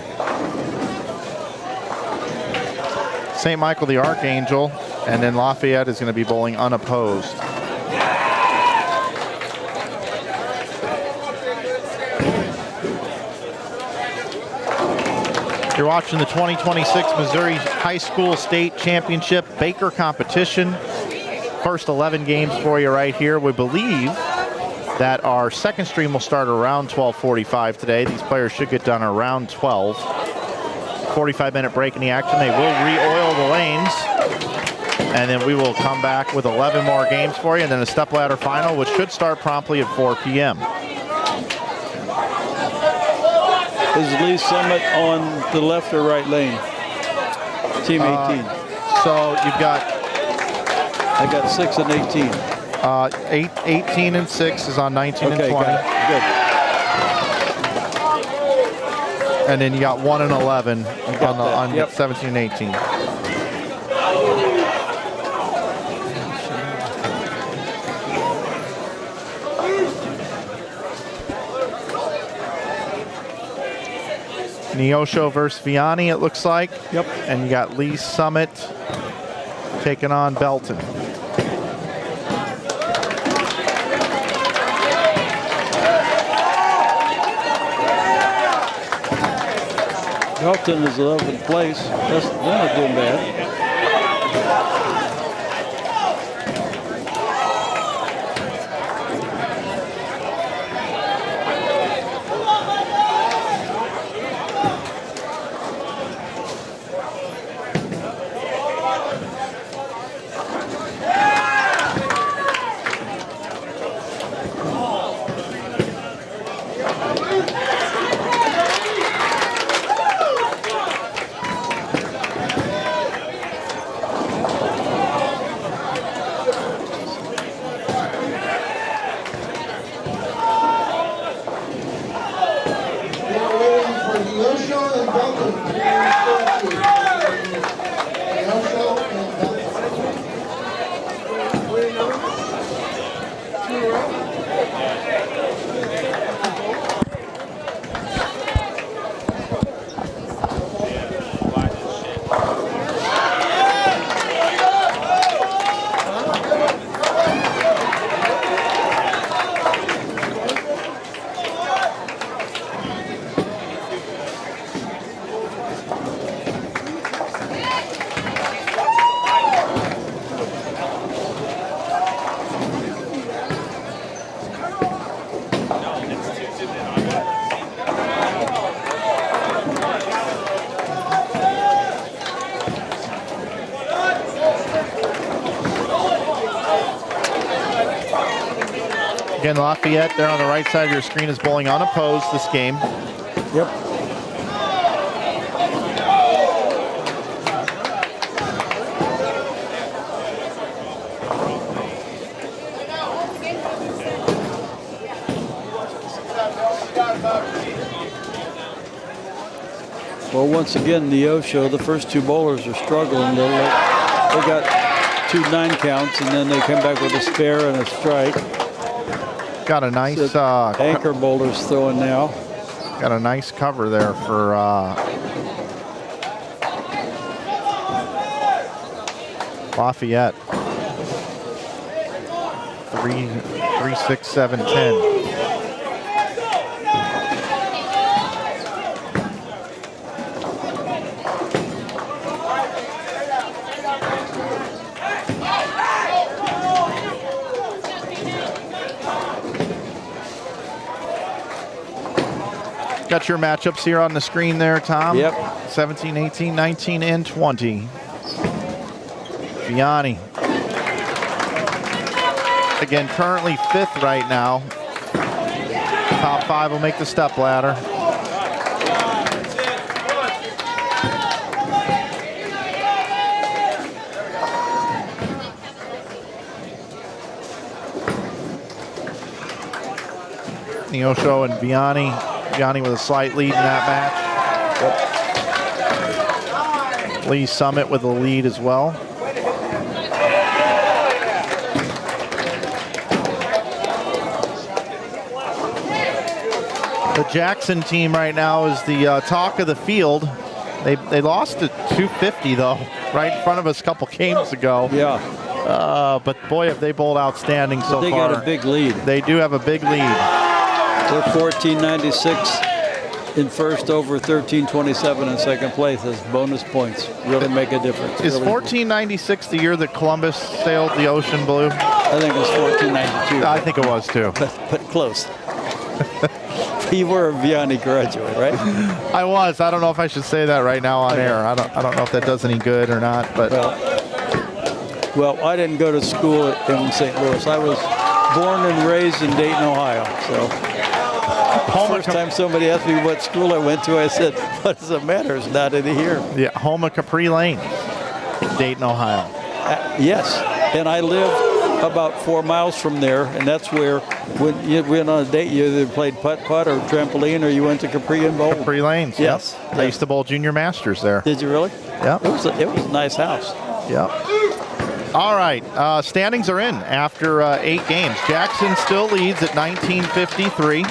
St. Michael the Archangel, and then Lafayette is going to be bowling unopposed. You're watching the 2026 Missouri High School State Championship Baker competition. First 11 games for you right here. We believe that our second stream will start around 12:45 today. These players should get done around 12. 45-minute break in the action. They will re-oil the lanes. And then we will come back with 11 more games for you, and then a stepladder final, which should start promptly at 4 p.m. Is Lee Summit on the left or right lane? Team 18. So you've got... I got 6 and 18. 18 and 6 is on 19 okay, and 20. Good. And then you got 1 and 11 on Yep. 17 and 18. Neosho versus Vianney, it looks like. Yep. And you got Lee Summit taking on Belton. Belton is 11th place. They're not doing bad. Again, Lafayette there on the right side of your screen is bowling unopposed this game. Yep. Well, once again, Neosho, the first two bowlers are struggling. They got 2 9 counts, and then they come back with a spare and a strike. Got a nice so anchor bowlers throwing now. Got a nice cover there for Lafayette. 3, 6, 7, 10. Got your matchups here on the screen there, Tom. Yep. 17, 18, 19, and 20. Vianney. Again, currently 5th right now. Top 5 will make the step ladder. Neosho and Vianney. Vianney with a slight lead in that match. Lee Summit with a lead as well. The Jackson team right now is the talk of the field. They lost to 250 though, right in front of us a couple games ago. Yeah. But boy, have they bowled outstanding so far. They got a big lead. They do have a big lead. They're 1496 in first over 1327 in second place as bonus points. Really make a difference. Is really 1496 the year that Columbus sailed the ocean blue? I think it was 1492. I think it was too. But close. You were a Vianney graduate, right? I was. I don't know if I should say that right now on air. I don't know if that does any good or not. But well, I didn't go to school in St. Louis. I was born and raised in Dayton, Ohio. So first time somebody asked me what school I went to, I said, "What does it matter? It's not in here." Yeah, home of Capri Lane, Dayton, Ohio. Yes, and I live about 4 miles from there, and that's where when you went on a date, you either played putt-putt or trampoline, or you went to Capri and bowled. Capri Lanes. Yes. Yep. I used to bowl junior masters there. Did you really? Yeah. It was a nice house. Yep. All right, standings are in after 8 games. Jackson still leads at 1953.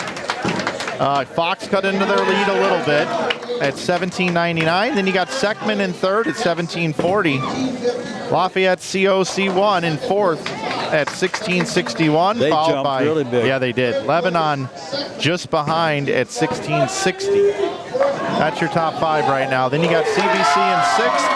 Fox cut into their lead a little bit at 1799. Then you got Seckman in third at 1740. Lafayette COC1 in fourth at 1661. They followed jumped by, really big. Yeah, they did. Lebanon just behind at 1660. That's your top 5 right now. Then you got CBC in sixth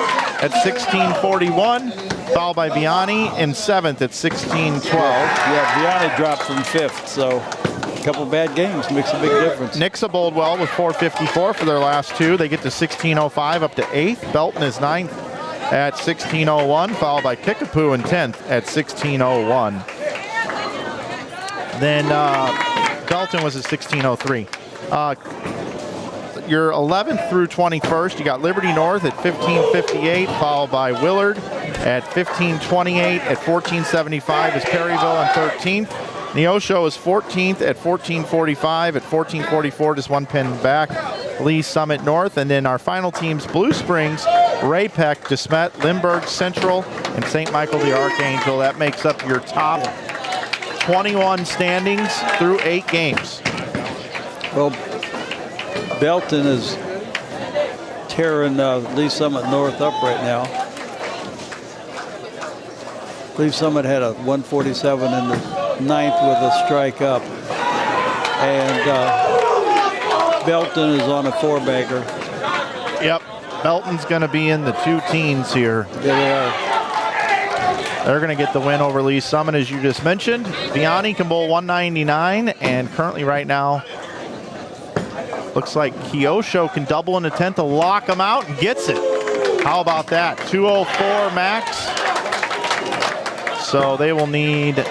at 1641. Followed by Vianney in 7th at 1612. Yeah, Vianney dropped from 5th, so a couple bad games makes a big difference. Nixa bowled well with 454 for their last 2. They get to 1605 up to 8th. Belton is 9th at 1601, followed by Kickapoo in 10th at 1601. Then Belton was at 1603. Your 11th through 21st, you got Liberty North at 1558, followed by Willard at 1528. At 1475 is Perryville in 13th. Neosho is 14th at 1445. At 1444, just 1 pin back, Lee Summit North. And then our final teams, Blue Springs, Ray-Pec, DeSmet, Lindbergh Central, and St. Michael the Archangel. That makes up your top 21 standings through 8 games. Well, Belton is tearing Lee Summit North up right now. Lee Summit had a 147 in the 9th with a strike up. And Belton is on a 4-bagger. Yep, Belton's going to be in the 2 teens here. There they are. They're going to get the win over Lee Summit, as you just mentioned. Vianney can bowl 199, and currently right now, looks like Kyosho can double in the 10th to lock him out and gets it. How about that? 204 max. So they will need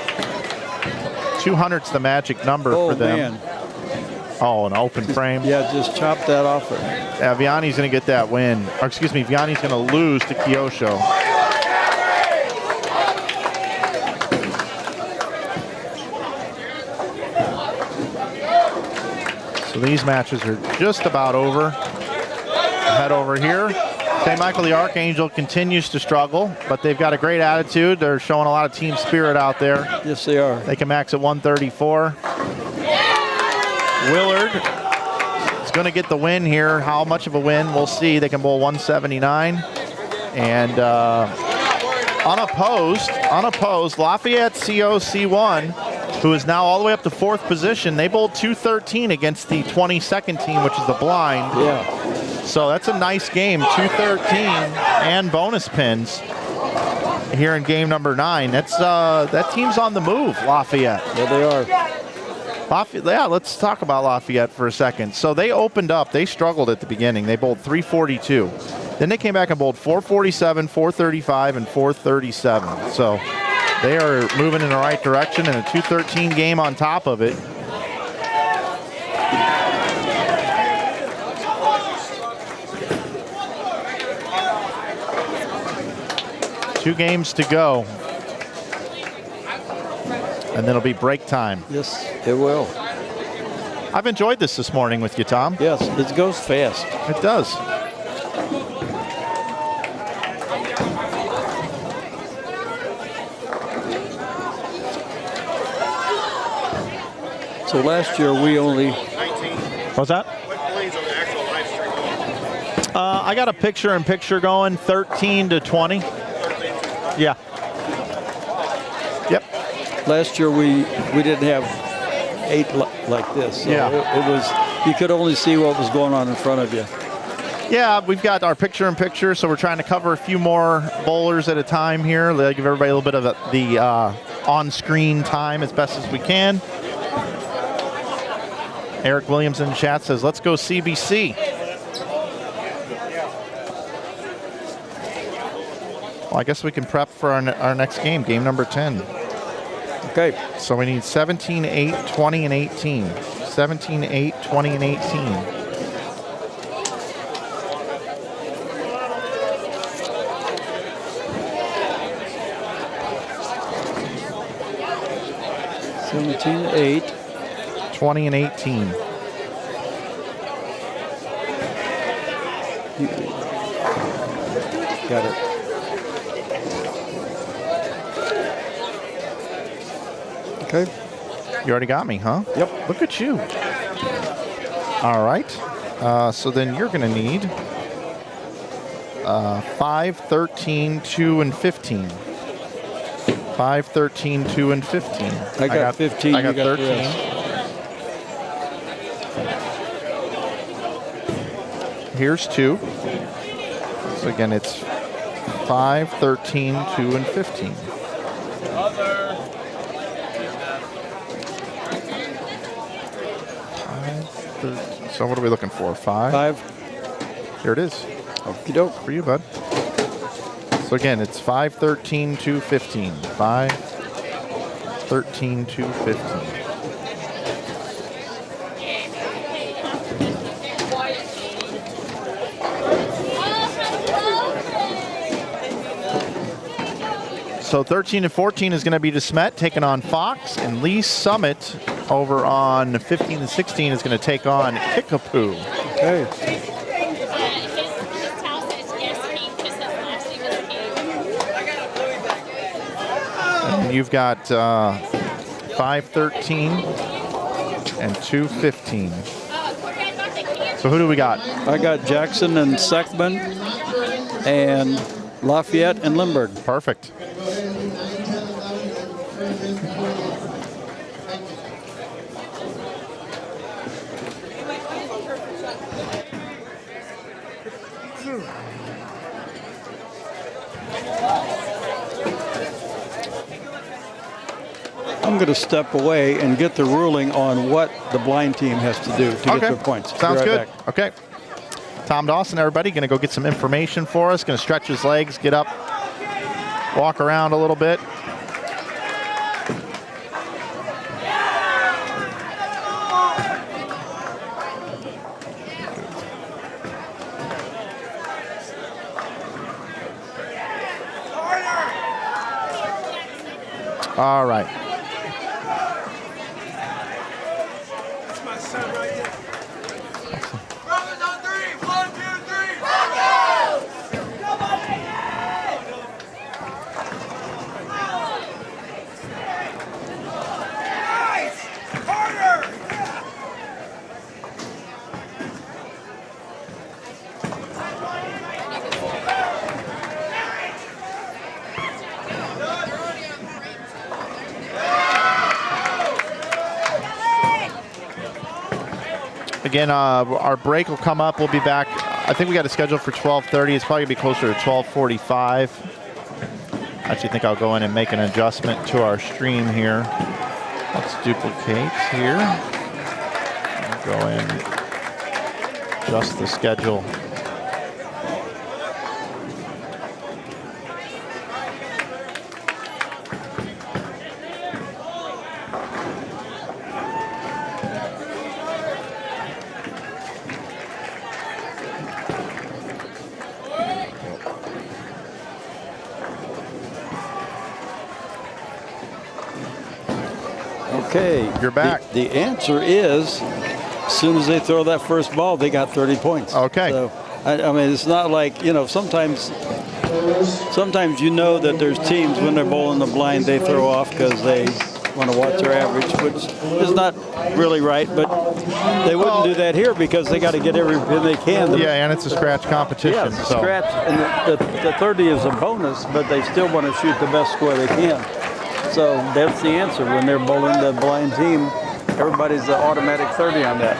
200's the magic number for them. Man. Oh, an open frame. Yeah, just chop that off. Yeah, Vianney's going to get that win. Or excuse me, Vianney's going to lose to Kyosho. So these matches are just about over. Head over here. St. Michael the Archangel continues to struggle, but they've got a great attitude. They're showing a lot of team spirit out there. Yes, they are. They can max at 134. Willard is going to get the win here. How much of a win? We'll see. They can bowl 179. And unopposed, Lafayette COC1, who is now all the way up to 4th position. They bowled 213 against the 22nd team, which is the blind. Yeah. So that's a nice game, 213 and bonus pins here in game number 9. That team's on the move, Lafayette. Yeah, they are. Yeah, let's talk about Lafayette for a second. So they opened up. They struggled at the beginning. They bowled 342. Then they came back and bowled 447, 435, and 437. So they are moving in the right direction, and a 213 game on top of it. Two games to go. And then it'll be break time. Yes, it will. I've enjoyed this morning with you, Tom. Yes, it goes fast. It does. So last year we only. What's that? I got a picture-in-picture going, 13 to 20. Yeah. Yep. Last year we didn't have 8 like this. So Yeah. It was, you could only see what was going on in front of you. Yeah, we've got our picture-in-picture, so we're trying to cover a few more bowlers at a time here. Give everybody a little bit of the on-screen time as best as we can. Eric Williams in the chat says, let's go CBC. Well, I guess we can prep for our next game, game number 10. Okay. So we need 17, 8, 20, and 18. 17, 8, 20, and 18. $17, 8. 20 and 18. Got it. Okay. You already got me, huh? Yep. Look at you. All right. So then you're going to need 5, 13, 2, and 15. 5, 13, 2, and 15. I got 15. I got you got 13. The rest. Here's 2. So again, it's 5, 13, 2, and 15. 5, 13. So what are we looking for? 5? 5. Here it is. Okie doke. For you, bud. So again, it's 5, 13, 2, 15. 5, 13, 2, 15. So 13 and 14 is going to be DeSmet taking on Fox, and Lee Summit over on 15 and 16 is going to take on Kickapoo. Okay. And you've got 5, 13 and 2, 15. So who do we got? I got Jackson and Seckman and Lafayette and Lindbergh. Perfect. I'm going to step away and get the ruling on what the blind team has to do to get their points. Sounds Be good. right back. Okay. Tom Dawson, everybody, going to go get some information for us. Going to stretch his legs, get up, walk around a little bit. All right. Again, our break will come up. We'll be back. I think we got a schedule for 12:30. It's probably going to be closer to 12:45. I actually think I'll go in and make an adjustment to our stream here. Let's duplicate here. I'll go in, adjust the schedule. Okay. You're back. The answer is as soon as they throw that first ball, they got 30 points. Okay. So, I mean, it's not like, sometimes you know that there's teams when they're bowling the blind, they throw off because they want to watch their average, which is not really right, but they wouldn't do that here because they got to get everything they can. Yeah, and it's a scratch competition. Yeah, it's a scratch, and the 30 is a bonus, but they still want to shoot the best score they can. So that's the answer. When they're bowling the blind team, everybody's an automatic 30 on that.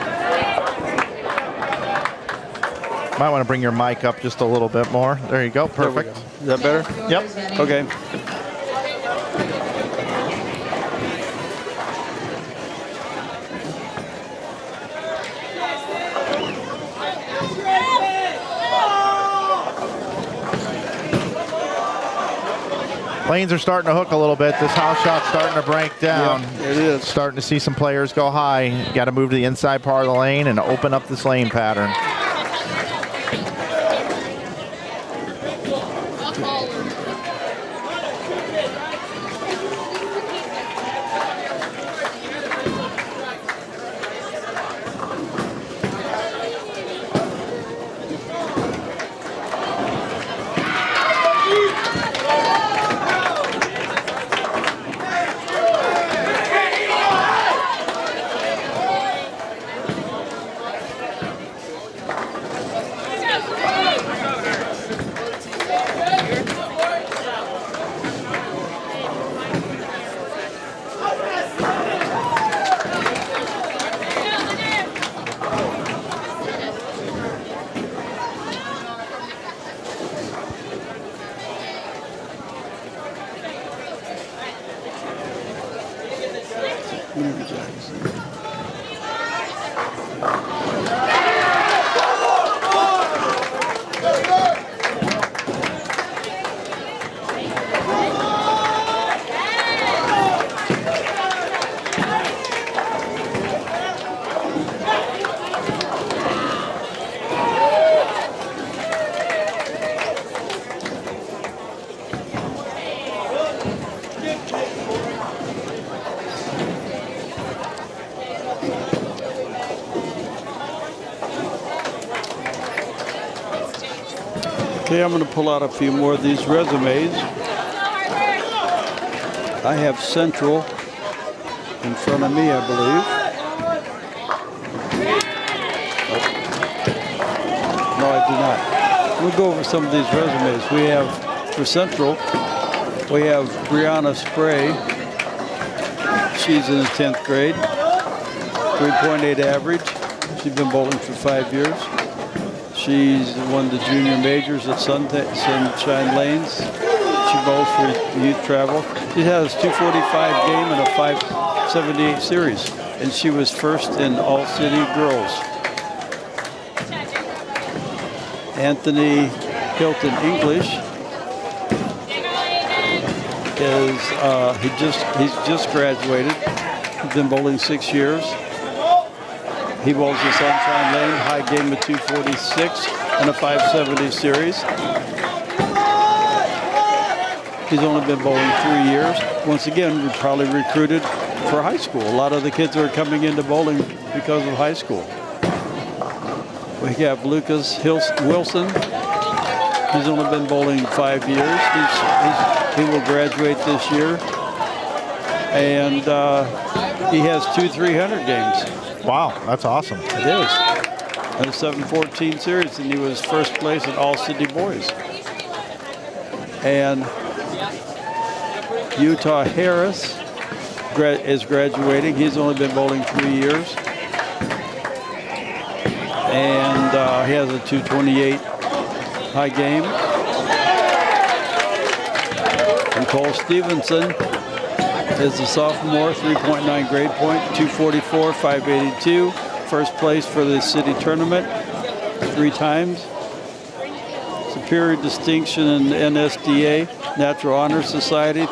Might want to bring your mic up just a little bit more. There you go. Perfect. Is that better? Yep. Okay. Lanes are starting to hook a little bit. This house shot's starting to break down. Yeah, it is. Starting to see some players go high. Got to move to the inside part of the lane and open up this lane pattern. Okay, I'm going to pull out a few more of these resumes. I have Central in front of me, I believe. No, I do not. We'll go over some of these resumes. We have, for Central, we have Brianna Spray. She's in the 10th grade. 3.8 average. She's been bowling for 5 years. She's won the junior majors at Sunshine Lanes. She bowls for youth travel. She has a 245 game and a 578 series. And she was first in All City Girls. Anthony Hilton English is he's just graduated. He's been bowling 6 years. He bowls the Sunshine Lane, high game of 246 and a 570 series. He's only been bowling 3 years. Once again, we probably recruited for high school. A lot of the kids are coming into bowling because of high school. We have Lucas Wilson. He's only been bowling 5 years. He will graduate this year. And he has 2 300 games. Wow, that's awesome. It is. And a 714 series, and he was first place at All City Boys. And Utah Harris is graduating. He's only been bowling 3 years. And he has a 228 high game. And Cole Stevenson is a sophomore, 3.9 grade point, 244, 582. First place for the city tournament 3 times. Superior distinction in the NSDA, Natural Honor Society.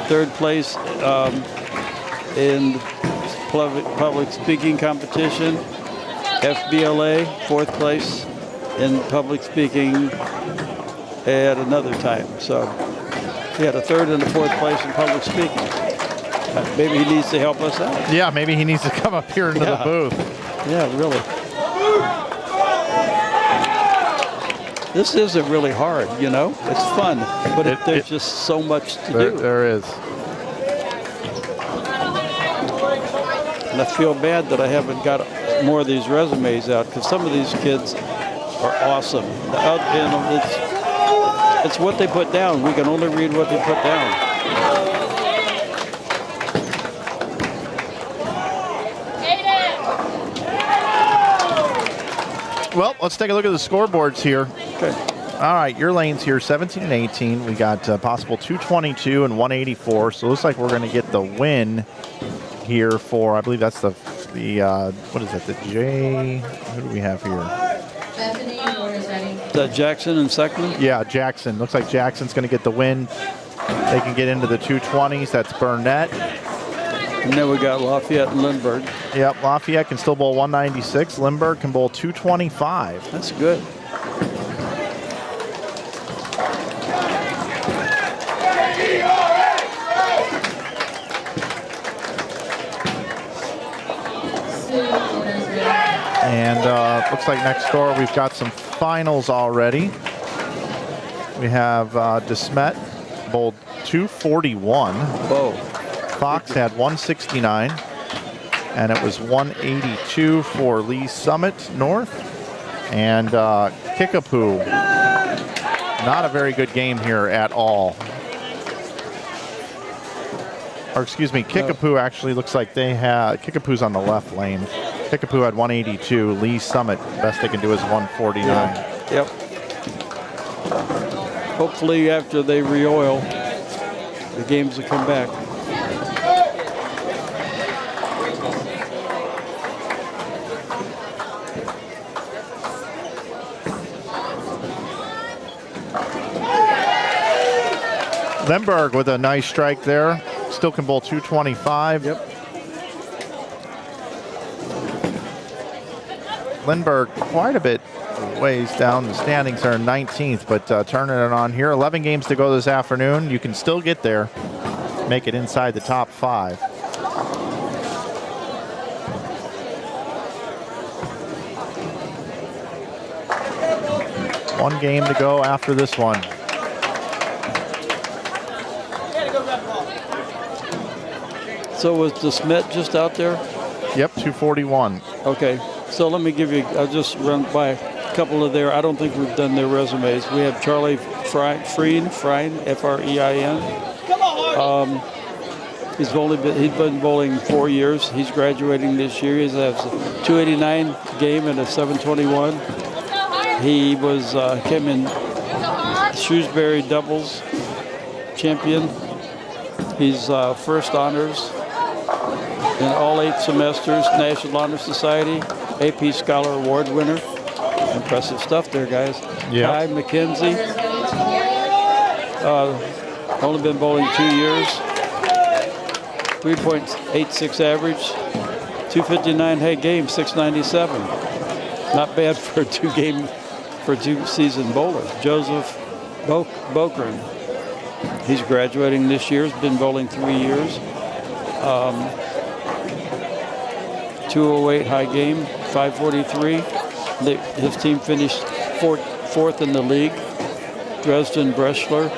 3rd place in public speaking competition. FBLA, 4th place in public speaking at another time. So he had a 3rd and a 4th place in public speaking. Maybe he needs to help us out. Yeah, maybe he needs to come up here into the booth. Yeah, really. This isn't really hard, you know? It's fun, but there's just so much to do. There is. And I feel bad that I haven't got more of these resumes out because some of these kids are awesome. It's what they put down. We can only read what they put down. Well, let's take a look at the scoreboards here. Okay. All right, your lanes here, 17 and 18. We got possible 222 and 184. So it looks like we're going to get the win here for, I believe that's the what is that, the J, who do we have here? Bethany, is ready. Is that Jackson and Seckman? Yeah, Jackson. Looks like Jackson's going to get the win. They can get into the 220s. That's Burnett. And then we got Lafayette and Lindbergh. Yep, Lafayette can still bowl 196. Lindbergh can bowl 225. That's good. And looks like next door we've got some finals already. We have DeSmet bowled 241. Whoa. Fox had 169. And it was 182 for Lee Summit North. And Kickapoo, not a very good game here at all. Or excuse me, Kickapoo actually looks like they had, Kickapoo's on the left lane. Kickapoo had 182. Lee Summit, best they can do is 149. Yeah. Yep. Hopefully after they re-oil, the games will come back. Lindbergh with a nice strike there. Still can bowl 225. Yep. Lindbergh quite a bit ways down the standings are in 19th, but turning it on here. 11 games to go this afternoon. You can still get there, make it inside the top 5. One game to go after this one. So was DeSmet just out there? Yep, 241. Okay, so let me give you, I'll just run by a couple of their, I don't think we've done their resumes. We have Charlie Frein, F-R-E-I-N. He's been bowling 4 years. He's graduating this year. He has a 289 game and a 721. He was came in Shrewsbury doubles champion. He's first honors in all 8 semesters, National Honor Society, AP Scholar Award winner. Impressive stuff there, guys. Yeah. Kai McKenzie, only been bowling 2 years. 3.86 average, 259 head game, 697. Not bad for a two-season bowler. Joseph Bokern, he's graduating this year. He's been bowling 3 years. 208 high game, 543. His team finished fourth in the league. Dresden Breschler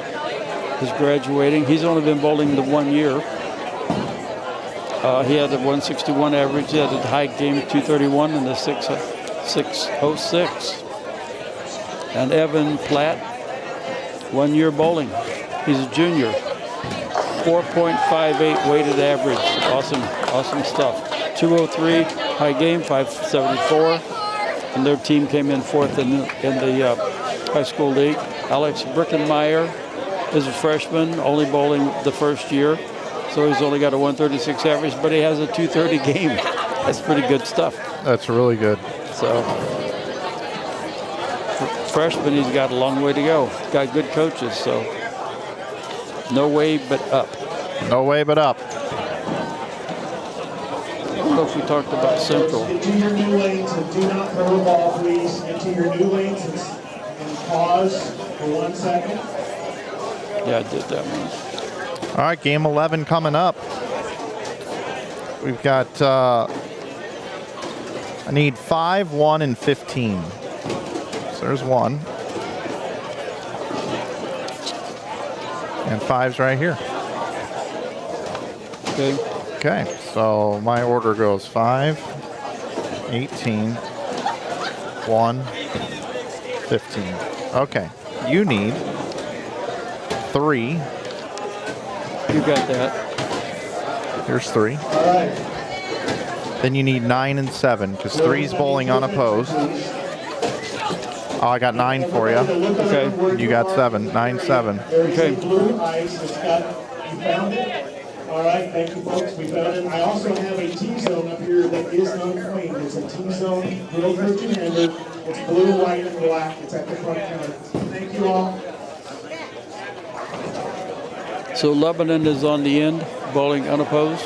is graduating. He's only been bowling the 1 year. He had a 161 average. He had a high game, 231 and a 606. And Evan Platt, 1 year bowling. He's a junior. 4.58 weighted average. Awesome stuff. 203 high game, 574. And their team came in fourth in the high school league. Alex Brickenmeyer is a freshman, only bowling the first year. So he's only got a 136 average, but he has a 230 game. That's pretty good stuff. That's really good. So, freshman, he's got a long way to go. Got good coaches, so no way but up. No way but up. I don't know if we talked about Central. Into your new lanes and do not throw the ball, please. Into your new lanes and pause for 1 second. Yeah, I did that one. All right, game 11 coming up. We've got I need 5, 1, and 15. So there's 1. And 5's right here. Okay. Okay, so my order goes 5, 18, 1, 15. Okay, you need 3. You got that. Here's 3. All right. Then you need 9 and 7, because 3's bowling unopposed. Oh, I got 9 for you. Okay. You got 7. 9, 7. There's a blue ice that's got, you found it? All right, thank you, folks. We found it. I also have a T-zone up here that is no queen. It's a T-zone grilled virgin hanger. It's blue, white, and black. It's at the front counter. Thank you all. So Lebanon is on the end, bowling unopposed.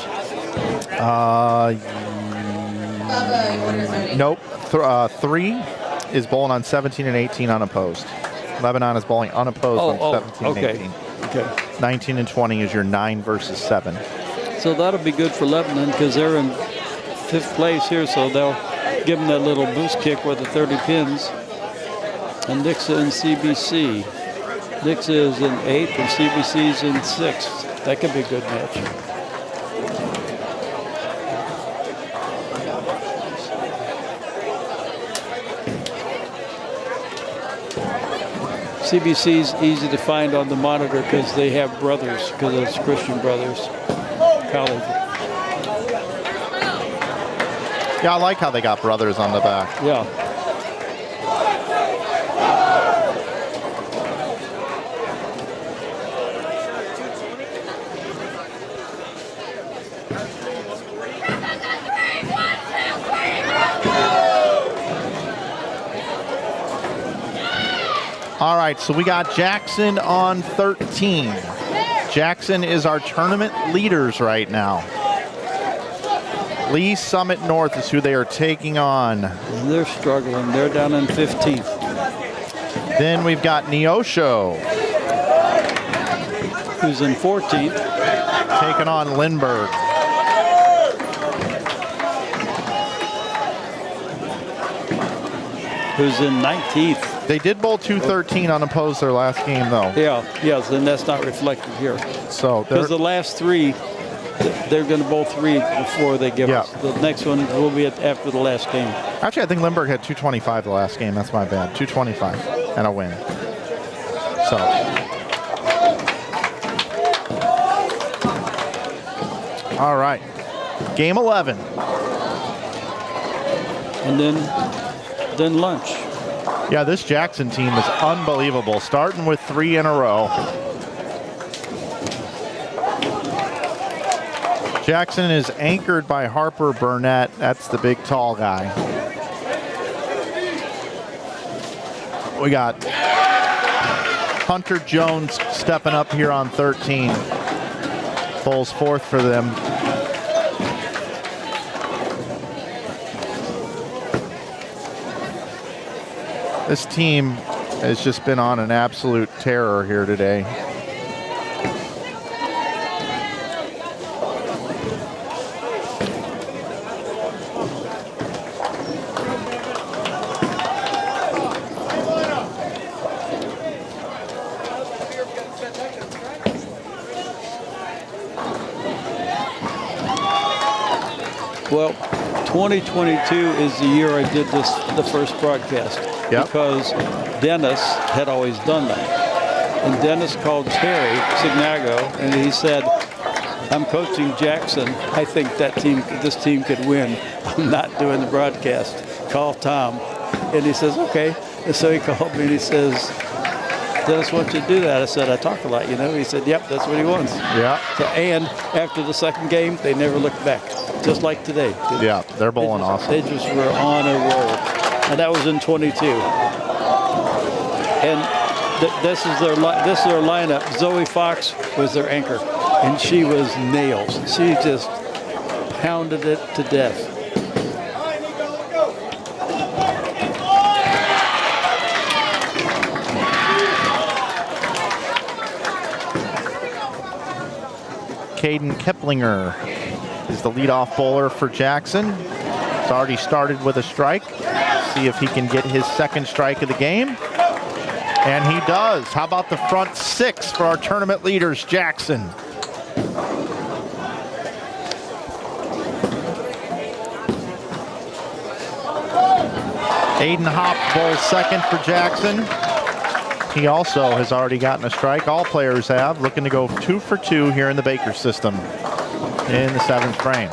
Bubba, your order's ready. Nope. 3 is bowling on 17 and 18 unopposed. Lebanon is bowling unopposed on 17 and 18. Okay. 19 and 20 is your 9 versus 7. So that'll be good for Lebanon because they're in 5th place here, so they'll give them that little boost kick with the 30 pins. And Nixa and CBC. Nixa is in 8th and CBC is in 6th. That could be a good match. CBC's easy to find on the monitor because they have brothers, because it's Christian Brothers College. Yeah, I like how they got brothers on the back. Yeah. All right, so we got Jackson on 13. Jackson is our tournament leaders right now. Lee Summit North is who they are taking on. They're struggling. They're down in 15th. Then we've got Neosho, who's in 14th, taking on Lindbergh. Who's in 19th. They did bowl 213 unopposed their last game, though. Yeah, yes, and that's not reflected here. So because the last 3, they're going to bowl 3 before they give us. The next one will be after the last game. Actually, I think Lindbergh had 225 the last game. That's my bad. 225 and a win. So. All right. Game 11. And then lunch. Yeah, this Jackson team is unbelievable, starting with 3 in a row. Jackson is anchored by Harper Burnett. That's the big, tall guy. We got Hunter Jones stepping up here on 13. Bowls 4th for them. This team has just been on an absolute terror here today. Well, 2022 is the year I did the first broadcast. Yep. Because Dennis had always done that. And Dennis called Terry Signago and he said, I'm coaching Jackson. I think this team could win. I'm not doing the broadcast. Call Tom. And he says, okay. And so he called me and he says, Dennis wants you to do that. I said, I talk a lot, you know. He said, yep, that's what he wants. Yeah. So, and after the second game, they never looked back. Just like today. Yeah, they're bowling awesome. They just were on a roll. And that was in 22. And this is their lineup. Zoe Fox was their anchor, and she was nails. She just pounded it to death. Caden Kiplinger is the leadoff bowler for Jackson. It's already started with a strike. See if he can get his second strike of the game. And he does. How about the front 6 for our tournament leaders, Jackson? Aiden Hopp bowls second for Jackson. He also has already gotten a strike. All players have. Looking to go 2 for 2 here in the Baker system in the 7th frame.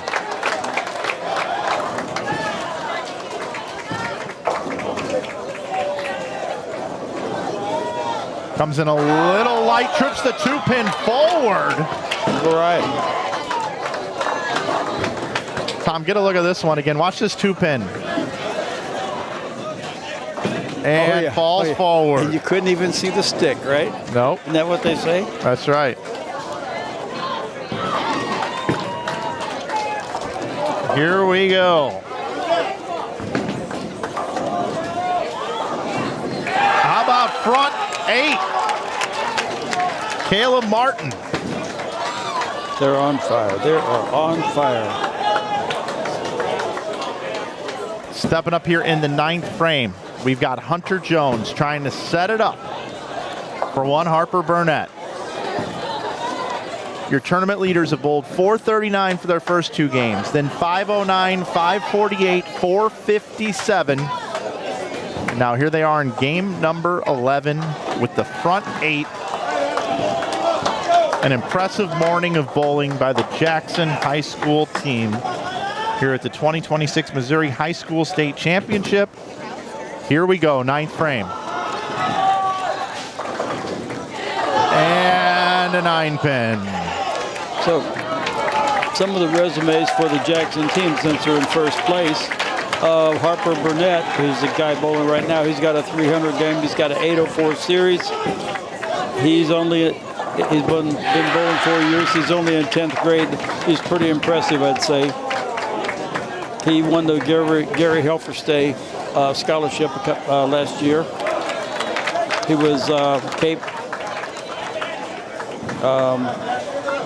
Comes in a little light, trips the 2-pin forward. Right. Tom, get a look at this one again. Watch this 2-pin. And falls forward. And you couldn't even see the stick, right? Nope. Isn't that what they say? That's right. Here we go. How about front 8? Caleb Martin. They're on fire. They are on fire. Stepping up here in the 9th frame, we've got Hunter Jones trying to set it up for one Harper Burnett. Your tournament leaders have bowled 439 for their first 2 games, then 509, 548, 457. Now here they are in game number 11 with the front 8. An impressive morning of bowling by the Jackson High School team here at the 2026 Missouri High School State Championship. Here we go, 9th frame. And a 9-pin. So, some of the resumes for the Jackson team since they're in first place. Harper Burnett, who's the guy bowling right now, he's got a 300 game. He's got an 804 series. He's been bowling 4 years. He's only in 10th grade. He's pretty impressive, I'd say. He won the Gary Helferstay scholarship last year. He was Cape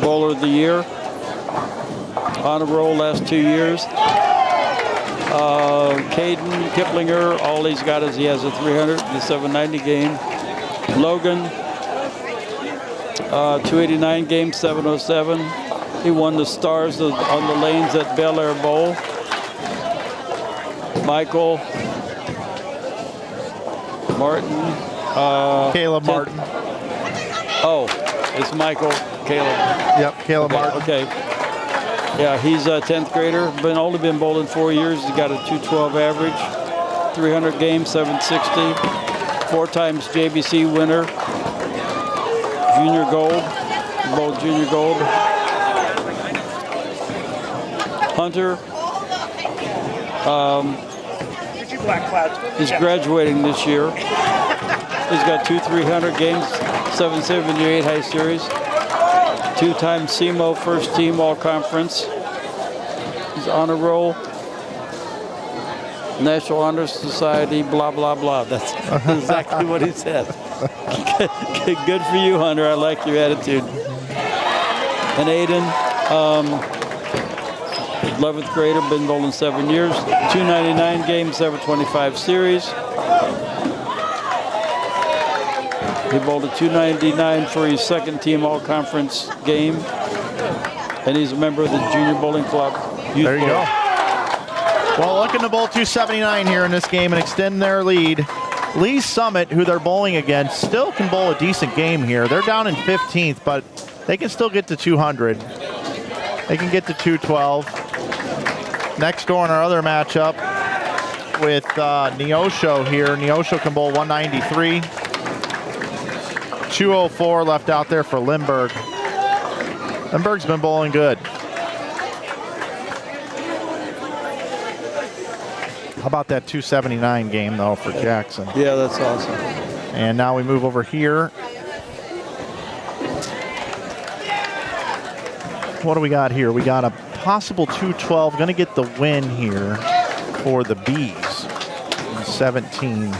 Bowler of the Year. On a roll last 2 years. Caden Kiplinger, all he's got is he has a 300, the 790 game. Logan, 289 game, 707. He won the stars on the lanes at Bel Air Bowl. Michael Martin. Caleb Martin. Oh, it's Michael Caleb. Yep, Caleb Martin. Okay. Yeah, he's a 10th grader. Only been bowling 4 years. He's got a 212 average, 300 games, 760. 4 times JBC winner. Junior gold. Bowled junior gold. Hunter. He's graduating this year. He's got 2 300 games, 778 high series. 2-time SEMO first team all conference. He's on a roll. National Honor Society, blah, blah, blah. That's exactly what he said. Good for you, Hunter. I like your attitude. And Aiden, 11th grader, been bowling 7 years. 299 games, 725 series. He bowled a 299 for his second team all-conference game. And he's a member of the Junior Bowling Club. There you go. Well, looking to bowl 279 here in this game and extend their lead. Lee Summit, who they're bowling against, still can bowl a decent game here. They're down in 15th, but they can still get to 200. They can get to 212. Next door in our other matchup with Neosho here. Neosho can bowl 193. 204 left out there for Lindbergh. Lindbergh's been bowling good. How about that 279 game, though, for Jackson? Yeah, that's awesome. And now we move over here. What do we got here? We got a possible 212. Going to get the win here for the Bees. 17.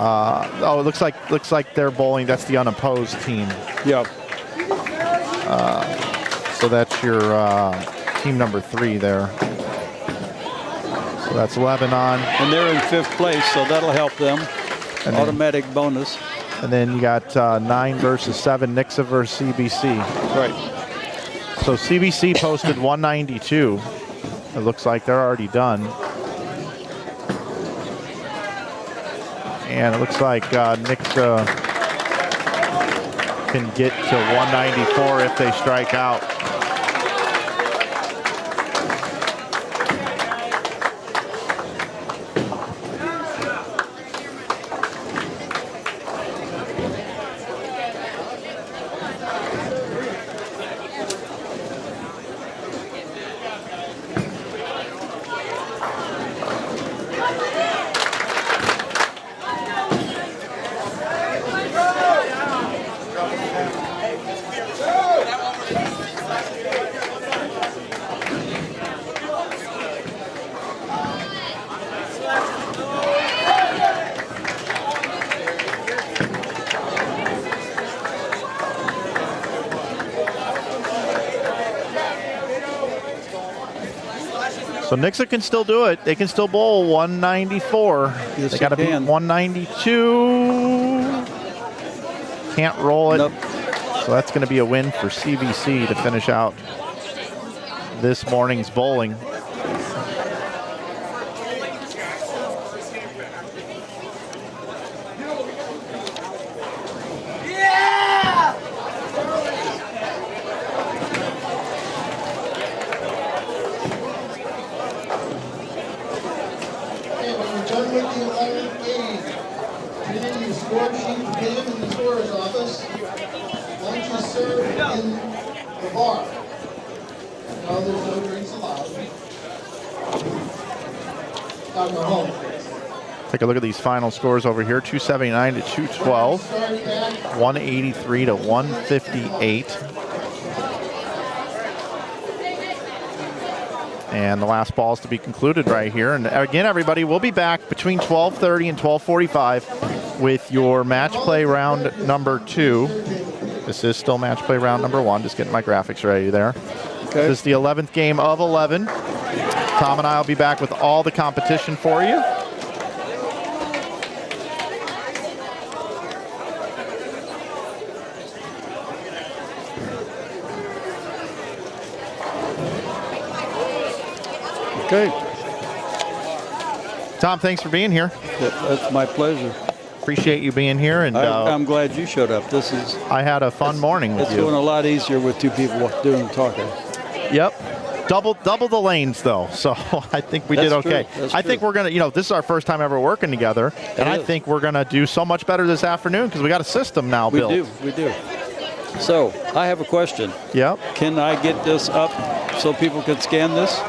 Oh, it looks like they're bowling. That's the unopposed team. Yep. So that's your team number 3 there. So that's Lebanon. And they're in 5th place, so that'll help them. And Automatic bonus. And then you got 9 versus 7, Nixa versus CBC. Right. So CBC posted 192. It looks like they're already done. And it looks like Nixa can get to 194 if they strike out. So Nixa can still do it. They can still bowl 194. Yes, they got to beat 192. Can't roll it. Nope. So that's going to be a win for CBC to finish out this morning's bowling. Take a look at these final scores over here. 279 to 212. 183 to 158. And the last ball is to be concluded right here. And again, everybody, we'll be back between 12:30 and 12:45 with your match play round number 2. This is still match play round number 1. Just getting my graphics ready there. Okay. This is the 11th game of 11. Tom and I will be back with all the competition for you. Okay. Tom, thanks for being here. That's my pleasure. Appreciate you being here, and I'm glad you showed up. This is. I had a fun morning with It's you. going a lot easier with 2 people doing the talking. Yep. Double the lanes though, so I think we did okay. I think we're gonna, this is our first time ever working together, and I think we're gonna do so much better this afternoon because we got a system now built. We do. So I have a question. Yep. Can I get this up so people can scan this?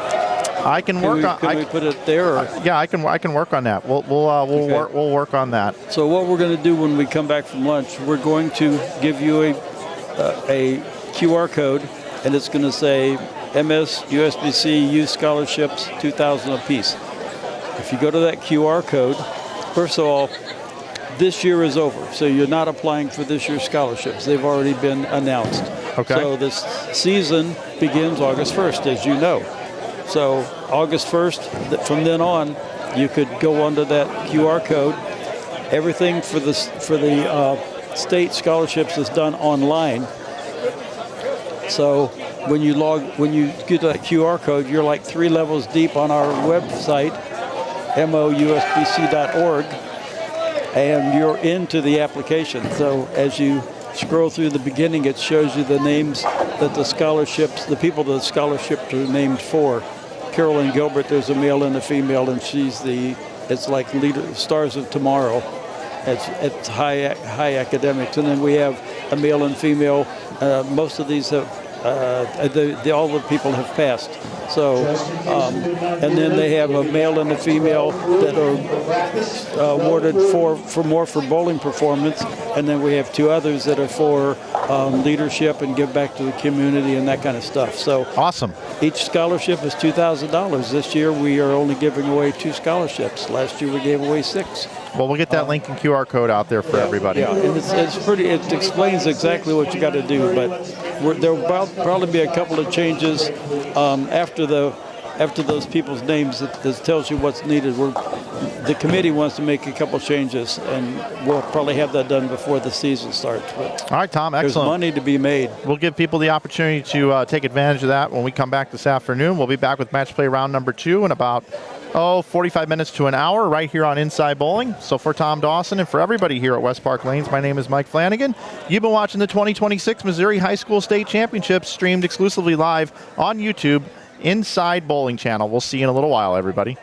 I can work on. Can we put it there? Or? Yeah, I can work on that. We'll work on that. So what we're going to do when we come back from lunch, we're going to give you a QR code, and it's going to say MS USBC Youth Scholarships 2,000 apiece. If you go to that QR code, first of all, this year is over, so you're not applying for this year's scholarships. They've already been announced. Okay. So this season begins August 1st, as you know. So August 1st, from then on, you could go under that QR code. Everything for the state scholarships is done online. So when you get that QR code, you're like 3 levels deep on our website, mousbc.org, and you're into the application. So as you scroll through the beginning, it shows you the names that the people that the scholarships are named for. Carolyn Gilbert, there's a male and a female, and it's like Stars of Tomorrow. It's high academics. And then we have a male and female. Most of these have, all the people have passed. So, and then they have a male and a female that are awarded for bowling performance. And then we have 2 others that are for leadership and give back to the community and that kind of stuff. So awesome. Each scholarship is $2,000. This year we are only giving away 2 scholarships. Last year we gave away 6. Well, we'll get that link and QR code out there for everybody. Yeah, and it's pretty. It explains exactly what you got to do. But there will probably be a couple of changes after after those people's names, that tells you what's needed. The committee wants to make a couple changes, and we'll probably have that done before the season starts. But all right, Tom, excellent. There's money to be made. We'll give people the opportunity to take advantage of that when we come back this afternoon. We'll be back with match play round number 2 in about 45 minutes to an hour right here on Inside Bowling. So for Tom Dawson and for everybody here at West Park Lanes, my name is Mike Flanagan. You've been watching the 2026 Missouri High School State Championships streamed exclusively live on YouTube, Inside Bowling channel. We'll see you in a little while, everybody.